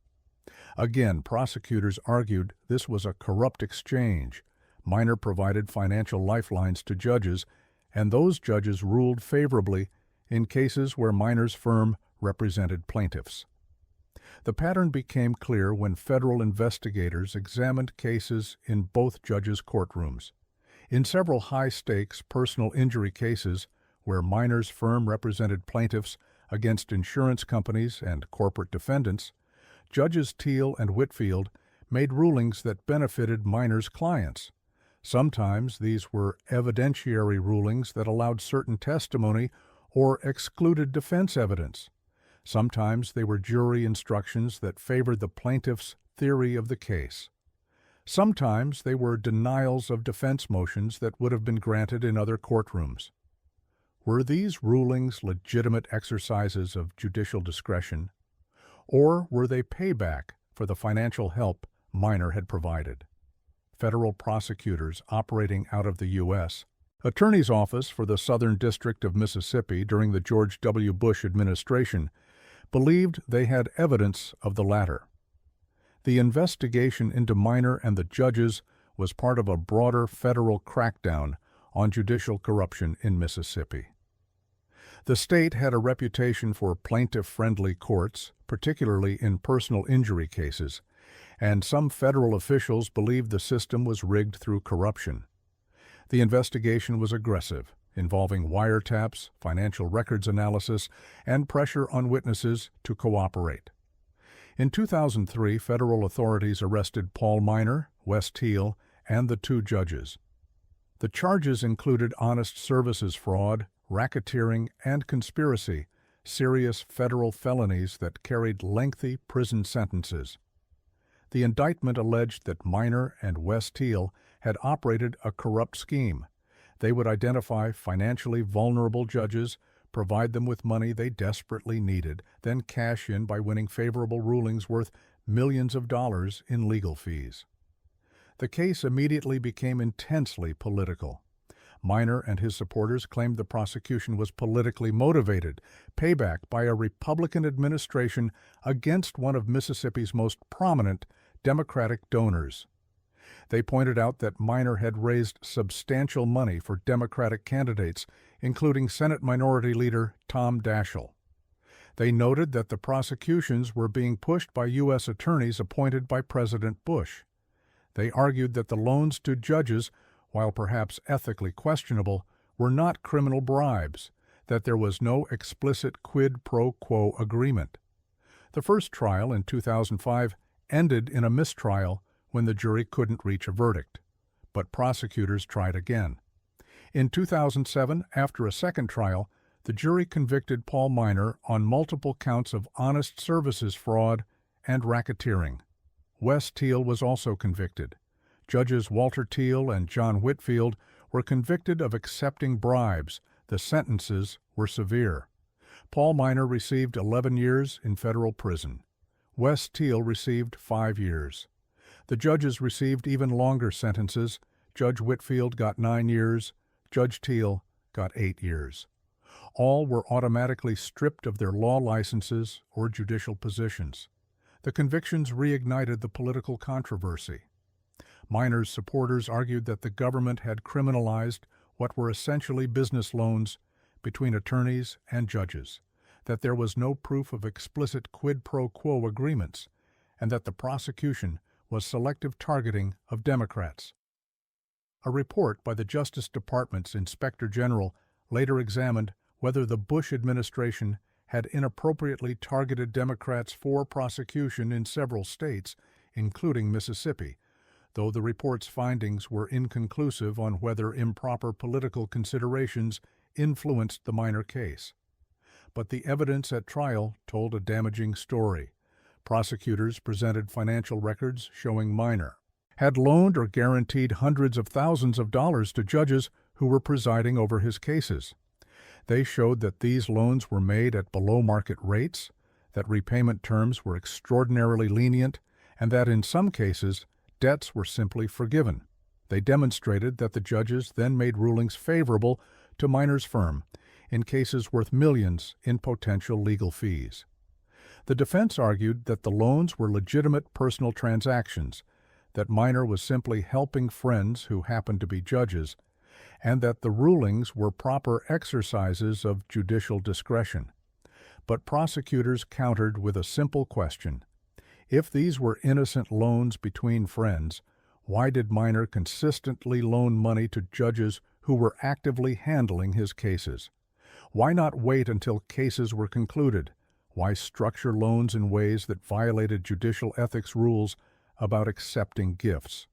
Again, prosecutors argued this was a corrupt exchange. Miner provided financial lifelines to judges, and those judges ruled favorably in cases where Miner's firm represented plaintiffs. The pattern became clear when federal investigators examined cases in both judges' courtrooms. In several high-stakes personal injury cases where Miner's firm represented plaintiffs against insurance companies and corporate defendants, Judges Teal and Whitfield made rulings that benefited Miner's clients. Sometimes these were evidentiary rulings that allowed certain testimony or excluded defense evidence. Sometimes they were jury instructions that favored the plaintiff's theory of the case. Sometimes they were denials of defense motions that would have been granted in other courtrooms. Were these rulings legitimate exercises of judicial discretion, or were they payback for the financial help Miner had provided? federal prosecutors operating out of the U.S. Attorney's Office for the Southern District of Mississippi during the George W. Bush administration believed they had evidence of the latter. The investigation into Minor and the judges was part of a broader federal crackdown on judicial corruption in Mississippi. The state had a reputation for plaintiff-friendly courts, particularly in personal injury cases, and some federal officials believed the system was rigged through corruption. The investigation was aggressive, involving wiretaps, financial records analysis, and pressure on witnesses to cooperate. In 2003, federal authorities arrested Paul Minor, Wes Teal, and the two judges. The charges included honest services fraud, racketeering, and conspiracy, serious federal felonies that carried lengthy prison sentences. The indictment alleged that Minor and Wes Teal had operated a corrupt scheme. They would identify financially vulnerable judges, provide them with money they desperately needed, then cash in by winning favorable rulings worth millions of dollars in legal fees. The case immediately became intensely political. Minor and his supporters claimed the prosecution was politically motivated, payback by a Republican administration against one of Mississippi's most prominent Democratic donors. They pointed out that Minor had raised substantial money for Democratic candidates, including Senate Minority Leader Tom Daschle. They noted that the prosecutions were being pushed by U.S. attorneys appointed by President Bush. They argued that the loans to judges, while perhaps ethically questionable, were not criminal bribes, that there was no explicit quid pro quo agreement. The first trial in 2005 ended in a mistrial when the jury couldn't reach a verdict, but prosecutors tried again. In 2007, after a second trial, the jury convicted Paul Minor on multiple counts of honest services fraud and racketeering. Wes Teal was also convicted. Judges Walter Teal and John Whitfield were convicted of accepting bribes. The sentences were severe. Paul Minor received 11 years in federal prison. Wes Teal received 5 years. The judges received even longer sentences. Judge Whitfield got 9 years. Judge Teal got 8 years. All were automatically stripped of their law licenses or judicial positions. The convictions reignited the political controversy. Minor's supporters argued that the government had criminalized what were essentially business loans between attorneys and judges, that there was no proof of explicit quid pro quo agreements, and that the prosecution was selective targeting of Democrats. A report by the Justice Department's Inspector General later examined whether the Bush administration had inappropriately targeted Democrats for prosecution in several states, including Mississippi, though the report's findings were inconclusive on whether improper political considerations influenced the Minor case. But the evidence at trial told a damaging story. Prosecutors presented financial records showing Minor had loaned or guaranteed hundreds of thousands of dollars to judges who were presiding over his cases. They showed that these loans were made at below-market rates, that repayment terms were extraordinarily lenient, and that in some cases, debts were simply forgiven. They demonstrated that the judges then made rulings favorable to Minor's firm in cases worth millions in potential legal fees. The defense argued that the loans were legitimate personal transactions, that Minor was simply helping friends who happened to be judges, and that the rulings were proper exercises of judicial discretion. But prosecutors countered with a simple question. If these were innocent loans between friends, why did Minor consistently loan money to judges who were actively handling his cases? Why not wait until cases were concluded? Why structure loans in ways that violated judicial ethics rules about accepting gifts?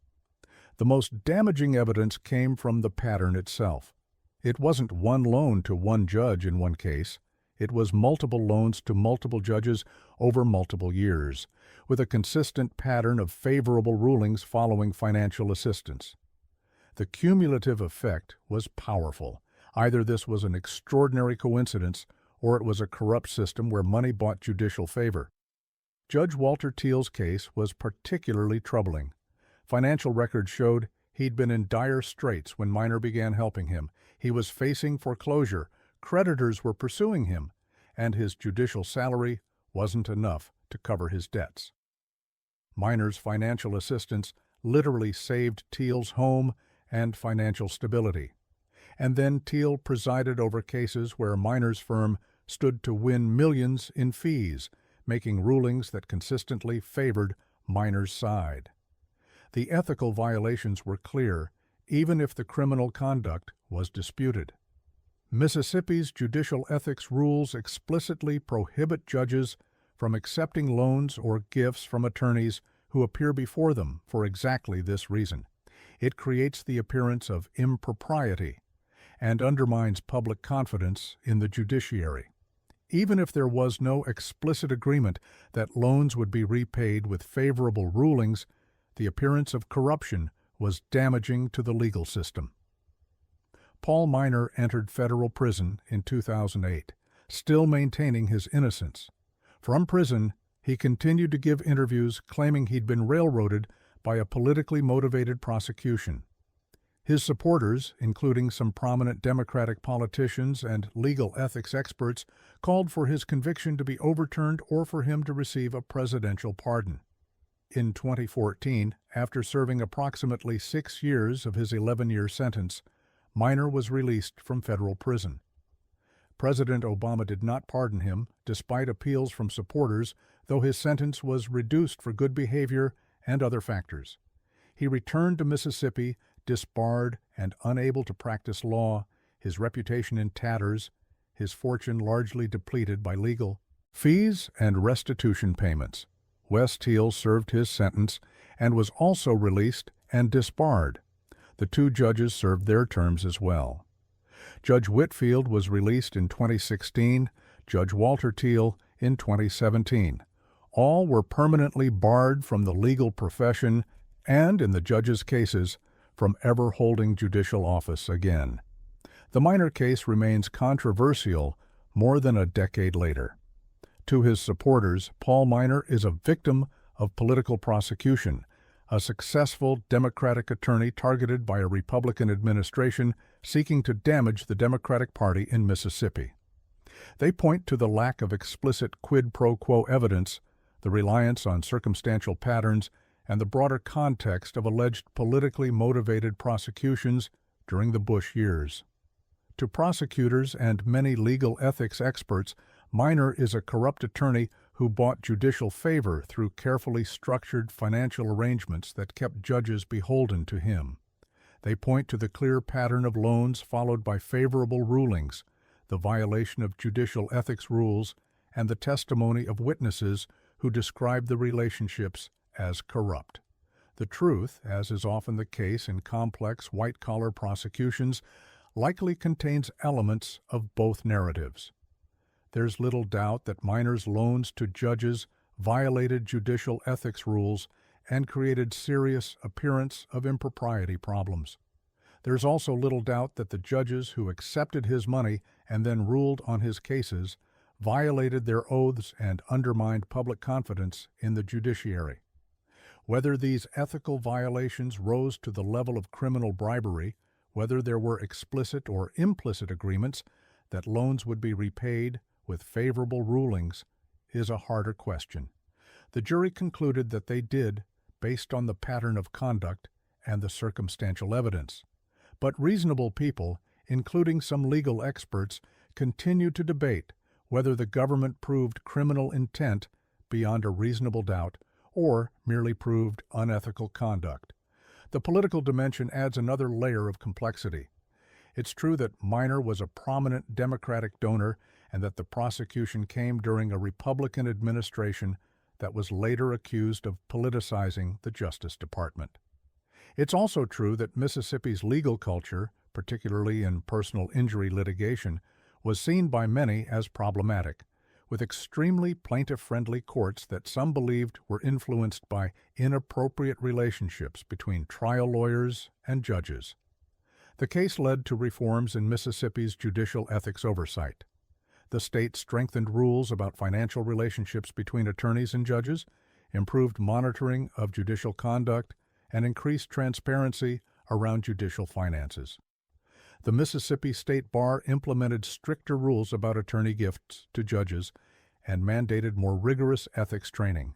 The most damaging evidence came from the pattern itself. It wasn't one loan to one judge in one case. It was multiple loans to multiple judges over multiple years, with a consistent pattern of favorable rulings following financial assistance. The cumulative effect was powerful. Either this was an extraordinary coincidence, or it was a corrupt system where money bought judicial favor. Judge Walter Teal's case was particularly troubling. Financial records showed he'd been in dire straits when Miner began helping him. He was facing foreclosure, creditors were pursuing him, and his judicial salary wasn't enough to cover his debts. Miner's financial assistance literally saved Thiel's home and financial stability. And then Thiel presided over cases where Miner's firm stood to win millions in fees, making rulings that consistently favored Miner's side. The ethical violations were clear, even if the criminal conduct was disputed. Mississippi's judicial ethics rules explicitly prohibit judges from accepting loans or gifts from attorneys who appear before them for exactly this reason. It creates the appearance of impropriety and undermines public confidence in the judiciary. Even if there was no explicit agreement that loans would be repaid with favorable rulings, the appearance of corruption was damaging to the legal system. Paul Miner entered federal prison in 2008, still maintaining his innocence. From prison, he continued to give interviews claiming he'd been railroaded by a politically motivated prosecution. His supporters, including some prominent Democratic politicians and legal ethics experts, called for his conviction to be overturned or for him to receive a presidential pardon. In 2014, after serving approximately 6 years of his 11-year sentence, Miner was released from federal prison. President Obama did not pardon him, despite appeals from supporters, though his sentence was reduced for good behavior and other factors. He returned to Mississippi, disbarred and unable to practice law, his reputation in tatters, his fortune largely depleted by legal fees and restitution payments. Wes Thiel served his sentence and was also released and disbarred. The two judges served their terms as well. Judge Whitfield was released in 2016, Judge Walter Thiel in 2017. All were permanently barred from the legal profession and, in the judges' cases, from ever holding judicial office again. The Miner case remains controversial more than a decade later. To his supporters, Paul Miner is a victim of political prosecution, a successful Democratic attorney targeted by a Republican administration seeking to damage the Democratic Party in Mississippi. They point to the lack of explicit quid pro quo evidence, the reliance on circumstantial patterns, and the broader context of alleged politically motivated prosecutions during the Bush years. To prosecutors and many legal ethics experts, Miner is a corrupt attorney who bought judicial favor through carefully structured financial arrangements that kept judges beholden to him. They point to the clear pattern of loans followed by favorable rulings, the violation of judicial ethics rules, and the testimony of witnesses who describe the relationships as corrupt. The truth, as is often the case in complex white-collar prosecutions, likely contains elements of both narratives. There's little doubt that Miner's loans to judges violated judicial ethics rules and created serious appearance of impropriety problems. There's also little doubt that the judges who accepted his money and then ruled on his cases violated their oaths and undermined public confidence in the judiciary. Whether these ethical violations rose to the level of criminal bribery, whether there were explicit or implicit agreements that loans would be repaid with favorable rulings, is a harder question. The jury concluded that they did, based on the pattern of conduct and the circumstantial evidence. But reasonable people, including some legal experts, continue to debate whether the government proved criminal intent beyond a reasonable doubt or merely proved unethical conduct. The political dimension adds another layer of complexity. It's true that Miner was a prominent Democratic donor and that the prosecution came during a Republican administration that was later accused of politicizing the Justice Department. It's also true that Mississippi's legal culture, particularly in personal injury litigation, was seen by many as problematic, with extremely plaintiff-friendly courts that some believed were influenced by inappropriate relationships between trial lawyers and judges. The case led to reforms in Mississippi's judicial ethics oversight. The state strengthened rules about financial relationships between attorneys and judges, improved monitoring of judicial conduct, and increased transparency around judicial finances. The Mississippi State Bar implemented stricter rules about attorney gifts to judges and mandated more rigorous ethics training.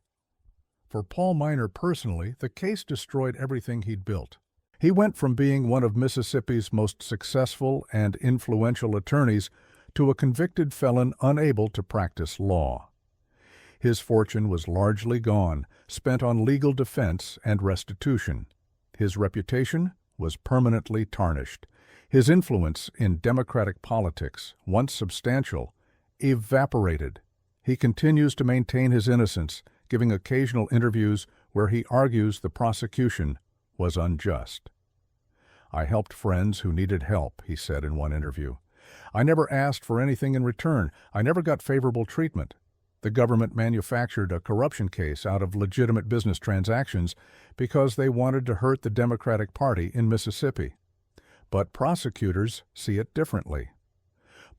For Paul Miner personally, the case destroyed everything he'd built. He went from being one of Mississippi's most successful and influential attorneys to a convicted felon unable to practice law. His fortune was largely gone, spent on legal defense and restitution. His reputation was permanently tarnished. His influence in Democratic politics, once substantial, evaporated. He continues to maintain his innocence, giving occasional interviews where he argues the prosecution was unjust. "I helped friends who needed help," he said in one interview. "I never asked for anything in return. I never got favorable treatment. The government manufactured a corruption case out of legitimate business transactions because they wanted to hurt the Democratic Party in Mississippi. But prosecutors see it differently."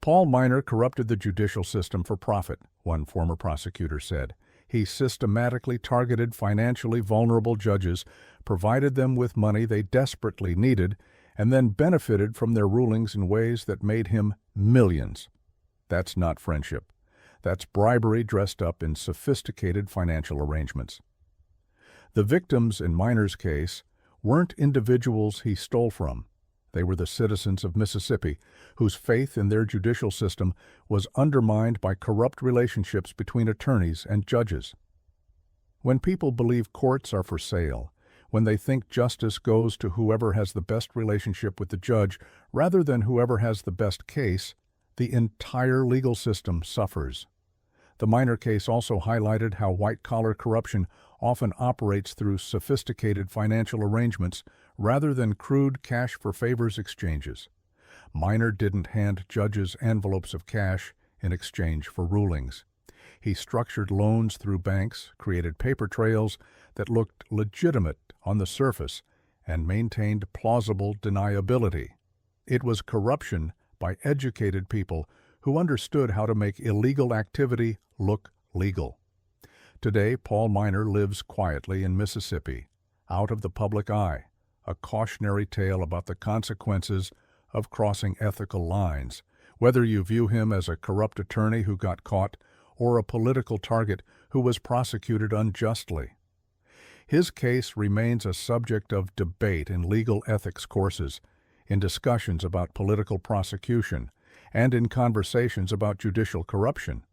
Paul Miner corrupted the judicial system for profit, one former prosecutor said. He systematically targeted financially vulnerable judges, provided them with money they desperately needed, and then benefited from their rulings in ways that made him millions. That's not friendship. That's bribery dressed up in sophisticated financial arrangements. The victims in Miner's case weren't individuals he stole from. They were the citizens of Mississippi, whose faith in their judicial system was undermined by corrupt relationships between attorneys and judges. When people believe courts are for sale, when they think justice goes to whoever has the best relationship with the judge rather than whoever has the best case, the entire legal system suffers. The Miner case also highlighted how white-collar corruption often operates through sophisticated financial arrangements rather than crude cash-for-favors exchanges. Miner didn't hand judges envelopes of cash in exchange for rulings. He structured loans through banks, created paper trails that looked legitimate on the surface, and maintained plausible deniability. It was corruption by educated people who understood how to make illegal activity look legal. Today, Paul Miner lives quietly in Mississippi, out of the public eye, a cautionary tale about the consequences of crossing ethical lines, whether you view him as a corrupt attorney who got caught or a political target who was prosecuted unjustly. His case remains a subject of debate in legal ethics courses, in discussions about political prosecution, and in conversations about judicial corruption.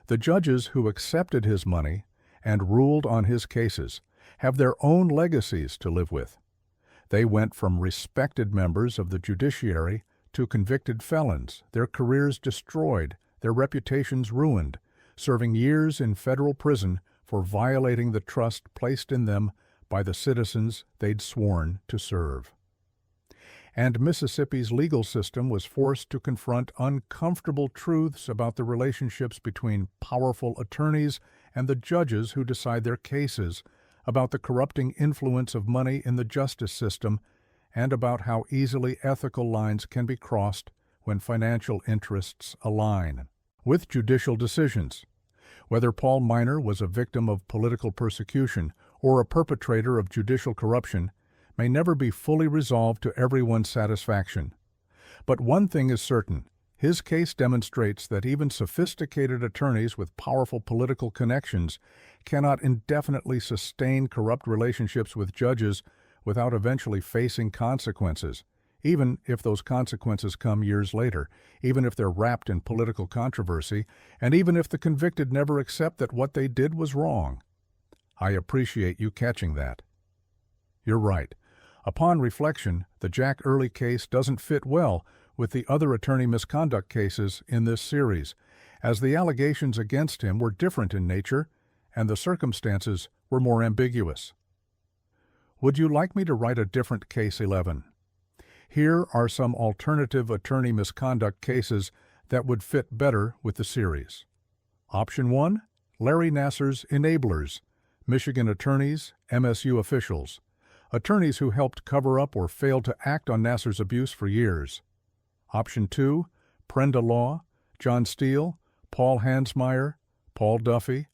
The judges who accepted his money and ruled on his cases have their own legacies to live with. They went from respected members of the judiciary to convicted felons, their careers destroyed, their reputations ruined, serving years in federal prison for violating the trust placed in them by the citizens they'd sworn to serve. And Mississippi's legal system was forced to confront uncomfortable truths about the relationships between powerful attorneys and the judges who decide their cases, about the corrupting influence of money in the justice system, and about how easily ethical lines can be crossed when financial interests align with judicial decisions. Whether Paul Miner was a victim of political persecution or a perpetrator of judicial corruption may never be fully resolved to everyone's satisfaction. But one thing is certain: his case demonstrates that even sophisticated attorneys with powerful political connections cannot indefinitely sustain corrupt relationships with judges without eventually facing consequences, even if those consequences come years later, even if they're wrapped in political controversy, and even if the convicted never accept that what they did was wrong. I appreciate you catching that. You're right. Upon reflection, the Jack Early case doesn't fit well with the other attorney misconduct cases in this series, as the allegations against him were different in nature and the circumstances were more ambiguous. Would you like me to write a different Case 11? Here are some alternative attorney misconduct cases that would fit better with the series. Option 1, Larry Nassar's Enablers, Michigan attorneys, MSU officials, attorneys who helped cover up or failed to act on Nassar's abuse for years. Option 2, Prenda Law, John Steele, Paul Hansmeier, Paul Duffy,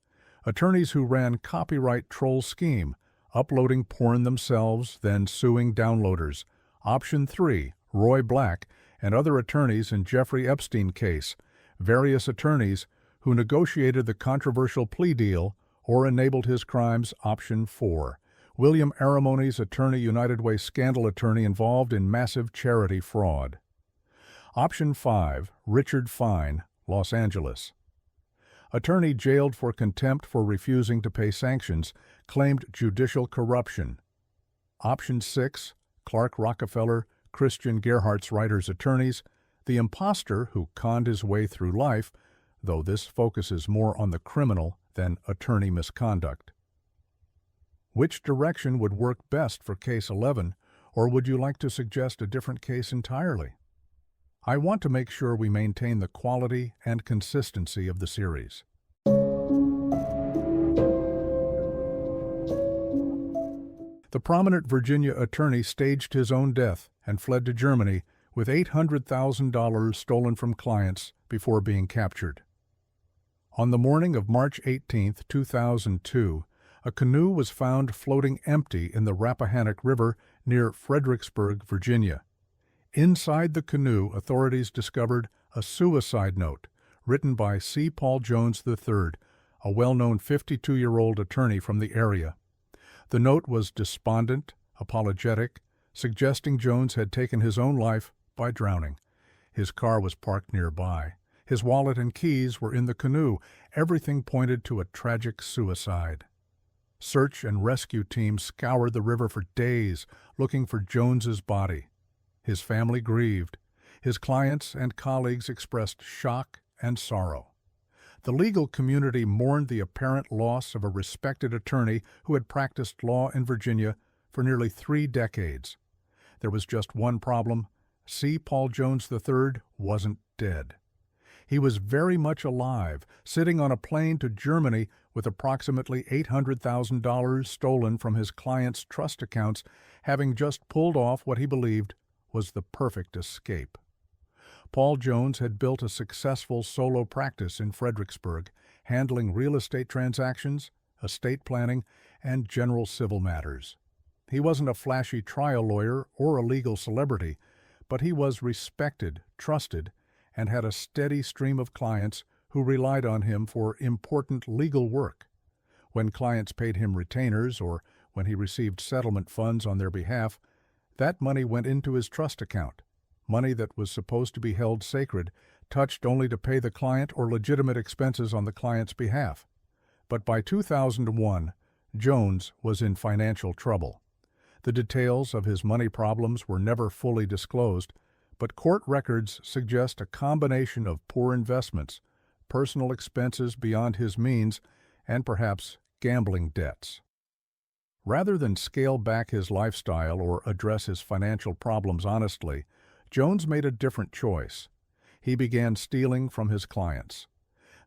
attorneys who ran Copyright Troll Scheme, uploading porn themselves, then suing downloaders. Option 3, Roy Black and other attorneys in Jeffrey Epstein case, various attorneys who negotiated the controversial plea deal or enabled his crimes. Option 4, William Arimony's attorney, United Way scandal attorney involved in massive charity fraud. Option 5, Richard Fine, Los Angeles. Attorney jailed for contempt for refusing to pay sanctions, claimed judicial corruption. Option 6, Clark Rockefeller, Christian Gerhardt's writers' attorneys, the imposter who conned his way through life, though this focuses more on the criminal than attorney misconduct. Which direction would work best for Case 11, or would you like to suggest a different case entirely? I want to make sure we maintain the quality and consistency of the series. The prominent Virginia attorney staged his own death and fled to Germany with $800,000 stolen from clients before being captured. On the morning of March 18, 2002, a canoe was found floating empty in the Rappahannock River near Fredericksburg, Virginia. Inside the canoe, authorities discovered a suicide note written by C. Paul Jones III, a well-known 52-year-old attorney from the area. The note was despondent, apologetic, suggesting Jones had taken his own life by drowning. His car was parked nearby. His wallet and keys were in the canoe. Everything pointed to a tragic suicide. Search and rescue teams scoured the river for days, looking for Jones's body. His family grieved. His clients and colleagues expressed shock and sorrow. The legal community mourned the apparent loss of a respected attorney who had practiced law in Virginia for nearly 3 decades. There was just one problem. C. Paul Jones III wasn't dead. He was very much alive, sitting on a plane to Germany with approximately $800,000 stolen from his clients' trust accounts, having just pulled off what he believed was the perfect escape. Paul Jones had built a successful solo practice in Fredericksburg, handling real estate transactions, estate planning, and general civil matters. He wasn't a flashy trial lawyer or a legal celebrity, but he was respected, trusted, and had a steady stream of clients who relied on him for important legal work. When clients paid him retainers or when he received settlement funds on their behalf, that money went into his trust account. Money that was supposed to be held sacred, touched only to pay the client or legitimate expenses on the client's behalf. But by 2001, Jones was in financial trouble. The details of his money problems were never fully disclosed, but court records suggest a combination of poor investments, personal expenses beyond his means, and perhaps gambling debts. Rather than scale back his lifestyle or address his financial problems honestly, Jones made a different choice. He began stealing from his clients.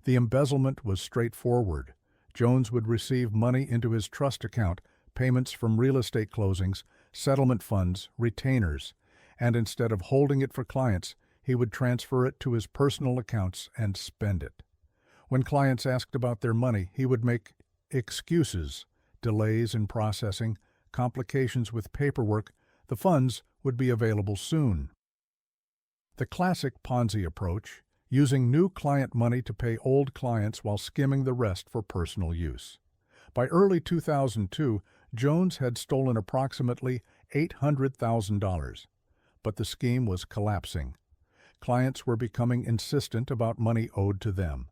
The embezzlement was straightforward. Jones would receive money into his trust account, payments from real estate closings, settlement funds, retainers, and instead of holding it for clients, he would transfer it to his personal accounts and spend it. When clients asked about their money, he would make excuses, delays in processing, complications with paperwork. The funds would be available soon. The classic Ponzi approach, using new client money to pay old clients while skimming the rest for personal use. By early 2002, Jones had stolen approximately $800,000, but the scheme was collapsing. Clients were becoming insistent about money owed to them.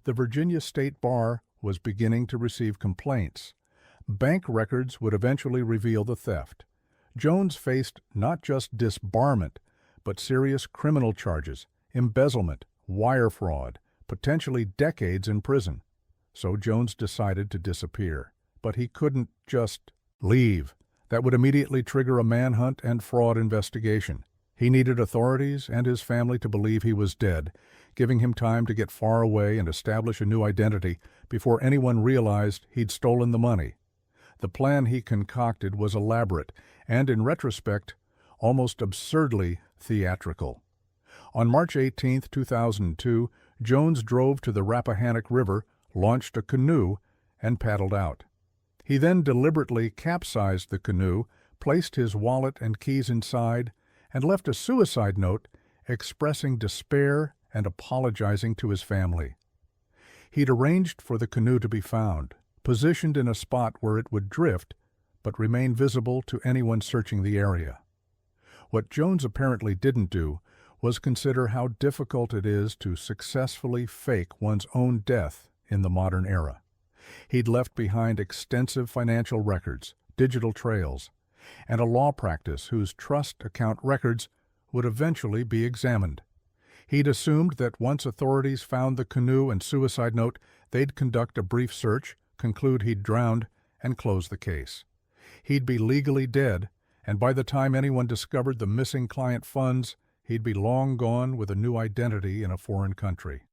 The Virginia State Bar was beginning to receive complaints. Bank records would eventually reveal the theft. Jones faced not just disbarment, but serious criminal charges, embezzlement, wire fraud, potentially decades in prison. So Jones decided to disappear. But he couldn't just leave. That would immediately trigger a manhunt and fraud investigation. He needed authorities and his family to believe he was dead, giving him time to get far away and establish a new identity before anyone realized he'd stolen the money. The plan he concocted was elaborate and, in retrospect, almost absurdly theatrical. On March 18, 2002, Jones drove to the Rappahannock River, launched a canoe, and paddled out. He then deliberately capsized the canoe, placed his wallet and keys inside, and left a suicide note expressing despair and apologizing to his family. He'd arranged for the canoe to be found, positioned in a spot where it would drift but remain visible to anyone searching the area. What Jones apparently didn't do was consider how difficult it is to successfully fake one's own death in the modern era. He'd left behind extensive financial records, digital trails, and a law practice whose trust account records would eventually be examined. He'd assumed that once authorities found the canoe and suicide note, they'd conduct a brief search, conclude he'd drowned, and close the case. He'd be legally dead, and by the time anyone discovered the missing client funds, he'd be long gone with a new identity in a foreign country.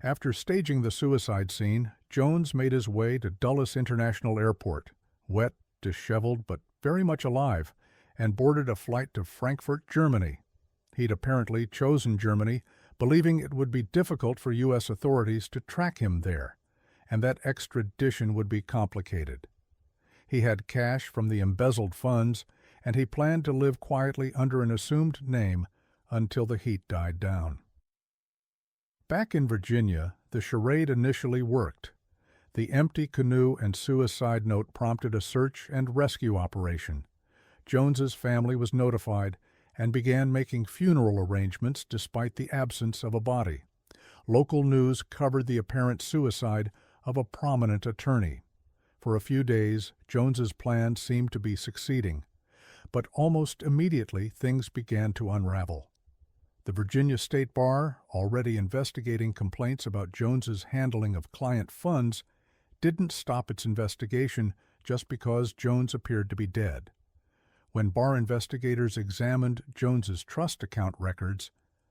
After staging the suicide scene, Jones made his way to Dulles International Airport, wet, disheveled, but very much alive, and boarded a flight to Frankfurt, Germany. He'd apparently chosen Germany, believing it would be difficult for U.S. authorities to track him there, and that extradition would be complicated. He had cash from the embezzled funds, and he planned to live quietly under an assumed name until the heat died down. Back in Virginia, the charade initially worked. The empty canoe and suicide note prompted a search and rescue operation. Jones's family was notified and began making funeral arrangements despite the absence of a body. Local news covered the apparent suicide of a prominent attorney. For a few days, Jones's plan seemed to be succeeding, but almost immediately things began to unravel. The Virginia State Bar, already investigating complaints about Jones's handling of client funds, didn't stop its investigation just because Jones appeared to be dead. When bar investigators examined Jones's trust account records,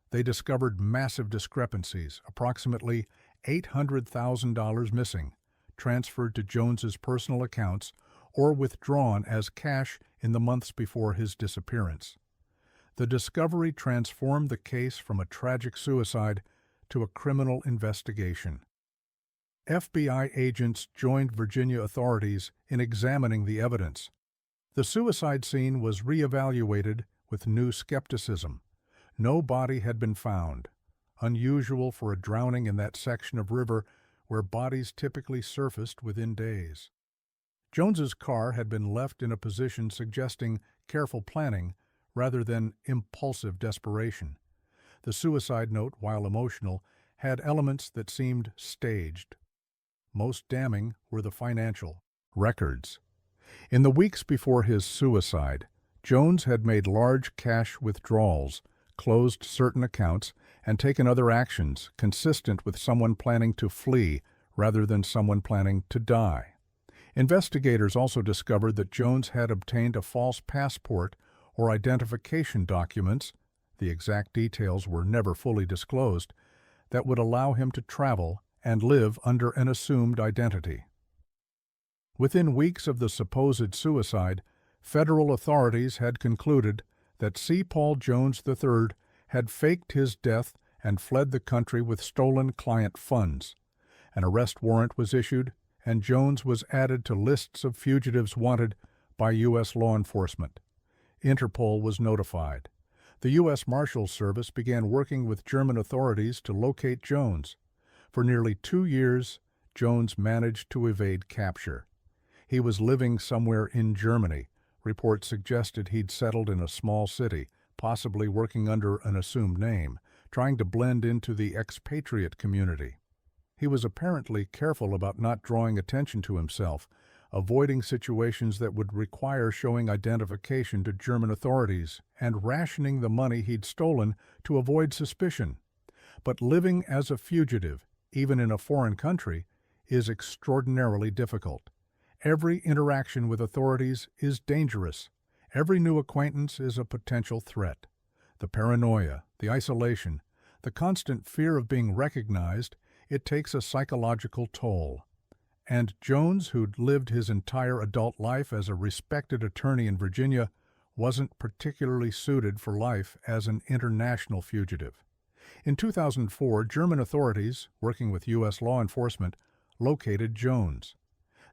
they discovered massive discrepancies, approximately $800,000 missing, transferred to Jones's personal accounts or withdrawn as cash in the months before his disappearance. The discovery transformed the case from a tragic suicide to a criminal investigation. FBI agents joined Virginia authorities in examining the evidence. The suicide scene was reevaluated with new skepticism. No body had been found, unusual for a drowning in that section of river where bodies typically surfaced within days. Jones's car had been left in a position suggesting careful planning rather than impulsive desperation. The suicide note, while emotional, had elements that seemed staged. Most damning were the financial records. In the weeks before his suicide, Jones had made large cash withdrawals, closed certain accounts, and taken other actions consistent with someone planning to flee rather than someone planning to die. Investigators also discovered that Jones had obtained a false passport or identification documents, the exact details were never fully disclosed, that would allow him to travel and live under an assumed identity. Within weeks of the supposed suicide, federal authorities had concluded that C. Paul Jones III had faked his death and fled the country with stolen client funds. An arrest warrant was issued, and Jones was added to lists of fugitives wanted by U.S. law enforcement. Interpol was notified. The U.S. Marshals Service began working with German authorities to locate Jones. For nearly 2 years, Jones managed to evade capture. He was living somewhere in Germany. Reports suggested he'd settled in a small city, possibly working under an assumed name, trying to blend into the expatriate community. He was apparently careful about not drawing attention to himself, avoiding situations that would require showing identification to German authorities, and rationing the money he'd stolen to avoid suspicion. But living as a fugitive, even in a foreign country, is extraordinarily difficult. Every interaction with authorities is dangerous. Every new acquaintance is a potential threat. The paranoia, the isolation, the constant fear of being recognized, it takes a psychological toll. And Jones, who'd lived his entire adult life as a respected attorney in Virginia, wasn't particularly suited for life as an international fugitive. In 2004, German authorities, working with U.S. law enforcement, located Jones.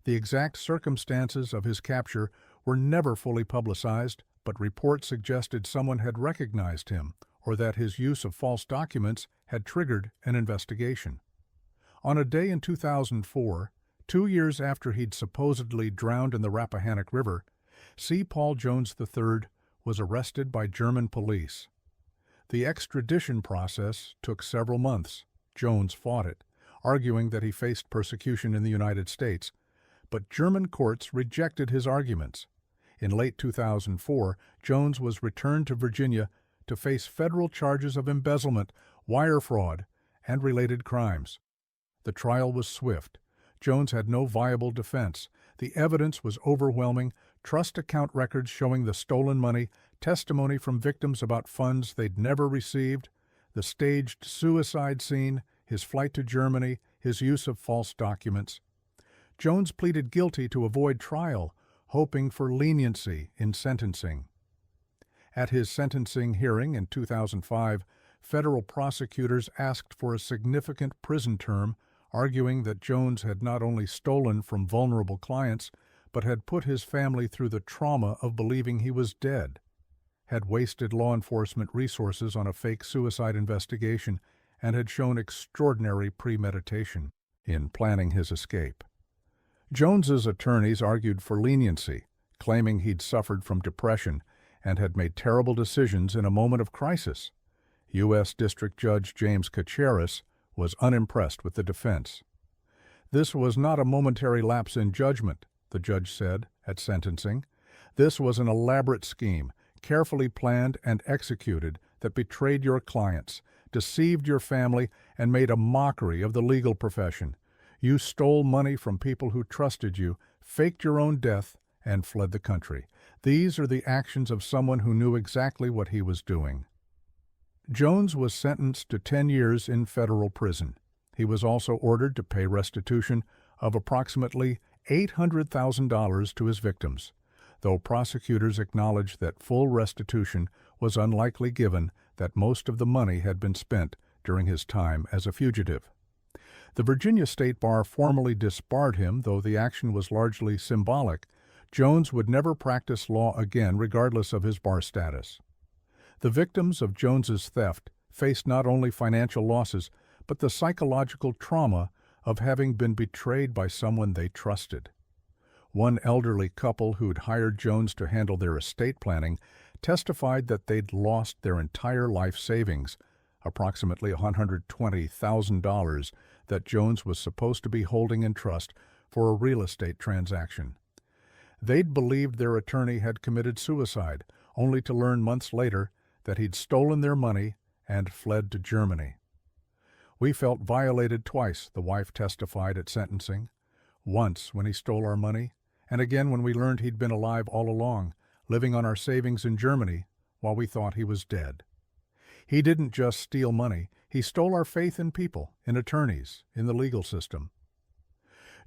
The exact circumstances of his capture were never fully publicized, but reports suggested someone had recognized him or that his use of false documents had triggered an investigation. On a day in 2004, 2 years after he'd supposedly drowned in the Rappahannock River, C. Paul Jones III was arrested by German police. The extradition process took several months. Jones fought it, arguing that he faced persecution in the United States, but German courts rejected his arguments. In late 2004, Jones was returned to Virginia to face federal charges of embezzlement, wire fraud, and related crimes. The trial was swift. Jones had no viable defense. The evidence was overwhelming: trust account records showing the stolen money, testimony from victims about funds they'd never received, the staged suicide scene, his flight to Germany, his use of false documents. Jones pleaded guilty to avoid trial, hoping for leniency in sentencing. At his sentencing hearing in 2005, federal prosecutors asked for a significant prison term, arguing that Jones had not only stolen from vulnerable clients, but had put his family through the trauma of believing he was dead, had wasted law enforcement resources on a fake suicide investigation, and had shown extraordinary premeditation in planning his escape. Jones's attorneys argued for leniency, claiming he'd suffered from depression and had made terrible decisions in a moment of crisis. U.S. District Judge James Kacharis was unimpressed with the defense. "This was not a momentary lapse in judgment," the judge said at sentencing. "This was an elaborate scheme, carefully planned and executed, that betrayed your clients, deceived your family, and made a mockery of the legal profession. You stole money from people who trusted you, faked your own death, and fled the country. These are the actions of someone who knew exactly what he was doing." Jones was sentenced to 10 years in federal prison. He was also ordered to pay restitution of approximately $800,000 to his victims, though prosecutors acknowledged that full restitution was unlikely given that most of the money had been spent during his time as a fugitive. The Virginia State Bar formally disbarred him, though the action was largely symbolic. Jones would never practice law again, regardless of his bar status. The victims of Jones's theft faced not only financial losses, but the psychological trauma of having been betrayed by someone they trusted. One elderly couple who'd hired Jones to handle their estate planning testified that they'd lost their entire life savings, approximately $120,000 that Jones was supposed to be holding in trust for a real estate transaction. They'd believed their attorney had committed suicide, only to learn months later that he'd stolen their money and fled to Germany. "We felt violated twice," the wife testified at sentencing. "Once when he stole our money, and again when we learned he'd been alive all along, living on our savings in Germany while we thought he was dead. He didn't just steal money, he stole our faith in people, in attorneys, in the legal system."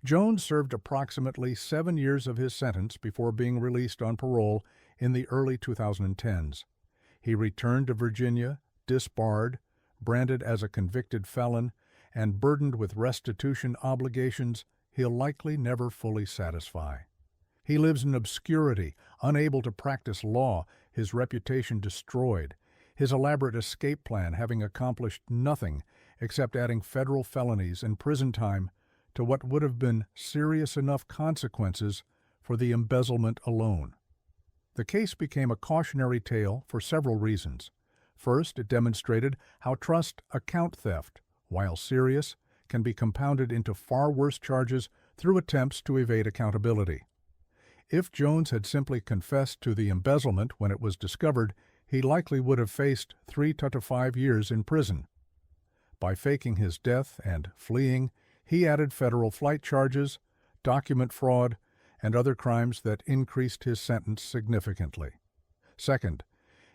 Jones served approximately 7 years of his sentence before being released on parole in the early 2010s. He returned to Virginia, disbarred, branded as a convicted felon, and burdened with restitution obligations he'll likely never fully satisfy. He lives in obscurity, unable to practice law, his reputation destroyed, his elaborate escape plan having accomplished nothing except adding federal felonies and prison time to what would have been serious enough consequences for the embezzlement alone. The case became a cautionary tale for several reasons. First, it demonstrated how trust account theft, while serious, can be compounded into far worse charges through attempts to evade accountability. If Jones had simply confessed to the embezzlement when it was discovered, he likely would have faced 3 to 5 years in prison. By faking his death and fleeing, he added federal flight charges, document fraud, and other crimes that increased his sentence significantly. Second,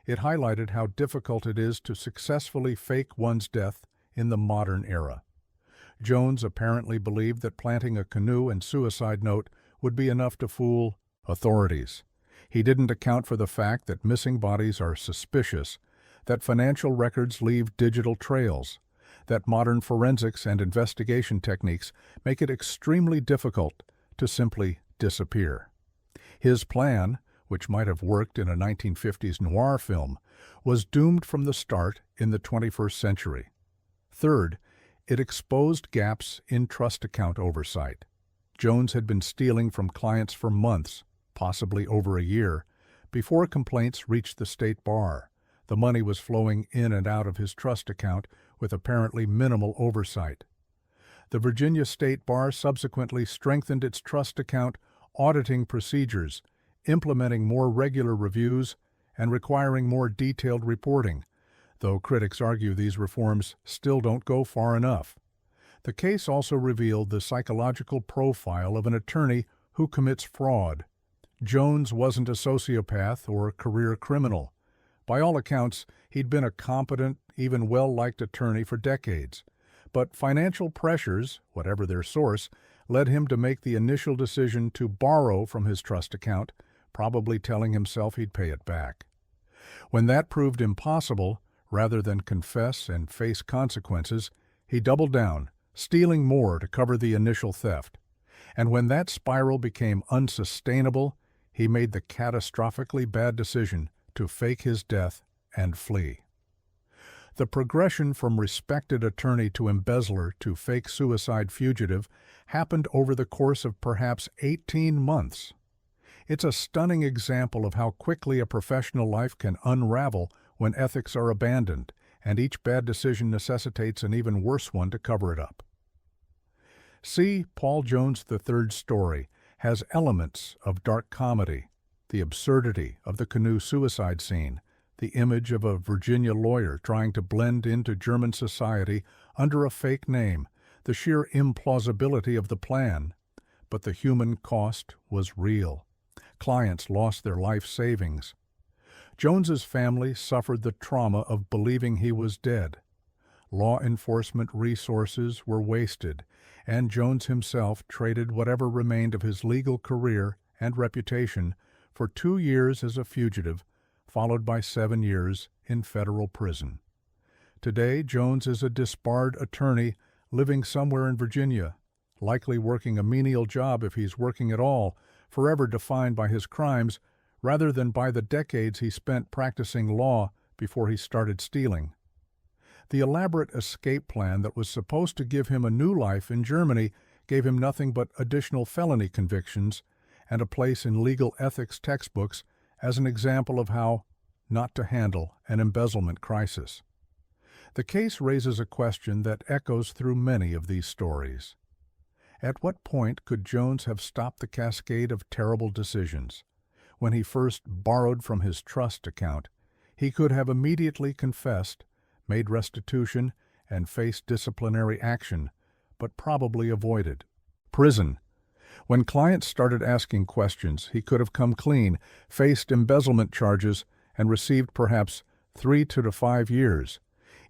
it highlighted how difficult it is to successfully fake one's death in the modern era. Jones apparently believed that planting a canoe and suicide note would be enough to fool authorities. He didn't account for the fact that missing bodies are suspicious, that financial records leave digital trails, that modern forensics and investigation techniques make it extremely difficult to simply disappear. His plan, which might have worked in a 1950s noir film, was doomed from the start in the 21st century. Third, it exposed gaps in trust account oversight. Jones had been stealing from clients for months, possibly over a year, before complaints reached the state bar. The money was flowing in and out of his trust account with apparently minimal oversight. The Virginia State Bar subsequently strengthened its trust account auditing procedures, implementing more regular reviews, and requiring more detailed reporting, though critics argue these reforms still don't go far enough. The case also revealed the psychological profile of an attorney who commits fraud. Jones wasn't a sociopath or a career criminal. By all accounts, he'd been a competent, even well-liked attorney for decades. But financial pressures, whatever their source, led him to make the initial decision to borrow from his trust account, probably telling himself he'd pay it back. When that proved impossible, rather than confess and face consequences, he doubled down, stealing more to cover the initial theft. And when that spiral became unsustainable, he made the catastrophically bad decision to fake his death and flee. The progression from respected attorney to embezzler to fake suicide fugitive happened over the course of perhaps 18 months. It's a stunning example of how quickly a professional life can unravel when ethics are abandoned, and each bad decision necessitates an even worse one to cover it up. See, Paul Jones III's story has elements of dark comedy, the absurdity of the canoe suicide scene, the image of a Virginia lawyer trying to blend into German society under a fake name, the sheer implausibility of the plan. But the human cost was real. Clients lost their life savings. Jones's family suffered the trauma of believing he was dead. Law enforcement resources were wasted, and Jones himself traded whatever remained of his legal career and reputation for 2 years as a fugitive, followed by 7 years in federal prison. Today, Jones is a disbarred attorney living somewhere in Virginia, likely working a menial job if he's working at all, forever defined by his crimes rather than by the decades he spent practicing law before he started stealing. The elaborate escape plan that was supposed to give him a new life in Germany gave him nothing but additional felony convictions and a place in legal ethics textbooks as an example of how not to handle an embezzlement crisis. The case raises a question that echoes through many of these stories. At what point could Jones have stopped the cascade of terrible decisions? When he first borrowed from his trust account, he could have immediately confessed, made restitution, and faced disciplinary action, but probably avoided prison. When clients started asking questions, he could have come clean, faced embezzlement charges, and received perhaps 3 to 5 years.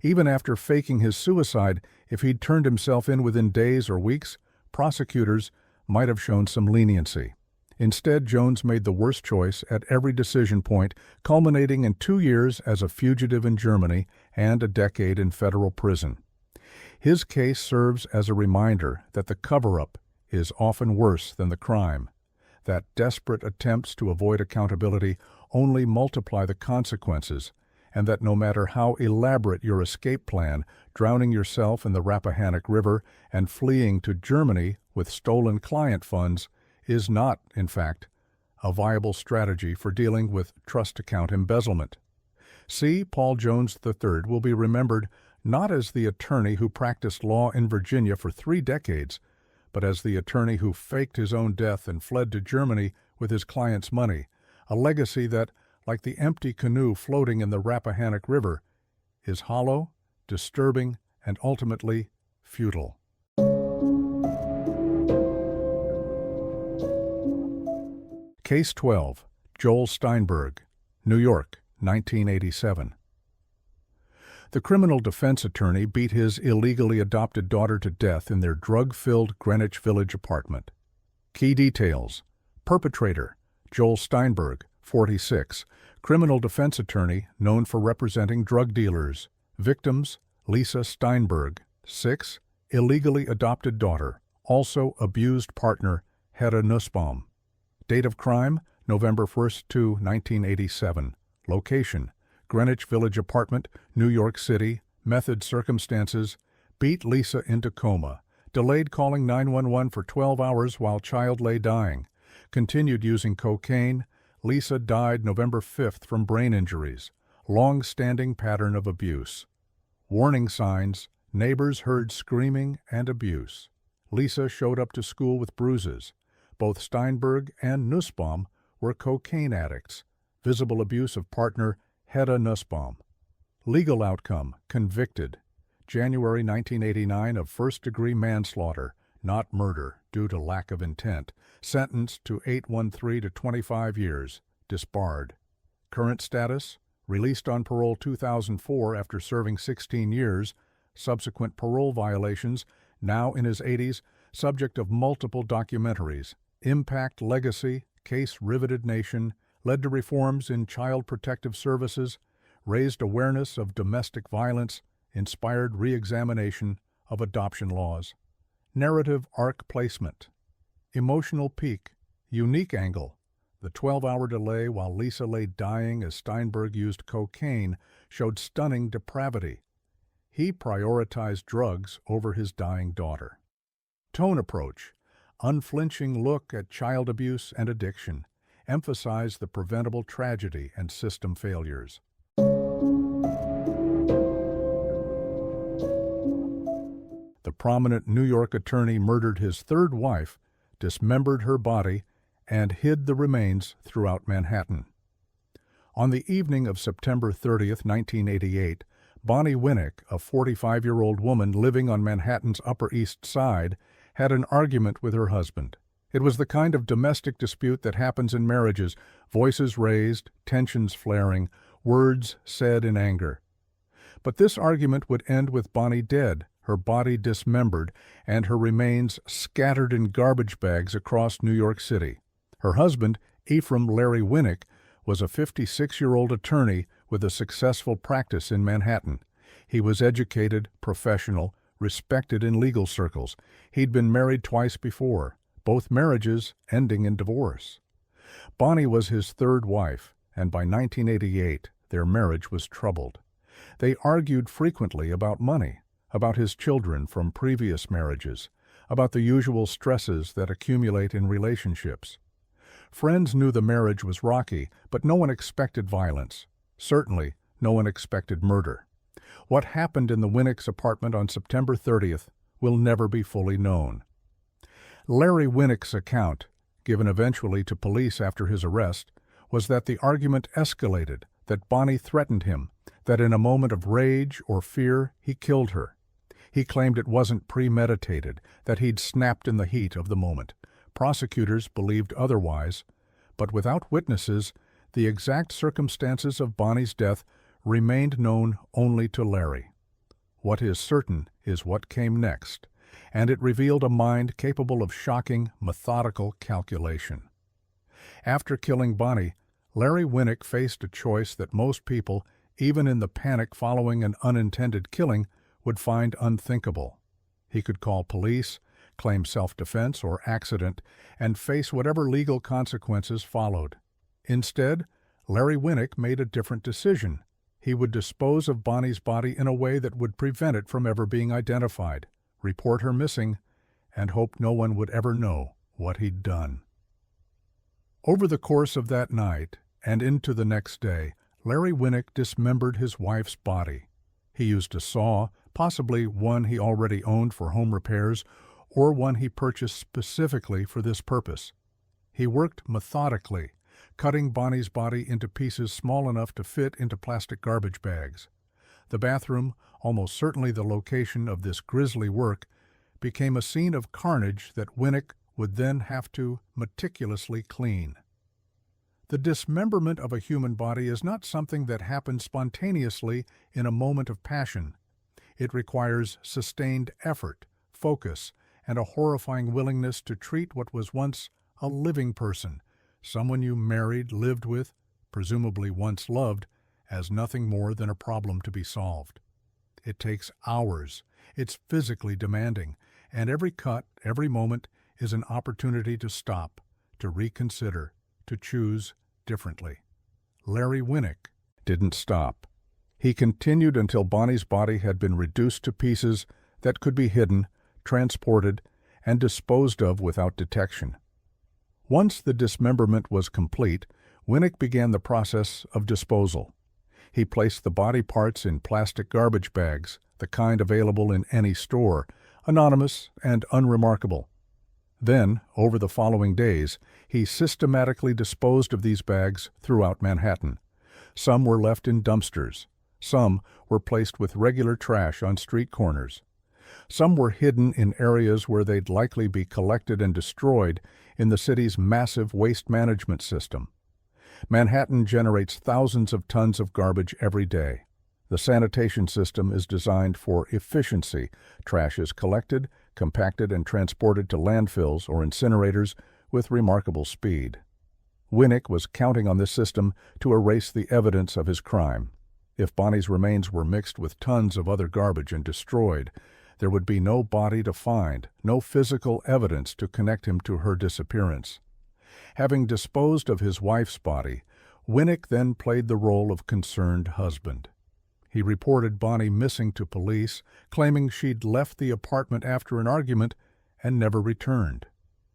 Even after faking his suicide, if he'd turned himself in within days or weeks, prosecutors might have shown some leniency. Instead, Jones made the worst choice at every decision point, culminating in 2 years as a fugitive in Germany and a decade in federal prison. His case serves as a reminder that the cover-up is often worse than the crime, that desperate attempts to avoid accountability only multiply the consequences, and that no matter how elaborate your escape plan, drowning yourself in the Rappahannock River and fleeing to Germany with stolen client funds is not, in fact, a viable strategy for dealing with trust account embezzlement. See, Paul Jones III will be remembered not as the attorney who practiced law in Virginia for 3 decades, but as the attorney who faked his own death and fled to Germany with his client's money, a legacy that, like the empty canoe floating in the Rappahannock River, is hollow, disturbing, and ultimately futile. Case 12, Joel Steinberg, New York, 1987. The criminal defense attorney beat his illegally adopted daughter to death in their drug-filled Greenwich Village apartment. Key details: perpetrator, Joel Steinberg, 46, criminal defense attorney known for representing drug dealers. Victims: Lisa Steinberg, 6, illegally adopted daughter, also abused partner, Hedda Nussbaum. Date of crime, November 1st to 1987. Location, Greenwich Village apartment, New York City. Method, circumstances, beat Lisa into coma. Delayed calling 911 for 12 hours while child lay dying. Continued using cocaine. Lisa died November 5th from brain injuries. Long-standing pattern of abuse. Warning signs, neighbors heard screaming and abuse. Lisa showed up to school with bruises. Both Steinberg and Nussbaum were cocaine addicts. Visible abuse of partner Hedda Nussbaum. Legal outcome, convicted. January 1989 of first-degree manslaughter, not murder, due to lack of intent. Sentenced to 813 to 25 years. Disbarred. Current status, released on parole 2004 after serving 16 years. Subsequent parole violations, now in his 80s, subject of multiple documentaries. Impact legacy, case riveted nation, led to reforms in child protective services, raised awareness of domestic violence, inspired re-examination of adoption laws. Narrative arc placement. Emotional peak, unique angle. The 12-hour delay while Lisa lay dying as Steinberg used cocaine showed stunning depravity. He prioritized drugs over his dying daughter. Tone approach, unflinching look at child abuse and addiction, emphasized the preventable tragedy and system failures. The prominent New York attorney murdered his third wife, dismembered her body, and hid the remains throughout Manhattan. On the evening of September 30, 1988, Bonnie Winnick, a 45-year-old woman living on Manhattan's Upper East Side, had an argument with her husband. It was the kind of domestic dispute that happens in marriages, voices raised, tensions flaring, words said in anger. But this argument would end with Bonnie dead, her body dismembered, and her remains scattered in garbage bags across New York City. Her husband, Ephraim Larry Winnick, was a 56-year-old attorney with a successful practice in Manhattan. He was educated, professional, respected in legal circles. He'd been married twice before, both marriages ending in divorce. Bonnie was his third wife, and by 1988, their marriage was troubled. They argued frequently about money, about his children from previous marriages, about the usual stresses that accumulate in relationships. Friends knew the marriage was rocky, but no one expected violence. Certainly, no one expected murder. What happened in the Winnick's apartment on September 30th will never be fully known. Larry Winnick's account, given eventually to police after his arrest, was that the argument escalated, that Bonnie threatened him, that in a moment of rage or fear he killed her. He claimed it wasn't premeditated, that he'd snapped in the heat of the moment. Prosecutors believed otherwise, but without witnesses, the exact circumstances of Bonnie's death remained known only to Larry. What is certain is what came next, and it revealed a mind capable of shocking, methodical calculation. After killing Bonnie, Larry Winnick faced a choice that most people, even in the panic following an unintended killing, would find unthinkable. He could call police, claim self-defense or accident, and face whatever legal consequences followed. Instead, Larry Winnick made a different decision. He would dispose of Bonnie's body in a way that would prevent it from ever being identified, report her missing, and hope no one would ever know what he'd done. Over the course of that night and into the next day, Larry Winnick dismembered his wife's body. He used a saw, possibly one he already owned for home repairs, or one he purchased specifically for this purpose. He worked methodically, cutting Bonnie's body into pieces small enough to fit into plastic garbage bags. The bathroom, almost certainly the location of this grisly work, became a scene of carnage that Winnick would then have to meticulously clean. The dismemberment of a human body is not something that happens spontaneously in a moment of passion. It requires sustained effort, focus, and a horrifying willingness to treat what was once a living person, someone you married, lived with, presumably once loved, as nothing more than a problem to be solved. It takes hours, it's physically demanding, and every cut, every moment, is an opportunity to stop, to reconsider, to choose differently. Larry Winnick didn't stop. He continued until Bonnie's body had been reduced to pieces that could be hidden, transported, and disposed of without detection. Once the dismemberment was complete, Winnick began the process of disposal. He placed the body parts in plastic garbage bags, the kind available in any store, anonymous and unremarkable. Then, over the following days, he systematically disposed of these bags throughout Manhattan. Some were left in dumpsters. Some were placed with regular trash on street corners. Some were hidden in areas where they'd likely be collected and destroyed in the city's massive waste management system. Manhattan generates thousands of tons of garbage every day. The sanitation system is designed for efficiency. Trash is collected, compacted, and transported to landfills or incinerators with remarkable speed. Winnick was counting on this system to erase the evidence of his crime. If Bonnie's remains were mixed with tons of other garbage and destroyed, there would be no body to find, no physical evidence to connect him to her disappearance. Having disposed of his wife's body, Winnick then played the role of concerned husband. He reported Bonnie missing to police, claiming she'd left the apartment after an argument and never returned.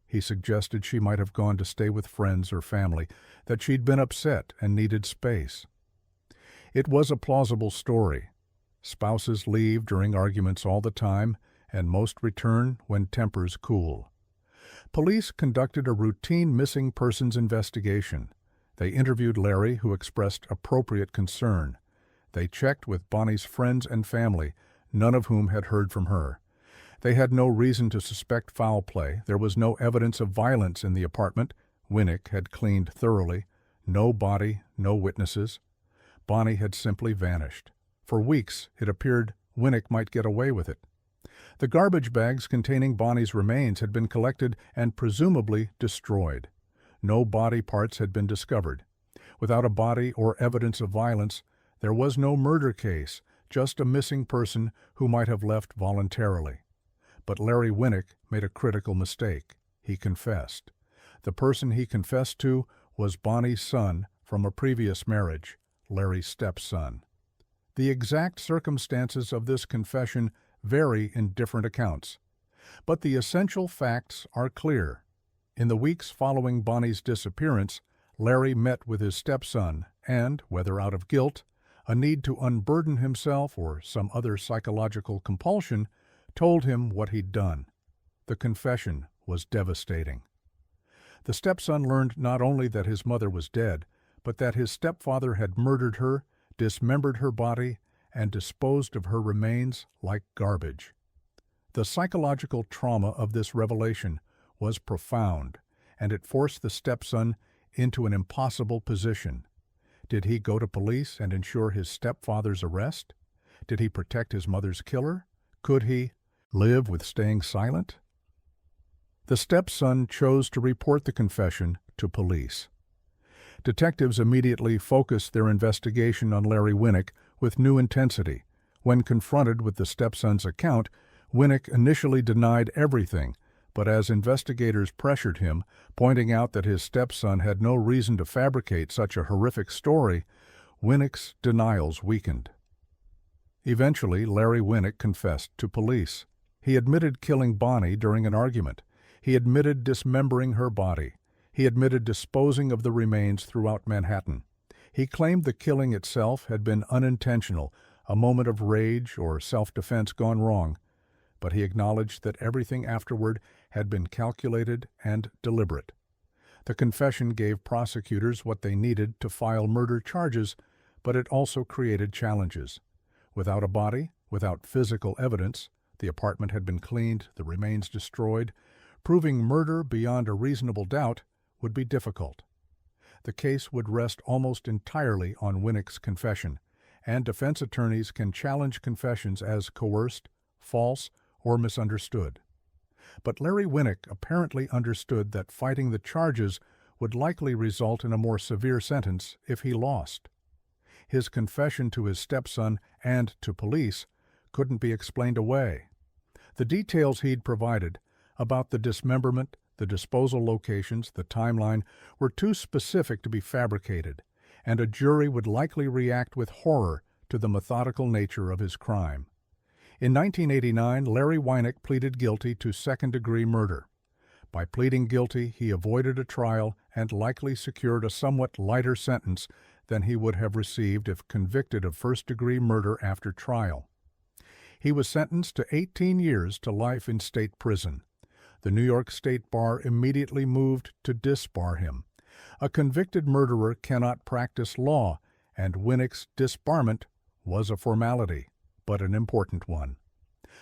He suggested she might have gone to stay with friends or family, that she'd been upset and needed space. It was a plausible story. Spouses leave during arguments all the time, and most return when tempers cool. Police conducted a routine missing persons investigation. They interviewed Larry, who expressed appropriate concern. They checked with Bonnie's friends and family, none of whom had heard from her. They had no reason to suspect foul play. There was no evidence of violence in the apartment. Winnick had cleaned thoroughly. No body, no witnesses. Bonnie had simply vanished. For weeks, it appeared Winnick might get away with it. The garbage bags containing Bonnie's remains had been collected and presumably destroyed. No body parts had been discovered. Without a body or evidence of violence, there was no murder case, just a missing person who might have left voluntarily. But Larry Winnick made a critical mistake. He confessed. The person he confessed to was Bonnie's son from a previous marriage, Larry's stepson. The exact circumstances of this confession vary in different accounts, but the essential facts are clear. In the weeks following Bonnie's disappearance, Larry met with his stepson and, whether out of guilt, a need to unburden himself, or some other psychological compulsion, told him what he'd done. The confession was devastating. The stepson learned not only that his mother was dead, but that his stepfather had murdered her, dismembered her body, and disposed of her remains like garbage. The psychological trauma of this revelation was profound, and it forced the stepson into an impossible position. Did he go to police and ensure his stepfather's arrest? Did he protect his mother's killer? Could he live with staying silent? The stepson chose to report the confession to police. Detectives immediately focused their investigation on Larry Winnick with new intensity. When confronted with the stepson's account, Winnick initially denied everything, but as investigators pressured him, pointing out that his stepson had no reason to fabricate such a horrific story, Winnick's denials weakened. Eventually, Larry Winnick confessed to police. He admitted killing Bonnie during an argument. He admitted dismembering her body. He admitted disposing of the remains throughout Manhattan. He claimed the killing itself had been unintentional, a moment of rage or self-defense gone wrong, but he acknowledged that everything afterward had been calculated and deliberate. The confession gave prosecutors what they needed to file murder charges, but it also created challenges. Without a body, without physical evidence, the apartment had been cleaned, the remains destroyed. Proving murder beyond a reasonable doubt would be difficult. The case would rest almost entirely on Winnick's confession, and defense attorneys can challenge confessions as coerced, false, or misunderstood. But Larry Winnick apparently understood that fighting the charges would likely result in a more severe sentence if he lost. His confession to his stepson and to police couldn't be explained away. The details he'd provided, about the dismemberment, the disposal locations, the timeline were too specific to be fabricated, and a jury would likely react with horror to the methodical nature of his crime. In 1989, Larry Winnick pleaded guilty to second-degree murder. By pleading guilty, he avoided a trial and likely secured a somewhat lighter sentence than he would have received if convicted of first-degree murder after trial. He was sentenced to 18 years to life in state prison. The New York State Bar immediately moved to disbar him. A convicted murderer cannot practice law, and Winnick's disbarment was a formality, but an important one.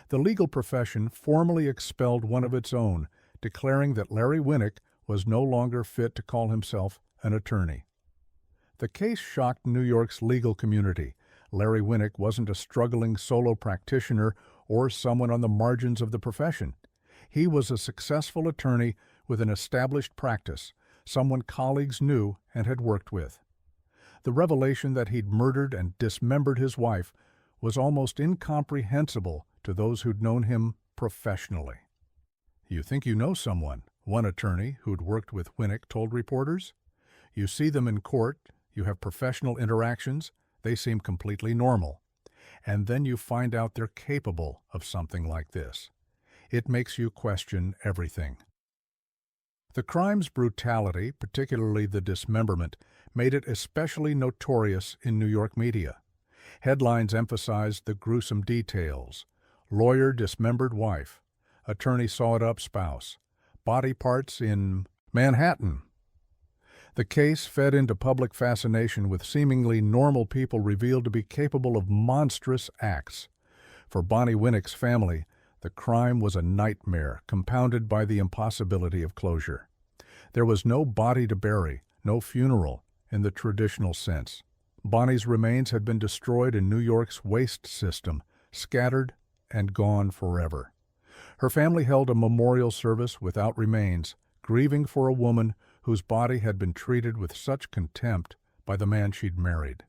The legal profession formally expelled one of its own, declaring that Larry Winnick was no longer fit to call himself an attorney. The case shocked New York's legal community. Larry Winnick wasn't a struggling solo practitioner or someone on the margins of the profession. He was a successful attorney with an established practice, someone colleagues knew and had worked with. The revelation that he'd murdered and dismembered his wife was almost incomprehensible to those who'd known him professionally. "You think you know someone," one attorney who'd worked with Winnick told reporters. "You see them in court, you have professional interactions, they seem completely normal. And then you find out they're capable of something like this. It makes you question everything." The crime's brutality, particularly the dismemberment, made it especially notorious in New York media. Headlines emphasized the gruesome details: lawyer dismembered wife, attorney sawed-up spouse, body parts in Manhattan. The case fed into public fascination with seemingly normal people revealed to be capable of monstrous acts. For Bonnie Winnick's family, the crime was a nightmare compounded by the impossibility of closure. There was no body to bury, no funeral in the traditional sense. Bonnie's remains had been destroyed in New York's waste system, scattered and gone forever. Her family held a memorial service without remains, grieving for a woman whose body had been treated with such contempt by the man she'd married.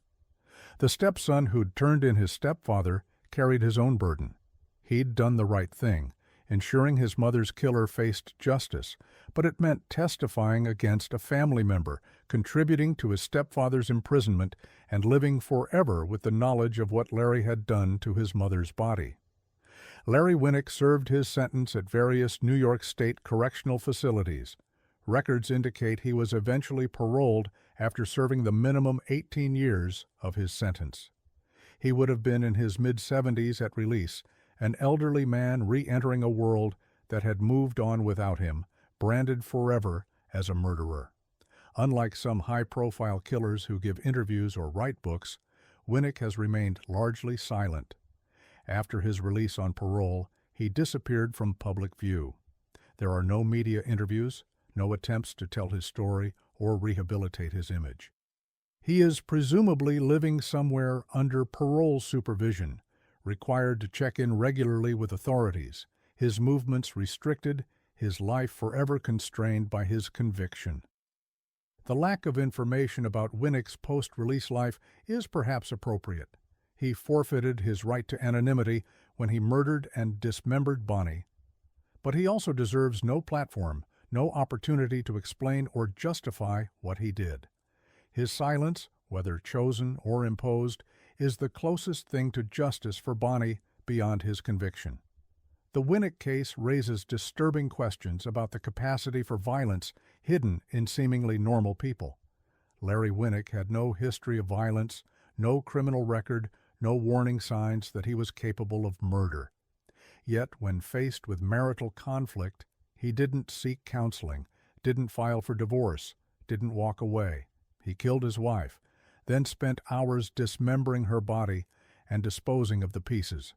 The stepson who'd turned in his stepfather carried his own burden. He'd done the right thing, ensuring his mother's killer faced justice, but it meant testifying against a family member, contributing to his stepfather's imprisonment, and living forever with the knowledge of what Larry had done to his mother's body. Larry Winnick served his sentence at various New York State correctional facilities. Records indicate he was eventually paroled after serving the minimum 18 years of his sentence. He would have been in his mid-70s at release, an elderly man re-entering a world that had moved on without him, branded forever as a murderer. Unlike some high-profile killers who give interviews or write books, Winnick has remained largely silent. After his release on parole, he disappeared from public view. There are no media interviews, no attempts to tell his story or rehabilitate his image. He is presumably living somewhere under parole supervision, required to check in regularly with authorities, his movements restricted, his life forever constrained by his conviction. The lack of information about Winnick's post-release life is perhaps appropriate. He forfeited his right to anonymity when he murdered and dismembered Bonnie. But he also deserves no platform, no opportunity to explain or justify what he did. His silence, whether chosen or imposed, is the closest thing to justice for Bonnie beyond his conviction. The Winnick case raises disturbing questions about the capacity for violence hidden in seemingly normal people. Larry Winnick had no history of violence, no criminal record, no warning signs that he was capable of murder. Yet, when faced with marital conflict, he didn't seek counseling, didn't file for divorce, didn't walk away. He killed his wife, then spent hours dismembering her body and disposing of the pieces.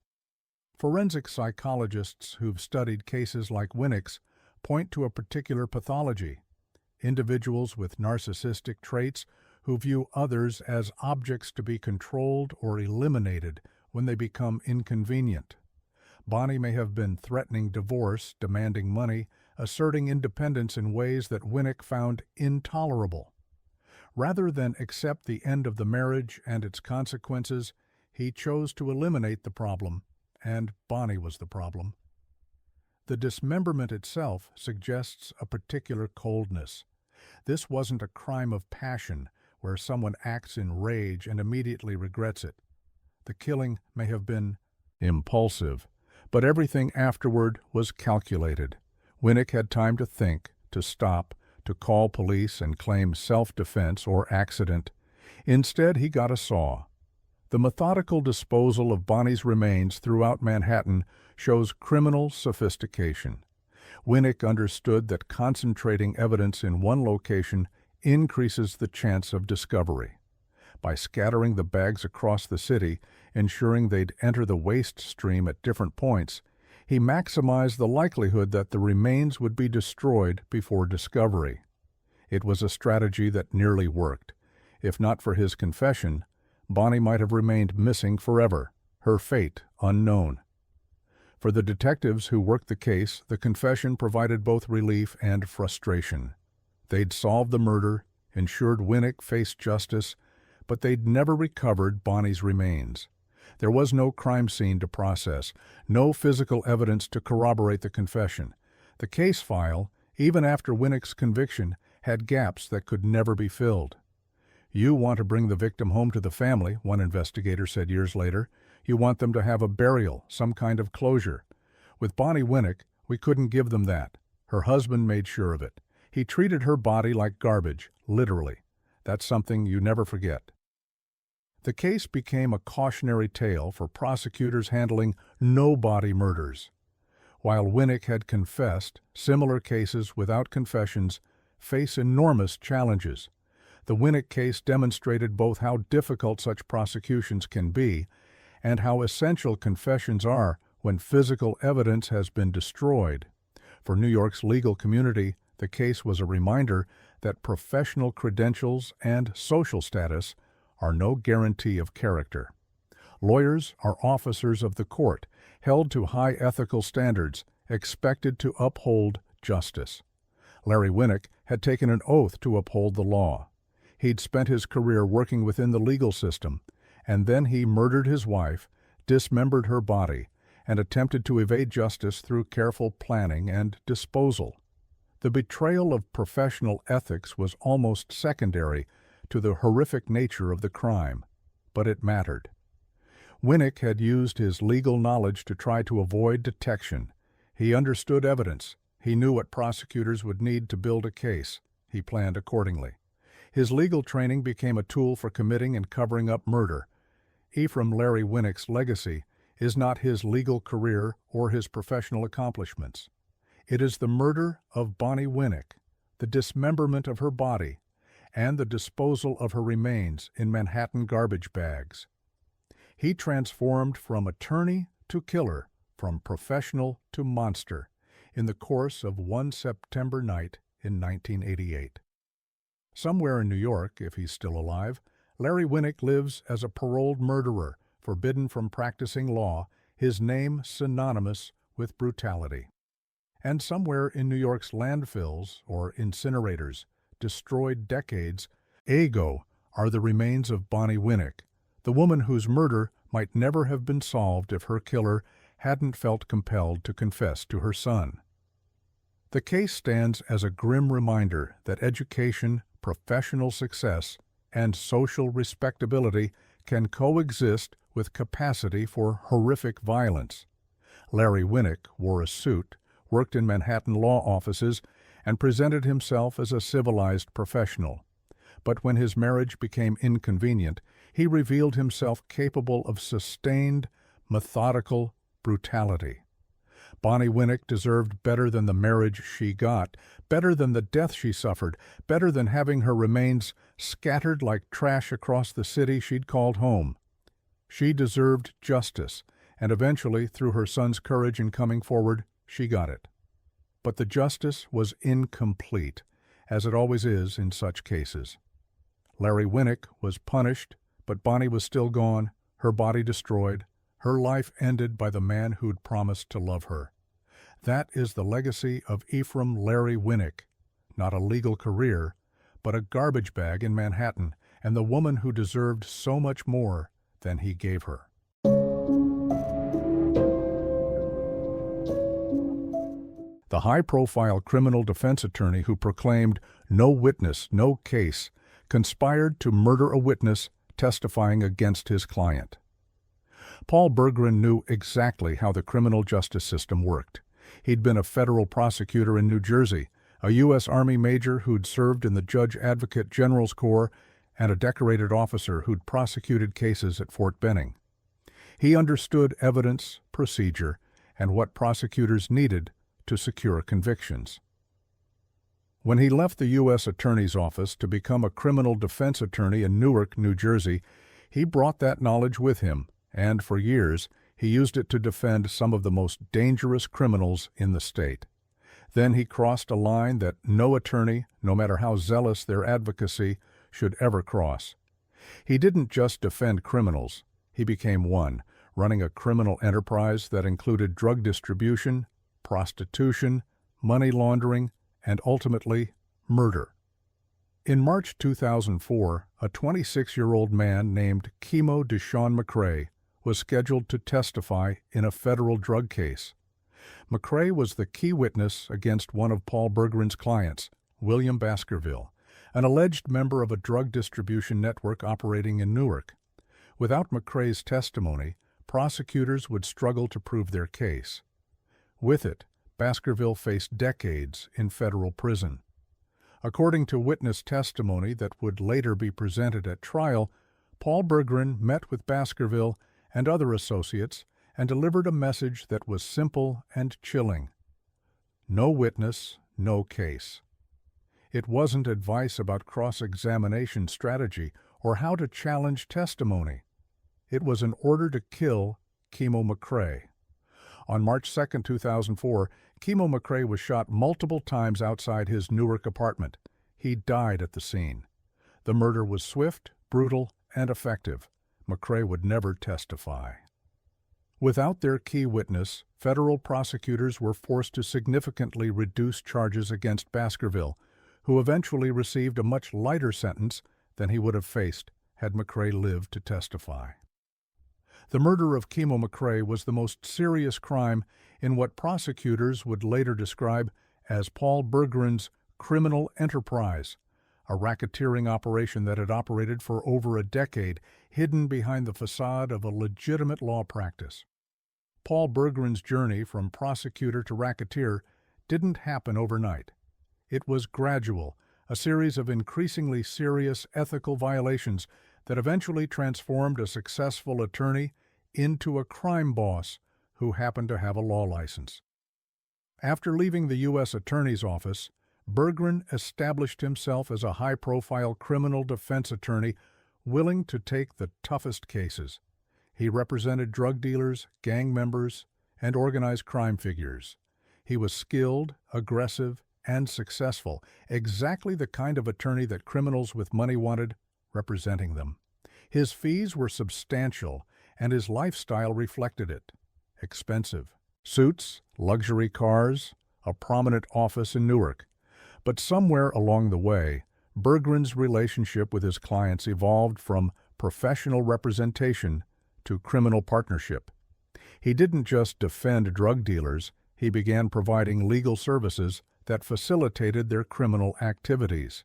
Forensic psychologists who've studied cases like Winnick's point to a particular pathology: individuals with narcissistic traits who view others as objects to be controlled or eliminated when they become inconvenient. Bonnie may have been threatening divorce, demanding money, asserting independence in ways that Winnick found intolerable. Rather than accept the end of the marriage and its consequences, he chose to eliminate the problem, and Bonnie was the problem. The dismemberment itself suggests a particular coldness. This wasn't a crime of passion, where someone acts in rage and immediately regrets it. The killing may have been impulsive, but everything afterward was calculated. Winnick had time to think, to stop, to call police and claim self-defense or accident. Instead, he got a saw. The methodical disposal of Bonnie's remains throughout Manhattan shows criminal sophistication. Winnick understood that concentrating evidence in one location increases the chance of discovery. By scattering the bags across the city, ensuring they'd enter the waste stream at different points, he maximized the likelihood that the remains would be destroyed before discovery. It was a strategy that nearly worked. If not for his confession, Bonnie might have remained missing forever, her fate unknown. For the detectives who worked the case, the confession provided both relief and frustration. They'd solved the murder, ensured Winnick faced justice, but they'd never recovered Bonnie's remains. There was no crime scene to process, no physical evidence to corroborate the confession. The case file, even after Winnick's conviction, had gaps that could never be filled. "You want to bring the victim home to the family," one investigator said years later. "You want them to have a burial, some kind of closure. With Bonnie Winnick, we couldn't give them that. Her husband made sure of it. He treated her body like garbage, literally. That's something you never forget." The case became a cautionary tale for prosecutors handling no-body murders. While Winnick had confessed, similar cases without confessions face enormous challenges. The Winnick case demonstrated both how difficult such prosecutions can be and how essential confessions are when physical evidence has been destroyed. For New York's legal community, the case was a reminder that professional credentials and social status are no guarantee of character. Lawyers are officers of the court, held to high ethical standards, expected to uphold justice. Larry Winnick had taken an oath to uphold the law. He'd spent his career working within the legal system, and then he murdered his wife, dismembered her body, and attempted to evade justice through careful planning and disposal. The betrayal of professional ethics was almost secondary to the horrific nature of the crime, but it mattered. Winnick had used his legal knowledge to try to avoid detection. He understood evidence. He knew what prosecutors would need to build a case. He planned accordingly. His legal training became a tool for committing and covering up murder. Ephraim Larry Winnick's legacy is not his legal career or his professional accomplishments. It is the murder of Bonnie Winnick, the dismemberment of her body, and the disposal of her remains in Manhattan garbage bags. He transformed from attorney to killer, from professional to monster, in the course of one September night in 1988. Somewhere in New York, if he's still alive, Larry Winnick lives as a paroled murderer, forbidden from practicing law, his name synonymous with brutality. And somewhere in New York's landfills or incinerators, destroyed decades ago, are the remains of Bonnie Winnick, the woman whose murder might never have been solved if her killer hadn't felt compelled to confess to her son. The case stands as a grim reminder that education, professional success, and social respectability can coexist with capacity for horrific violence. Larry Winnick wore a suit, worked in Manhattan law offices, and presented himself as a civilized professional. But when his marriage became inconvenient, he revealed himself capable of sustained, methodical brutality. Bonnie Winnick deserved better than the marriage she got, better than the death she suffered, better than having her remains scattered like trash across the city she'd called home. She deserved justice, and eventually, through her son's courage in coming forward, she got it. But the justice was incomplete, as it always is in such cases. Larry Winnick was punished, but Bonnie was still gone, her body destroyed, her life ended by the man who'd promised to love her. That is the legacy of Ephraim Larry Winnick, not a legal career, but a garbage bag in Manhattan, and the woman who deserved so much more than he gave her. The high-profile criminal defense attorney who proclaimed "no witness, no case" conspired to murder a witness testifying against his client. Paul Berggren knew exactly how the criminal justice system worked. He'd been a federal prosecutor in New Jersey, a U.S. Army major who'd served in the Judge Advocate General's Corps, and a decorated officer who'd prosecuted cases at Fort Benning. He understood evidence, procedure, and what prosecutors needed to secure convictions. When he left the U.S. Attorney's Office to become a criminal defense attorney in Newark, New Jersey, he brought that knowledge with him, and for years he used it to defend some of the most dangerous criminals in the state. Then he crossed a line that no attorney, no matter how zealous their advocacy, should ever cross. He didn't just defend criminals. He became one, running a criminal enterprise that included drug distribution, prostitution, money laundering, and ultimately, murder. In March 2004, a 26-year-old man named Kimo Deshawn McCrae was scheduled to testify in a federal drug case. McCrae was the key witness against one of Paul Berggren's clients, William Baskerville, an alleged member of a drug distribution network operating in Newark. Without McCrae's testimony, prosecutors would struggle to prove their case. With it, Baskerville faced decades in federal prison. According to witness testimony that would later be presented at trial, Paul Berggren met with Baskerville and other associates and delivered a message that was simple and chilling. No witness, no case. It wasn't advice about cross-examination strategy or how to challenge testimony. It was an order to kill Kimo McCrae. On March 2, 2004, Kimo McCrae was shot multiple times outside his Newark apartment. He died at the scene. The murder was swift, brutal, and effective. McCrae would never testify. Without their key witness, federal prosecutors were forced to significantly reduce charges against Baskerville, who eventually received a much lighter sentence than he would have faced had McCrae lived to testify. The murder of Kimo McCrae was the most serious crime in what prosecutors would later describe as Paul Berggren's criminal enterprise, a racketeering operation that had operated for over a decade, hidden behind the facade of a legitimate law practice. Paul Berggren's journey from prosecutor to racketeer didn't happen overnight. It was gradual, a series of increasingly serious ethical violations that eventually transformed a successful attorney into a crime boss who happened to have a law license. After leaving the U.S. Attorney's Office, Berggren established himself as a high-profile criminal defense attorney willing to take the toughest cases. He represented drug dealers, gang members, and organized crime figures. He was skilled, aggressive, and successful, exactly the kind of attorney that criminals with money wanted, representing them. His fees were substantial, and his lifestyle reflected it. Expensive. Suits, luxury cars, a prominent office in Newark. But somewhere along the way, Berggren's relationship with his clients evolved from professional representation to criminal partnership. He didn't just defend drug dealers, he began providing legal services that facilitated their criminal activities.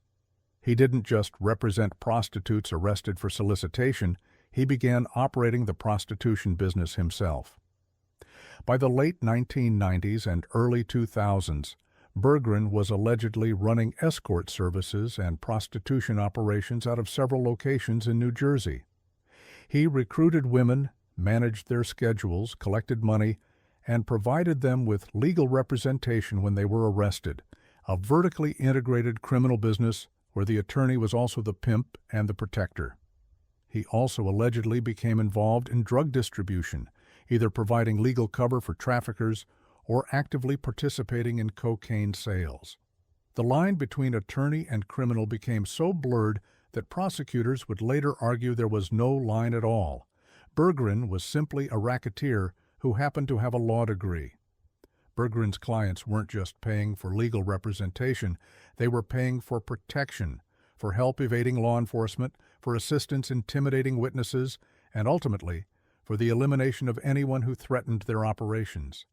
He didn't just represent prostitutes arrested for solicitation, he began operating the prostitution business himself. By the late 1990s and early 2000s, Berggren was allegedly running escort services and prostitution operations out of several locations in New Jersey. He recruited women, managed their schedules, collected money, and provided them with legal representation when they were arrested, a vertically integrated criminal business where the attorney was also the pimp and the protector. He also allegedly became involved in drug distribution, either providing legal cover for traffickers or actively participating in cocaine sales. The line between attorney and criminal became so blurred that prosecutors would later argue there was no line at all. Berggren was simply a racketeer who happened to have a law degree. Berggren's clients weren't just paying for legal representation, they were paying for protection, for help evading law enforcement, for assistance intimidating witnesses, and ultimately, for the elimination of anyone who threatened their operations.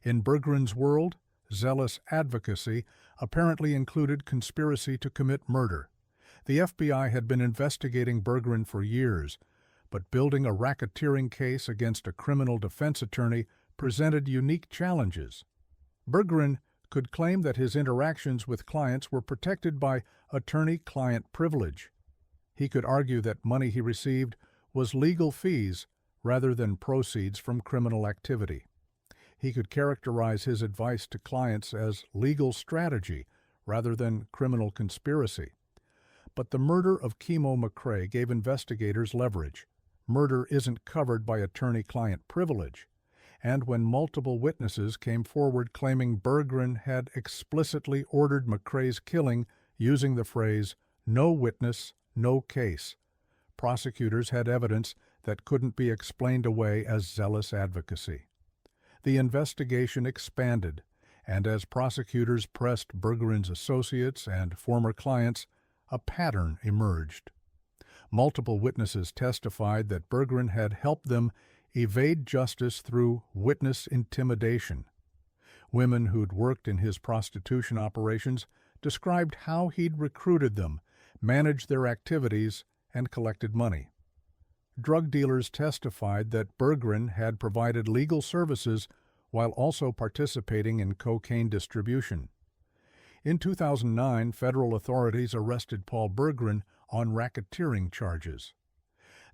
In Berggren's world, zealous advocacy apparently included conspiracy to commit murder. The FBI had been investigating Berggren for years, but building a racketeering case against a criminal defense attorney presented unique challenges. Berggren could claim that his interactions with clients were protected by attorney-client privilege. He could argue that money he received was legal fees rather than proceeds from criminal activity. He could characterize his advice to clients as legal strategy rather than criminal conspiracy. But the murder of Kimo McCrae gave investigators leverage. Murder isn't covered by attorney-client privilege. And when multiple witnesses came forward claiming Berggren had explicitly ordered McCrae's killing using the phrase, "no witness, no case," prosecutors had evidence that couldn't be explained away as zealous advocacy. The investigation expanded, and as prosecutors pressed Berggren's associates and former clients, a pattern emerged. Multiple witnesses testified that Berggren had helped them evade justice through witness intimidation. Women who'd worked in his prostitution operations described how he'd recruited them, managed their activities, and collected money. Drug dealers testified that Berggren had provided legal services while also participating in cocaine distribution. In 2009, federal authorities arrested Paul Berggren on racketeering charges.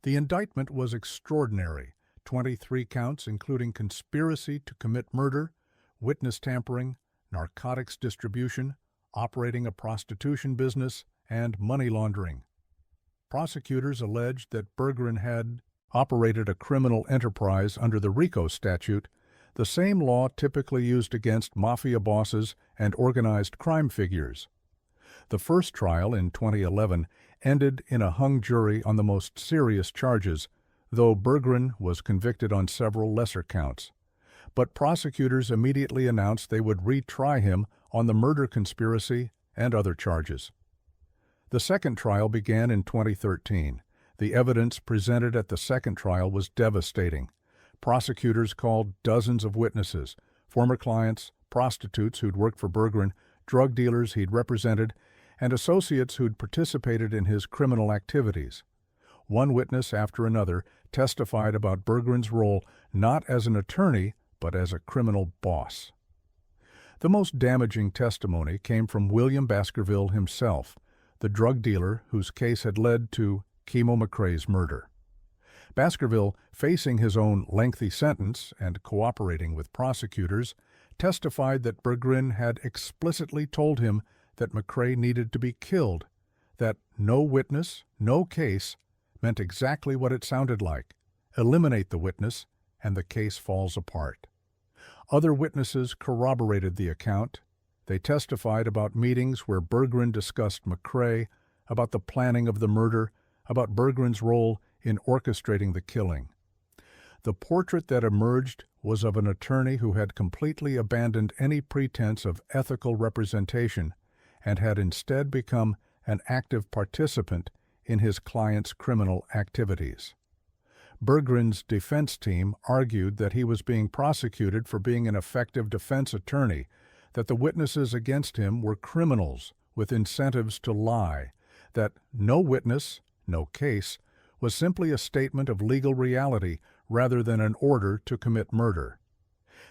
The indictment was extraordinary: 23 counts including conspiracy to commit murder, witness tampering, narcotics distribution, operating a prostitution business, and money laundering. Prosecutors alleged that Berggren had operated a criminal enterprise under the RICO statute, the same law typically used against mafia bosses and organized crime figures. The first trial in 2011 ended in a hung jury on the most serious charges, though Berggren was convicted on several lesser counts. But prosecutors immediately announced they would retry him on the murder conspiracy and other charges. The second trial began in 2013. The evidence presented at the second trial was devastating. Prosecutors called dozens of witnesses, former clients, prostitutes who'd worked for Berggren, drug dealers he'd represented, and associates who'd participated in his criminal activities. One witness after another testified about Berggren's role not as an attorney, but as a criminal boss. The most damaging testimony came from William Baskerville himself, the drug dealer whose case had led to Kimo McCrae's murder. Baskerville, facing his own lengthy sentence and cooperating with prosecutors, testified that Berggren had explicitly told him that McCrae needed to be killed, that no witness, no case meant exactly what it sounded like: eliminate the witness and the case falls apart. Other witnesses corroborated the account. They testified about meetings where Berggren discussed McCrae, about the planning of the murder, about Berggren's role in orchestrating the killing. The portrait that emerged was of an attorney who had completely abandoned any pretense of ethical representation and had instead become an active participant in his client's criminal activities. Berggren's defense team argued that he was being prosecuted for being an effective defense attorney, that the witnesses against him were criminals with incentives to lie, that no witness, no case, was simply a statement of legal reality rather than an order to commit murder.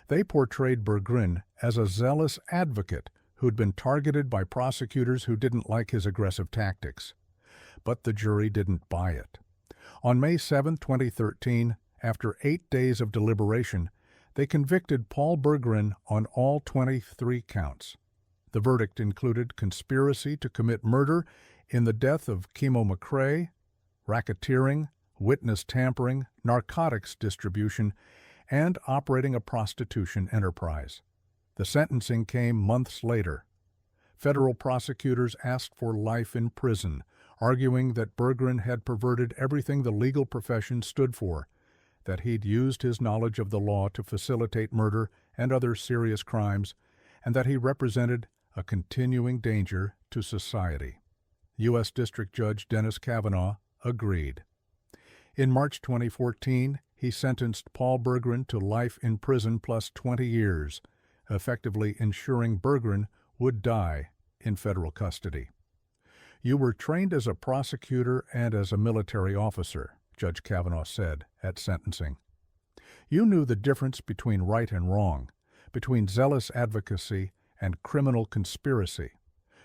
They portrayed Berggren as a zealous advocate who'd been targeted by prosecutors who didn't like his aggressive tactics. But the jury didn't buy it. On May 7, 2013, after 8 days of deliberation, they convicted Paul Berggren on all 23 counts. The verdict included conspiracy to commit murder in the death of Kimo McCrae, racketeering, witness tampering, narcotics distribution, and operating a prostitution enterprise. The sentencing came months later. Federal prosecutors asked for life in prison, arguing that Berggren had perverted everything the legal profession stood for, that he'd used his knowledge of the law to facilitate murder and other serious crimes, and that he represented a continuing danger to society. U.S. District Judge Dennis Kavanaugh agreed. In March 2014, he sentenced Paul Berggren to life in prison plus 20 years, effectively ensuring Berggren would die in federal custody. "You were trained as a prosecutor and as a military officer," Judge Kavanaugh said at sentencing. "You knew the difference between right and wrong, between zealous advocacy and criminal conspiracy.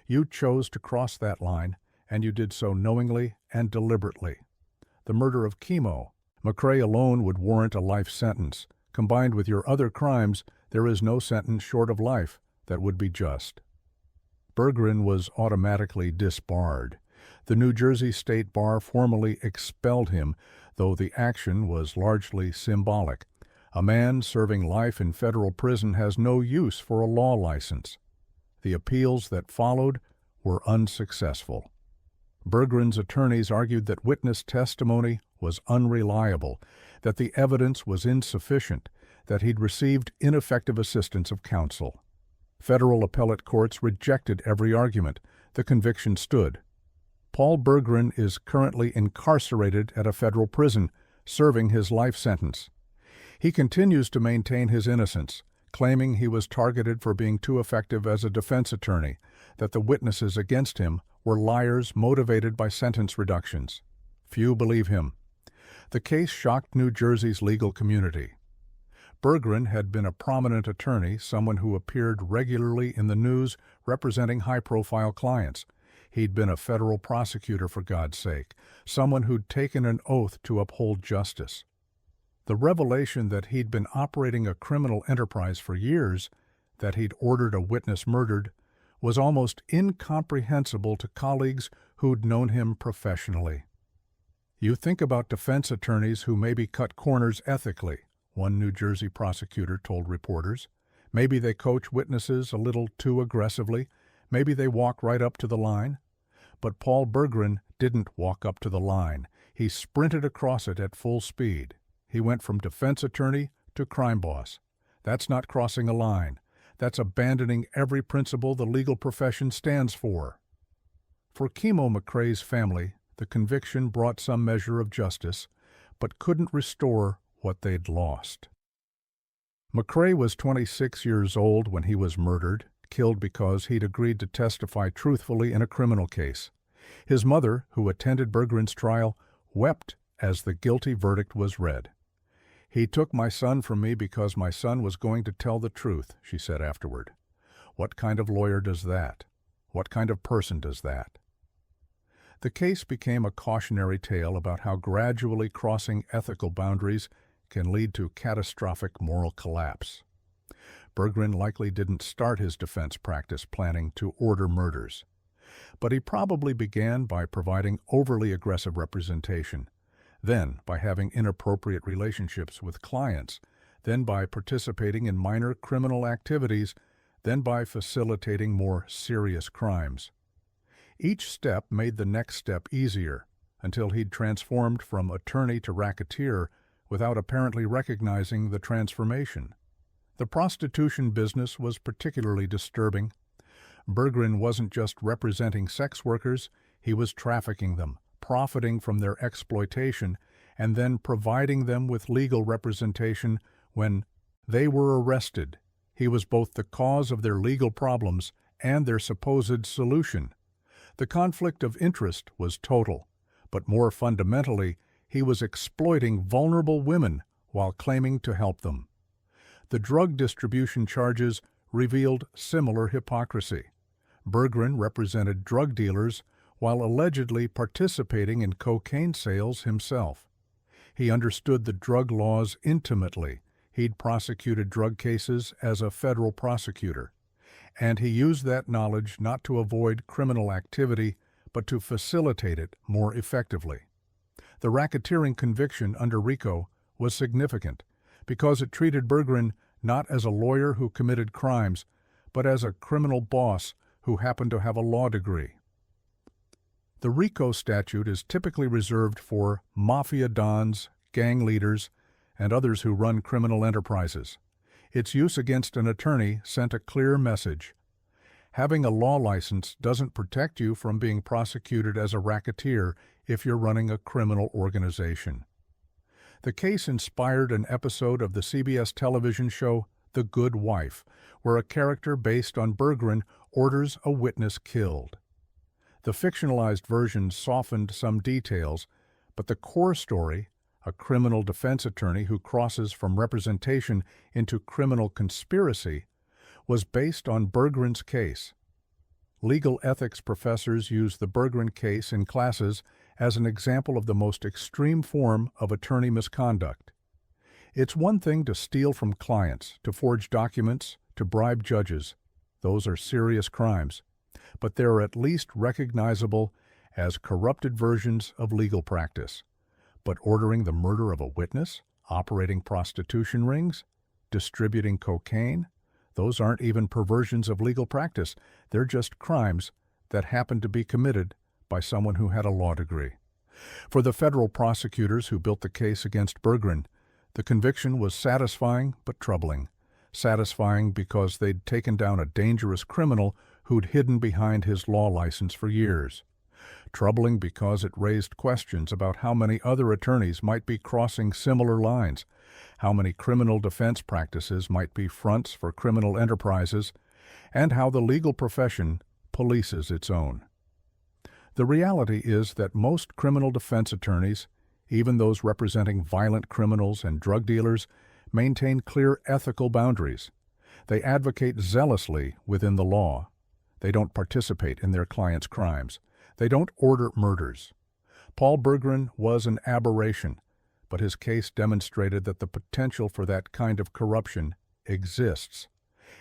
You chose to cross that line, and you did so knowingly and deliberately. The murder of Kimo McCrae alone would warrant a life sentence. Combined with your other crimes, there is no sentence short of life that would be just." Berggren was automatically disbarred. The New Jersey State Bar formally expelled him, though the action was largely symbolic. A man serving life in federal prison has no use for a law license. The appeals that followed were unsuccessful. Berggren's attorneys argued that witness testimony was unreliable, that the evidence was insufficient, that he'd received ineffective assistance of counsel. Federal appellate courts rejected every argument. The conviction stood. Paul Berggren is currently incarcerated at a federal prison, serving his life sentence. He continues to maintain his innocence, claiming he was targeted for being too effective as a defense attorney, that the witnesses against him were liars motivated by sentence reductions. Few believe him. The case shocked New Jersey's legal community. Berggren had been a prominent attorney, someone who appeared regularly in the news representing high-profile clients. He'd been a federal prosecutor, for God's sake, someone who'd taken an oath to uphold justice. The revelation that he'd been operating a criminal enterprise for years, that he'd ordered a witness murdered, was almost incomprehensible to colleagues who'd known him professionally. "You think about defense attorneys who maybe cut corners ethically," one New Jersey prosecutor told reporters. "Maybe they coach witnesses a little too aggressively. Maybe they walk right up to the line." But Paul Berggren didn't walk up to the line. He sprinted across it at full speed. He went from defense attorney to crime boss. That's not crossing a line. That's abandoning every principle the legal profession stands for. For Kimo McCrae's family, the conviction brought some measure of justice, but couldn't restore what they'd lost. McCrae was 26 years old when he was murdered, killed because he'd agreed to testify truthfully in a criminal case. His mother, who attended Berggren's trial, wept as the guilty verdict was read. "He took my son from me because my son was going to tell the truth," she said afterward. What kind of lawyer does that? What kind of person does that? The case became a cautionary tale about how gradually crossing ethical boundaries can lead to catastrophic moral collapse. Berggren likely didn't start his defense practice planning to order murders, but he probably began by providing overly aggressive representation, then by having inappropriate relationships with clients, then by participating in minor criminal activities, then by facilitating more serious crimes. Each step made the next step easier, until he'd transformed from attorney to racketeer without apparently recognizing the transformation. The prostitution business was particularly disturbing. Berggren wasn't just representing sex workers, he was trafficking them, profiting from their exploitation, and then providing them with legal representation when they were arrested. He was both the cause of their legal problems and their supposed solution. The conflict of interest was total, but more fundamentally, he was exploiting vulnerable women while claiming to help them. The drug distribution charges revealed similar hypocrisy. Berggren represented drug dealers while allegedly participating in cocaine sales himself. He understood the drug laws intimately. He'd prosecuted drug cases as a federal prosecutor, and he used that knowledge not to avoid criminal activity, but to facilitate it more effectively. The racketeering conviction under RICO was significant because it treated Berggren not as a lawyer who committed crimes, but as a criminal boss who happened to have a law degree. The RICO statute is typically reserved for mafia dons, gang leaders, and others who run criminal enterprises. Its use against an attorney sent a clear message. Having a law license doesn't protect you from being prosecuted as a racketeer if you're running a criminal organization. The case inspired an episode of the CBS television show The Good Wife, where a character based on Berggren orders a witness killed. The fictionalized version softened some details, but the core story, a criminal defense attorney who crosses from representation into criminal conspiracy, was based on Berggren's case. Legal ethics professors use the Berggren case in classes as an example of the most extreme form of attorney misconduct. It's one thing to steal from clients, to forge documents, to bribe judges. Those are serious crimes, but they're at least recognizable as corrupted versions of legal practice. But ordering the murder of a witness, operating prostitution rings, distributing cocaine, those aren't even perversions of legal practice. They're just crimes that happen to be committed by someone who had a law degree. For the federal prosecutors who built the case against Berggren, the conviction was satisfying but troubling. Satisfying because they'd taken down a dangerous criminal who'd hidden behind his law license for years. Troubling because it raised questions about how many other attorneys might be crossing similar lines, how many criminal defense practices might be fronts for criminal enterprises, and how the legal profession polices its own. The reality is that most criminal defense attorneys, even those representing violent criminals and drug dealers, maintain clear ethical boundaries. They advocate zealously within the law. They don't participate in their clients' crimes. They don't order murders. Paul Berggren was an aberration, but his case demonstrated that the potential for that kind of corruption exists,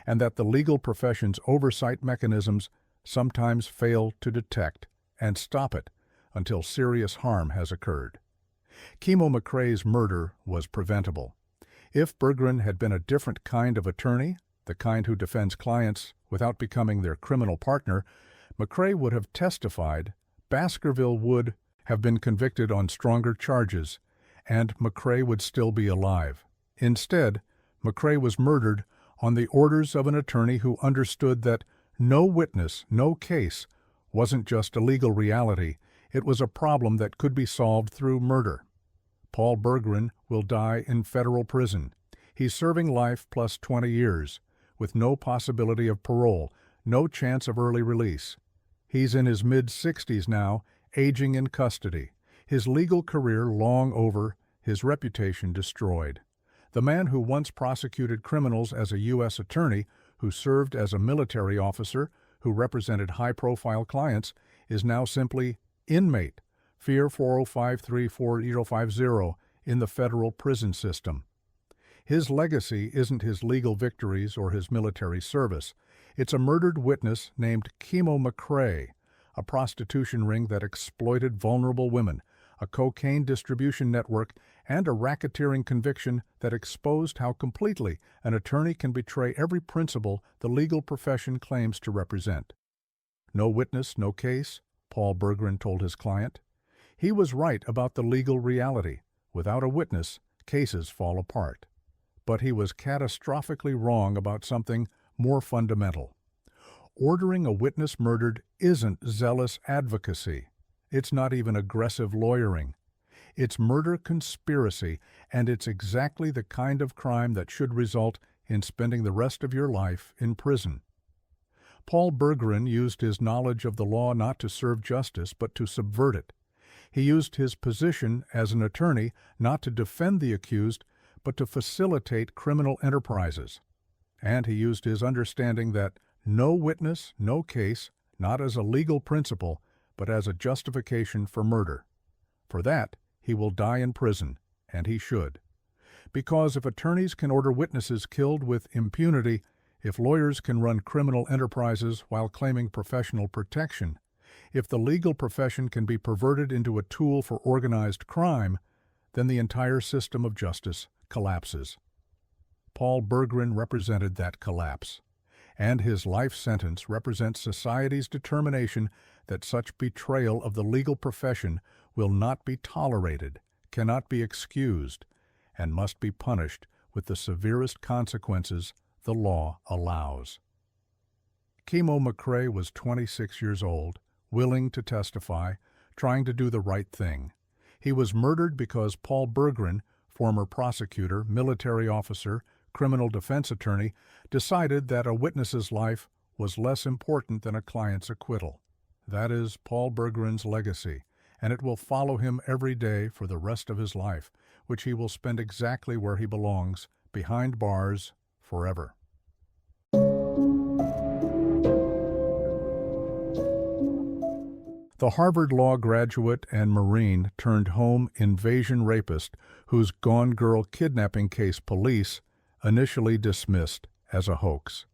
and that the legal profession's oversight mechanisms sometimes fail to detect and stop it until serious harm has occurred. Kimo McRae's murder was preventable. If Berggren had been a different kind of attorney, the kind who defends clients without becoming their criminal partner, McRae would have testified, Baskerville would have been convicted on stronger charges, and McRae would still be alive. Instead, McRae was murdered on the orders of an attorney who understood that no witness, no case, wasn't just a legal reality, it was a problem that could be solved through murder. Paul Berggren will die in federal prison. He's serving life plus 20 years, with no possibility of parole, no chance of early release. He's in his mid-60s now, aging in custody, his legal career long over, his reputation destroyed. The man who once prosecuted criminals as a U.S. attorney, who served as a military officer, who represented high-profile clients, is now simply inmate, Fear 4053450, in the federal prison system. His legacy isn't his legal victories or his military service. It's a murdered witness named Kimo McRae, a prostitution ring that exploited vulnerable women, a cocaine distribution network, and a racketeering conviction that exposed how completely an attorney can betray every principle the legal profession claims to represent. No witness, no case, Paul Berggren told his client. He was right about the legal reality. Without a witness, cases fall apart. But he was catastrophically wrong about something more fundamental. Ordering a witness murdered isn't zealous advocacy. It's not even aggressive lawyering. It's murder conspiracy, and it's exactly the kind of crime that should result in spending the rest of your life in prison. Paul Berggren used his knowledge of the law not to serve justice, but to subvert it. He used his position as an attorney not to defend the accused, but to facilitate criminal enterprises. And he used his understanding that no witness, no case, not as a legal principle, but as a justification for murder. For that, he will die in prison, and he should. Because if attorneys can order witnesses killed with impunity, if lawyers can run criminal enterprises while claiming professional protection, if the legal profession can be perverted into a tool for organized crime, then the entire system of justice collapses. Paul Berggren represented that collapse, and his life sentence represents society's determination that such betrayal of the legal profession will not be tolerated, cannot be excused, and must be punished with the severest consequences the law allows. Kimo McRae was 26 years old, willing to testify, trying to do the right thing. He was murdered because Paul Berggren, former prosecutor, military officer, criminal defense attorney, decided that a witness's life was less important than a client's acquittal. That is Paul Berggren's legacy, and it will follow him every day for the rest of his life, which he will spend exactly where he belongs, behind bars, forever. The Harvard Law graduate and Marine turned home invasion rapist whose Gone Girl kidnapping case police initially dismissed as a hoax.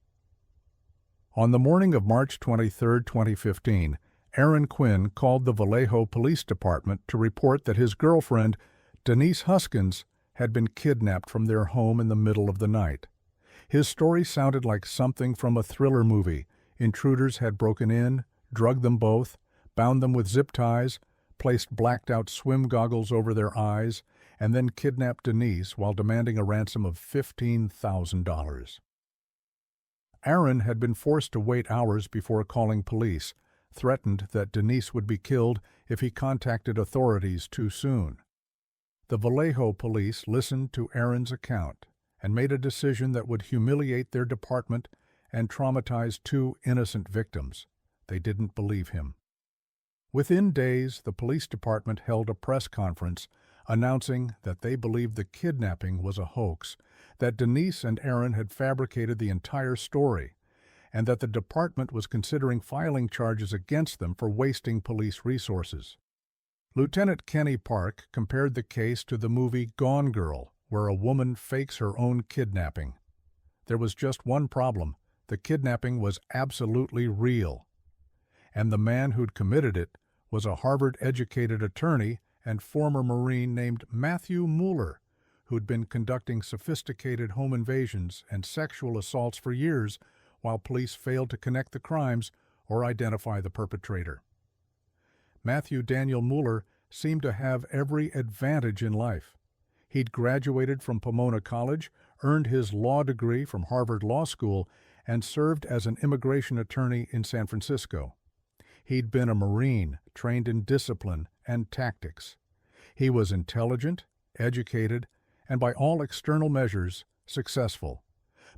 On the morning of March 23, 2015, Aaron Quinn called the Vallejo Police Department to report that his girlfriend, Denise Huskins, had been kidnapped from their home in the middle of the night. His story sounded like something from a thriller movie. Intruders had broken in, drugged them both, bound them with zip ties, placed blacked-out swim goggles over their eyes, and then kidnapped Denise while demanding a ransom of $15,000. Aaron had been forced to wait hours before calling police, threatened that Denise would be killed if he contacted authorities too soon. The Vallejo police listened to Aaron's account and made a decision that would humiliate their department and traumatize two innocent victims. They didn't believe him. Within days, the police department held a press conference announcing that they believed the kidnapping was a hoax, that Denise and Aaron had fabricated the entire story, and that the department was considering filing charges against them for wasting police resources. Lieutenant Kenny Park compared the case to the movie Gone Girl, where a woman fakes her own kidnapping. There was just one problem: the kidnapping was absolutely real. And the man who'd committed it was a Harvard-educated attorney and former Marine named Matthew Mueller, who'd been conducting sophisticated home invasions and sexual assaults for years while police failed to connect the crimes or identify the perpetrator. Matthew Daniel Mueller seemed to have every advantage in life. He'd graduated from Pomona College, earned his law degree from Harvard Law School, and served as an immigration attorney in San Francisco. He'd been a Marine, trained in discipline and tactics. He was intelligent, educated, and by all external measures, successful.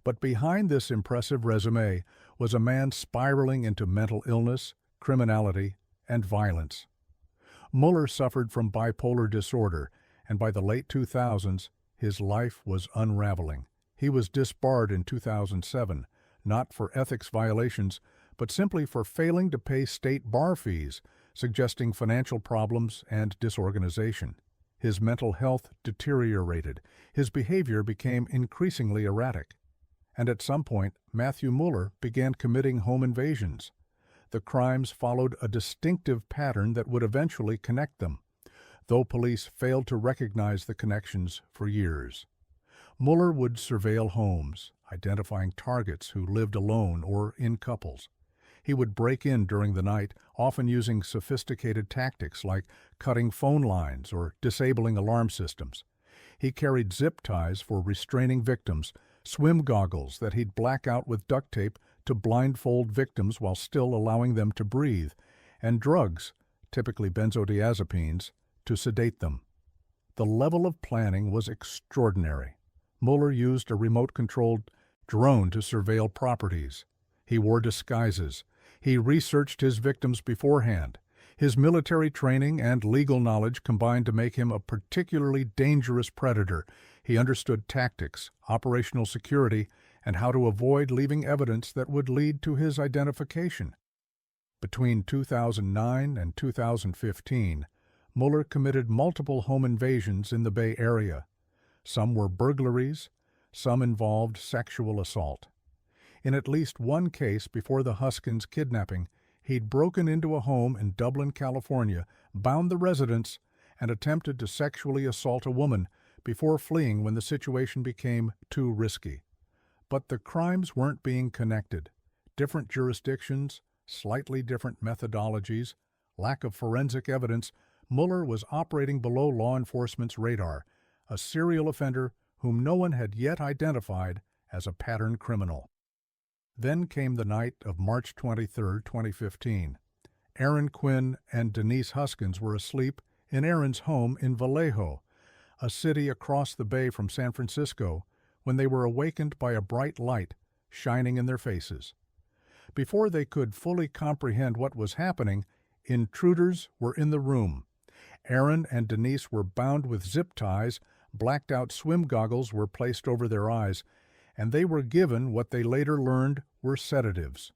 But behind this impressive resume was a man spiraling into mental illness, criminality, and violence. Mueller suffered from bipolar disorder, and by the late 2000s, his life was unraveling. He was disbarred in 2007, not for ethics violations, but simply for failing to pay state bar fees, suggesting financial problems and disorganization. His mental health deteriorated. His behavior became increasingly erratic. And at some point, Matthew Mueller began committing home invasions. The crimes followed a distinctive pattern that would eventually connect them, though police failed to recognize the connections for years. Mueller would surveil homes, identifying targets who lived alone or in couples. He would break in during the night, often using sophisticated tactics like cutting phone lines or disabling alarm systems. He carried zip ties for restraining victims, swim goggles that he'd black out with duct tape to blindfold victims while still allowing them to breathe, and drugs, typically benzodiazepines, to sedate them. The level of planning was extraordinary. Mueller used a remote-controlled drone to surveil properties. He wore disguises. He researched his victims beforehand. His military training and legal knowledge combined to make him a particularly dangerous predator. He understood tactics, operational security, and how to avoid leaving evidence that would lead to his identification. Between 2009 and 2015, Mueller committed multiple home invasions in the Bay Area. Some were burglaries, some involved sexual assault. In at least one case before the Huskins kidnapping, he'd broken into a home in Dublin, California, bound the residents, and attempted to sexually assault a woman before fleeing when the situation became too risky. But the crimes weren't being connected. Different jurisdictions, slightly different methodologies, lack of forensic evidence. Mueller was operating below law enforcement's radar, a serial offender whom no one had yet identified as a pattern criminal. Then came the night of March 23, 2015. Aaron Quinn and Denise Huskins were asleep in Aaron's home in Vallejo, a city across the bay from San Francisco, when they were awakened by a bright light shining in their faces. Before they could fully comprehend what was happening, intruders were in the room. Aaron and Denise were bound with zip ties, blacked-out swim goggles were placed over their eyes, and they were given what they later learned were sedatives.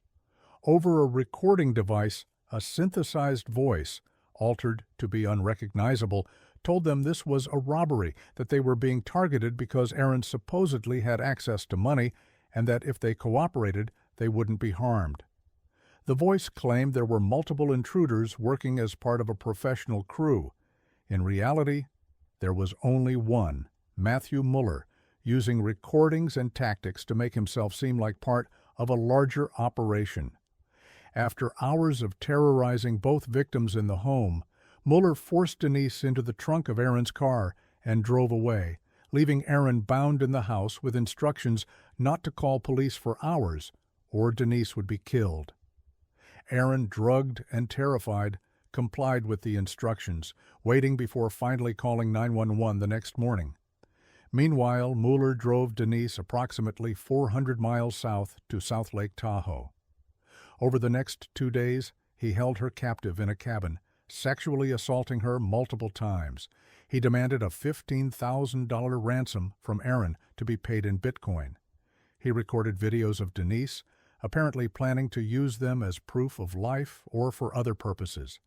Over a recording device, a synthesized voice, altered to be unrecognizable, told them this was a robbery, that they were being targeted because Aaron supposedly had access to money, and that if they cooperated, they wouldn't be harmed. The voice claimed there were multiple intruders working as part of a professional crew. In reality, there was only one, Matthew Mueller, using recordings and tactics to make himself seem like part of a larger operation. After hours of terrorizing both victims in the home, Mueller forced Denise into the trunk of Aaron's car and drove away, leaving Aaron bound in the house with instructions not to call police for hours, or Denise would be killed. Aaron, drugged and terrified, complied with the instructions, waiting before finally calling 911 the next morning. Meanwhile, Mueller drove Denise approximately 400 miles south to South Lake Tahoe. Over the next 2 days, he held her captive in a cabin, sexually assaulting her multiple times. He demanded a $15,000 ransom from Aaron to be paid in Bitcoin. He recorded videos of Denise, apparently planning to use them as proof of life or for other purposes.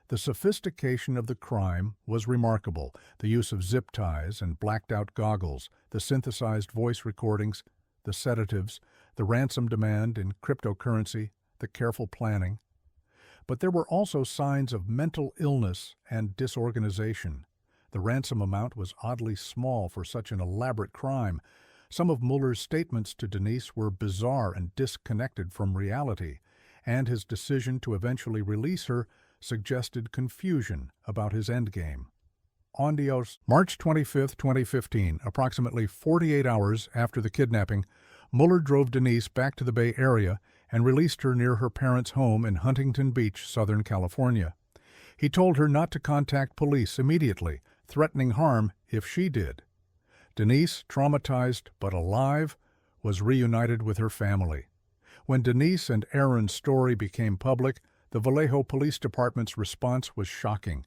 The sophistication of the crime was remarkable: the use of zip ties and blacked-out goggles, the synthesized voice recordings, the sedatives, the ransom demand in cryptocurrency, the careful planning. But there were also signs of mental illness and disorganization. The ransom amount was oddly small for such an elaborate crime. Some of Mueller's statements to Denise were bizarre and disconnected from reality, and his decision to eventually release her suggested confusion about his endgame. On March 25, 2015, approximately 48 hours after the kidnapping, Mueller drove Denise back to the Bay Area and released her near her parents' home in Huntington Beach, Southern California. He told her not to contact police immediately, threatening harm if she did. Denise, traumatized but alive, was reunited with her family. When Denise and Aaron's story became public, the Vallejo Police Department's response was shocking.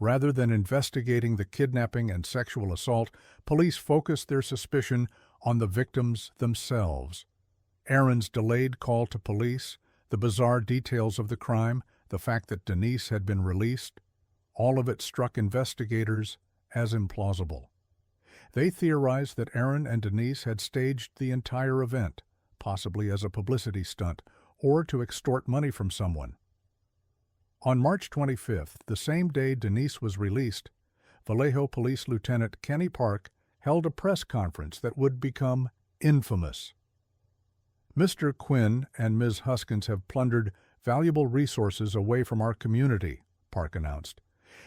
Rather than investigating the kidnapping and sexual assault, police focused their suspicion on the victims themselves. Aaron's delayed call to police, the bizarre details of the crime, the fact that Denise had been released, all of it struck investigators as implausible. They theorized that Aaron and Denise had staged the entire event, possibly as a publicity stunt, or to extort money from someone. On March 25th, the same day Denise was released, Vallejo Police Lieutenant Kenny Park held a press conference that would become infamous. Mr. Quinn and Ms. Huskins have plundered valuable resources away from our community, Park announced,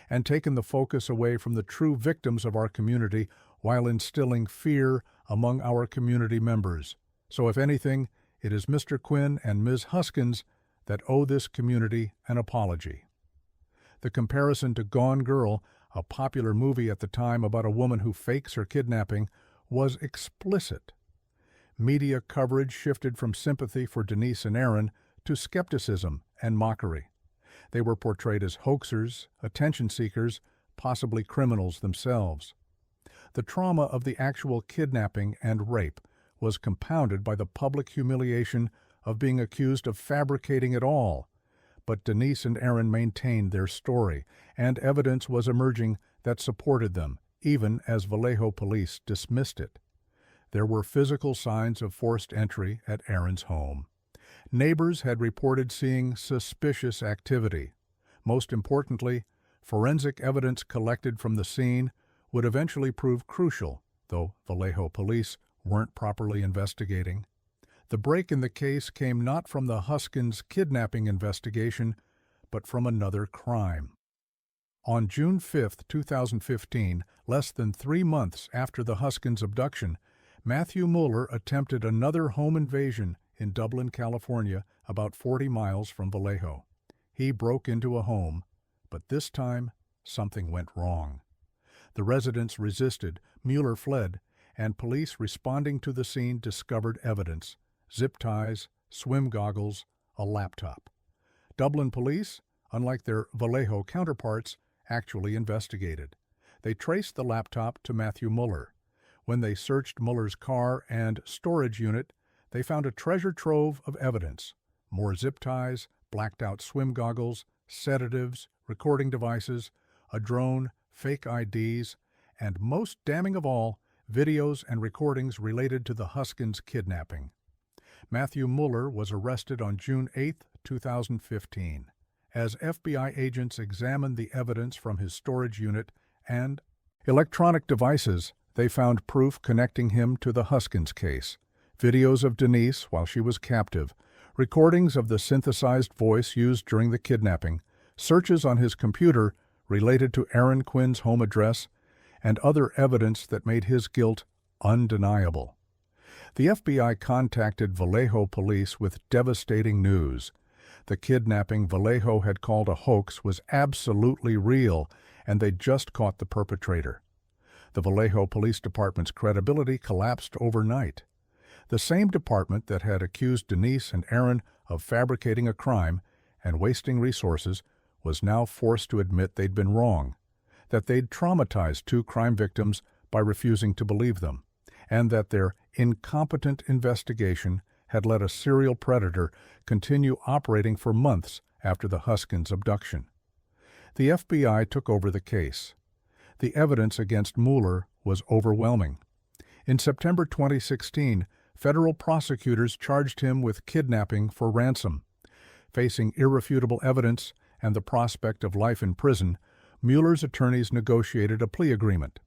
and taken the focus away from the true victims of our community while instilling fear among our community members. So if anything, it is Mr. Quinn and Ms. Huskins that owe this community an apology. The comparison to Gone Girl, a popular movie at the time about a woman who fakes her kidnapping, was explicit. Media coverage shifted from sympathy for Denise and Aaron to skepticism and mockery. They were portrayed as hoaxers, attention seekers, possibly criminals themselves. The trauma of the actual kidnapping and rape was compounded by the public humiliation of being accused of fabricating it all. But Denise and Aaron maintained their story, and evidence was emerging that supported them, even as Vallejo police dismissed it. There were physical signs of forced entry at Aaron's home. Neighbors had reported seeing suspicious activity. Most importantly, forensic evidence collected from the scene would eventually prove crucial, though Vallejo police weren't properly investigating. The break in the case came not from the Huskins kidnapping investigation, but from another crime. On June 5, 2015, less than 3 months after the Huskins abduction, Matthew Mueller attempted another home invasion in Dublin, California, about 40 miles from Vallejo. He broke into a home, but this time something went wrong. The residents resisted, Mueller fled, and police responding to the scene discovered evidence: zip ties, swim goggles, a laptop. Dublin police, unlike their Vallejo counterparts, actually investigated. They traced the laptop to Matthew Muller. When they searched Muller's car and storage unit, they found a treasure trove of evidence: more zip ties, blacked-out swim goggles, sedatives, recording devices, a drone, fake IDs, and most damning of all, videos and recordings related to the Huskins kidnapping. Matthew Muller was arrested on June 8, 2015. As FBI agents examined the evidence from his storage unit and electronic devices, they found proof connecting him to the Huskins case: videos of Denise while she was captive, recordings of the synthesized voice used during the kidnapping, searches on his computer related to Aaron Quinn's home address, and other evidence that made his guilt undeniable. The FBI contacted Vallejo police with devastating news. The kidnapping Vallejo had called a hoax was absolutely real, and they'd just caught the perpetrator. The Vallejo Police Department's credibility collapsed overnight. The same department that had accused Denise and Aaron of fabricating a crime and wasting resources was now forced to admit they'd been wrong, that they'd traumatized two crime victims by refusing to believe them, and that their incompetent investigation had let a serial predator continue operating for months after the Huskins abduction. The FBI took over the case. The evidence against Muller was overwhelming. In September 2016, federal prosecutors charged him with kidnapping for ransom. Facing irrefutable evidence and the prospect of life in prison, Muller's attorneys negotiated a plea agreement.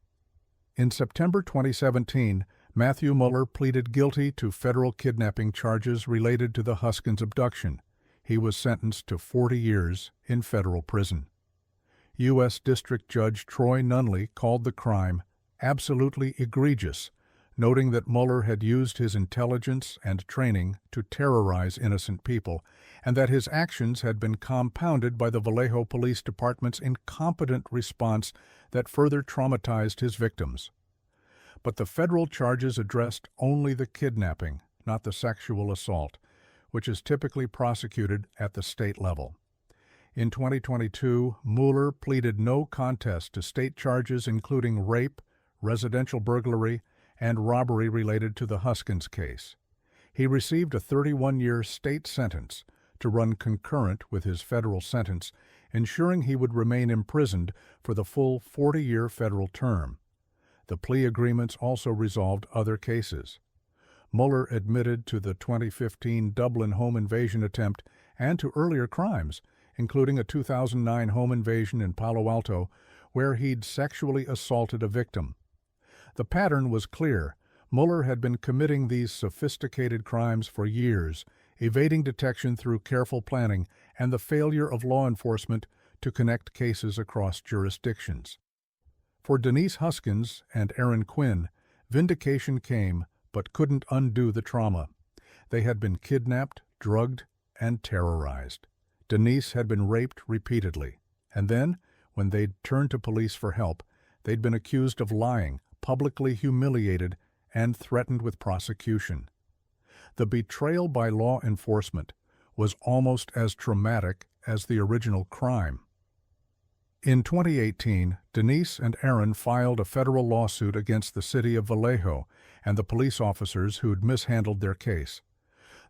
In September 2017, Matthew Muller pleaded guilty to federal kidnapping charges related to the Huskins abduction. He was sentenced to 40 years in federal prison. U.S. District Judge Troy Nunley called the crime absolutely egregious, noting that Muller had used his intelligence and training to terrorize innocent people, and that his actions had been compounded by the Vallejo Police Department's incompetent response that further traumatized his victims. But the federal charges addressed only the kidnapping, not the sexual assault, which is typically prosecuted at the state level. In 2022, Muller pleaded no contest to state charges including rape, residential burglary, and robbery related to the Huskins case. He received a 31-year state sentence to run concurrent with his federal sentence, ensuring he would remain imprisoned for the full 40-year federal term. The plea agreements also resolved other cases. Muller admitted to the 2015 Dublin home invasion attempt and to earlier crimes, including a 2009 home invasion in Palo Alto, where he'd sexually assaulted a victim. The pattern was clear. Muller had been committing these sophisticated crimes for years, evading detection through careful planning and the failure of law enforcement to connect cases across jurisdictions. For Denise Huskins and Aaron Quinn, vindication came but couldn't undo the trauma. They had been kidnapped, drugged, and terrorized. Denise had been raped repeatedly, and then, when they'd turned to police for help, they'd been accused of lying, publicly humiliated, and threatened with prosecution. The betrayal by law enforcement was almost as traumatic as the original crime. In 2018, Denise and Aaron filed a federal lawsuit against the city of Vallejo and the police officers who'd mishandled their case.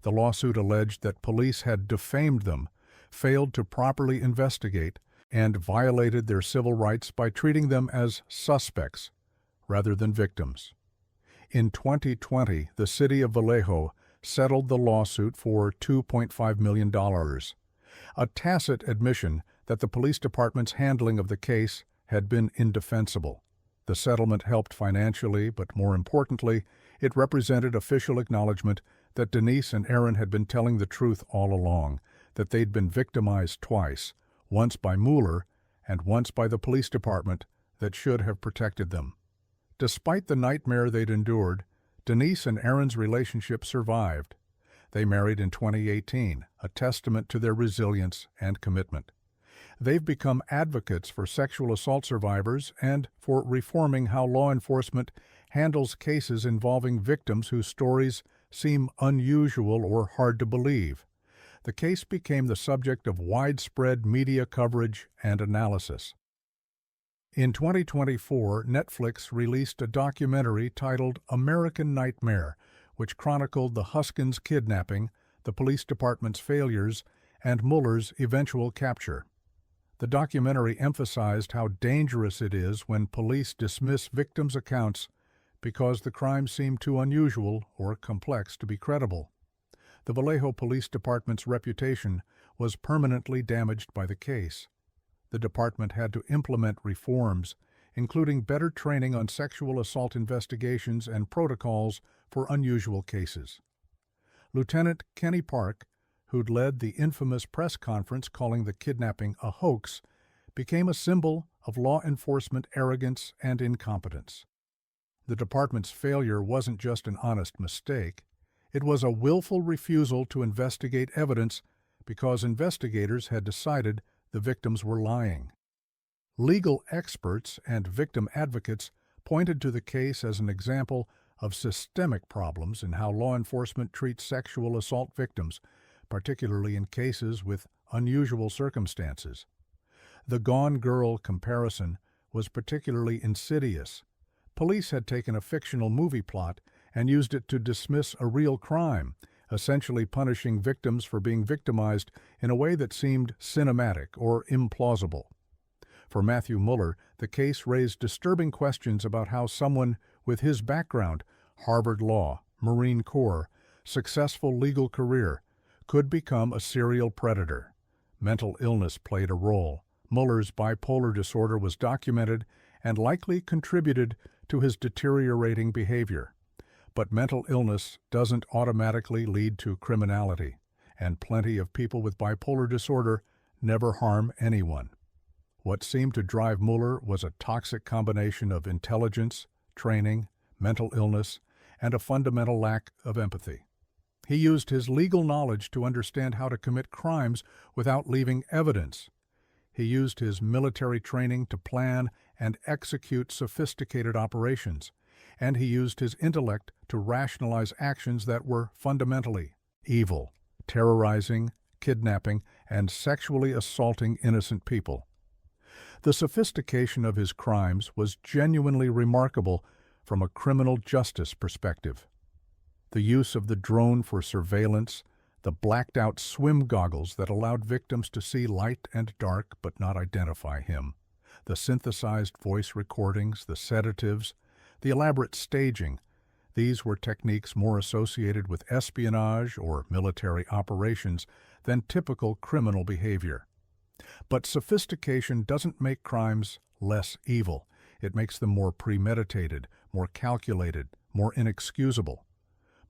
The lawsuit alleged that police had defamed them, failed to properly investigate, and violated their civil rights by treating them as suspects rather than victims. In 2020, the city of Vallejo settled the lawsuit for $2.5 million, a tacit admission that the police department's handling of the case had been indefensible. The settlement helped financially, but more importantly, it represented official acknowledgement that Denise and Aaron had been telling the truth all along, that they'd been victimized twice, once by Muller and once by the police department that should have protected them. Despite the nightmare they'd endured, Denise and Aaron's relationship survived. They married in 2018, a testament to their resilience and commitment. They've become advocates for sexual assault survivors and for reforming how law enforcement handles cases involving victims whose stories seem unusual or hard to believe. The case became the subject of widespread media coverage and analysis. In 2024, Netflix released a documentary titled American Nightmare, which chronicled the Huskins kidnapping, the police department's failures, and Mueller's eventual capture. The documentary emphasized how dangerous it is when police dismiss victims' accounts because the crimes seem too unusual or complex to be credible. The Vallejo Police Department's reputation was permanently damaged by the case. The department had to implement reforms, including better training on sexual assault investigations and protocols for unusual cases. Lieutenant Kenny Park, who'd led the infamous press conference calling the kidnapping a hoax, became a symbol of law enforcement arrogance and incompetence. The department's failure wasn't just an honest mistake. It was a willful refusal to investigate evidence because investigators had decided the victims were lying. Legal experts and victim advocates pointed to the case as an example of systemic problems in how law enforcement treats sexual assault victims, particularly in cases with unusual circumstances. The Gone Girl comparison was particularly insidious. Police had taken a fictional movie plot and used it to dismiss a real crime, essentially punishing victims for being victimized in a way that seemed cinematic or implausible. For Matthew Mueller, the case raised disturbing questions about how someone with his background, Harvard Law, Marine Corps, successful legal career, could become a serial predator. Mental illness played a role. Mueller's bipolar disorder was documented and likely contributed to his deteriorating behavior. But mental illness doesn't automatically lead to criminality, and plenty of people with bipolar disorder never harm anyone. What seemed to drive Mueller was a toxic combination of intelligence, training, mental illness, and a fundamental lack of empathy. He used his legal knowledge to understand how to commit crimes without leaving evidence. He used his military training to plan and execute sophisticated operations, and he used his intellect to rationalize actions that were fundamentally evil, terrorizing, kidnapping, and sexually assaulting innocent people. The sophistication of his crimes was genuinely remarkable from a criminal justice perspective. The use of the drone for surveillance, the blacked-out swim goggles that allowed victims to see light and dark but not identify him, the synthesized voice recordings, the sedatives, the elaborate staging, these were techniques more associated with espionage or military operations than typical criminal behavior. But sophistication doesn't make crimes less evil. It makes them more premeditated, more calculated, more inexcusable.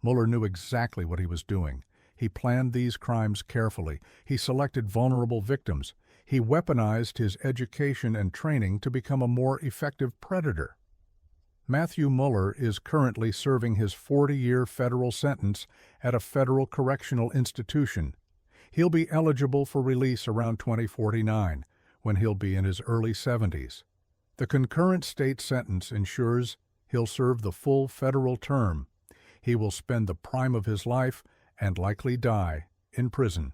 Mueller knew exactly what he was doing. He planned these crimes carefully. He selected vulnerable victims. He weaponized his education and training to become a more effective predator. Matthew Mueller is currently serving his 40-year federal sentence at a federal correctional institution. He'll be eligible for release around 2049, when he'll be in his early 70s. The concurrent state sentence ensures he'll serve the full federal term. He will spend the prime of his life, and likely die, in prison.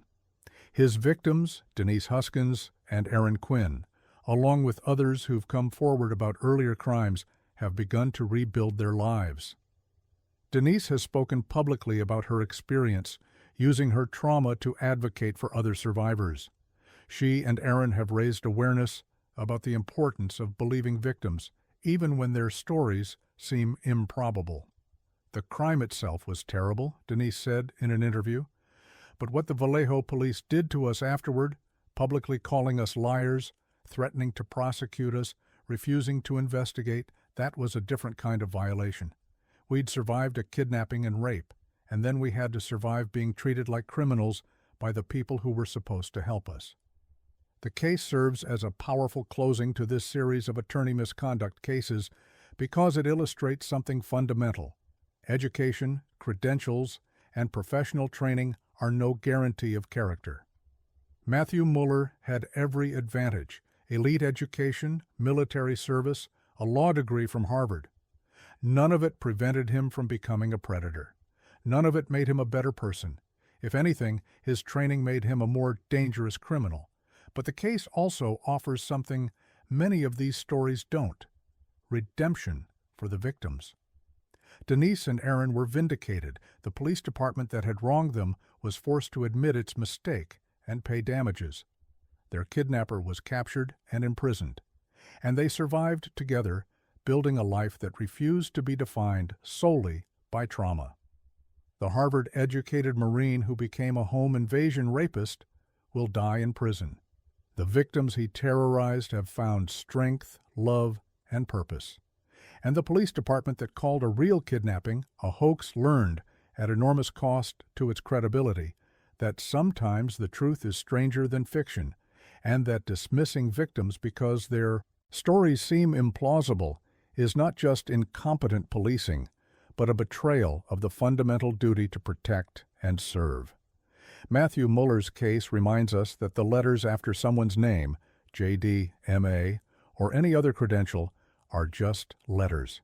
His victims, Denise Huskins and Aaron Quinn, along with others who've come forward about earlier crimes, have begun to rebuild their lives. Denise has spoken publicly about her experience, using her trauma to advocate for other survivors. She and Aaron have raised awareness about the importance of believing victims, even when their stories seem improbable. The crime itself was terrible, Denise said in an interview, but what the Vallejo police did to us afterward, publicly calling us liars, threatening to prosecute us, refusing to investigate, that was a different kind of violation. We'd survived a kidnapping and rape, and then we had to survive being treated like criminals by the people who were supposed to help us. The case serves as a powerful closing to this series of attorney misconduct cases because it illustrates something fundamental. Education, credentials, and professional training are no guarantee of character. Matthew Mueller had every advantage: elite education, military service, a law degree from Harvard. None of it prevented him from becoming a predator. None of it made him a better person. If anything, his training made him a more dangerous criminal. But the case also offers something many of these stories don't: redemption for the victims. Denise and Aaron were vindicated. The police department that had wronged them was forced to admit its mistake and pay damages. Their kidnapper was captured and imprisoned, and they survived together, building a life that refused to be defined solely by trauma. The Harvard-educated Marine who became a home invasion rapist will die in prison. The victims he terrorized have found strength, love, and purpose. And the police department that called a real kidnapping a hoax learned, at enormous cost to its credibility, that sometimes the truth is stranger than fiction, and that dismissing victims because their stories seem implausible is not just incompetent policing, but a betrayal of the fundamental duty to protect and serve. Matthew Mueller's case reminds us that the letters after someone's name, J.D., M.A., or any other credential, are just letters.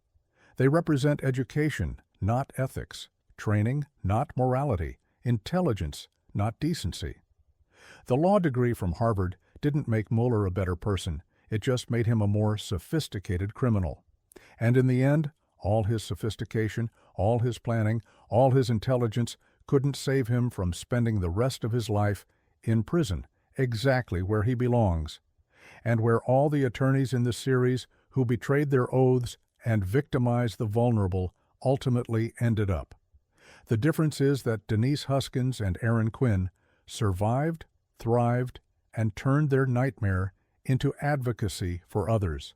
They represent education, not ethics, training, not morality, intelligence, not decency. The law degree from Harvard didn't make Mueller a better person. It just made him a more sophisticated criminal. And in the end, all his sophistication, all his planning, all his intelligence couldn't save him from spending the rest of his life in prison, exactly where he belongs, and where all the attorneys in the series who betrayed their oaths and victimized the vulnerable ultimately ended up. The difference is that Denise Huskins and Aaron Quinn survived, thrived, and turned their nightmare into advocacy for others.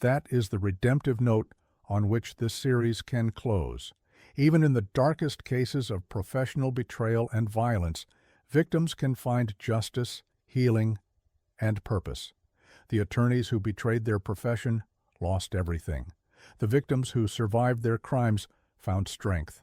That is the redemptive note on which this series can close. Even in the darkest cases of professional betrayal and violence, victims can find justice, healing, and purpose. The attorneys who betrayed their profession lost everything. The victims who survived their crimes found strength.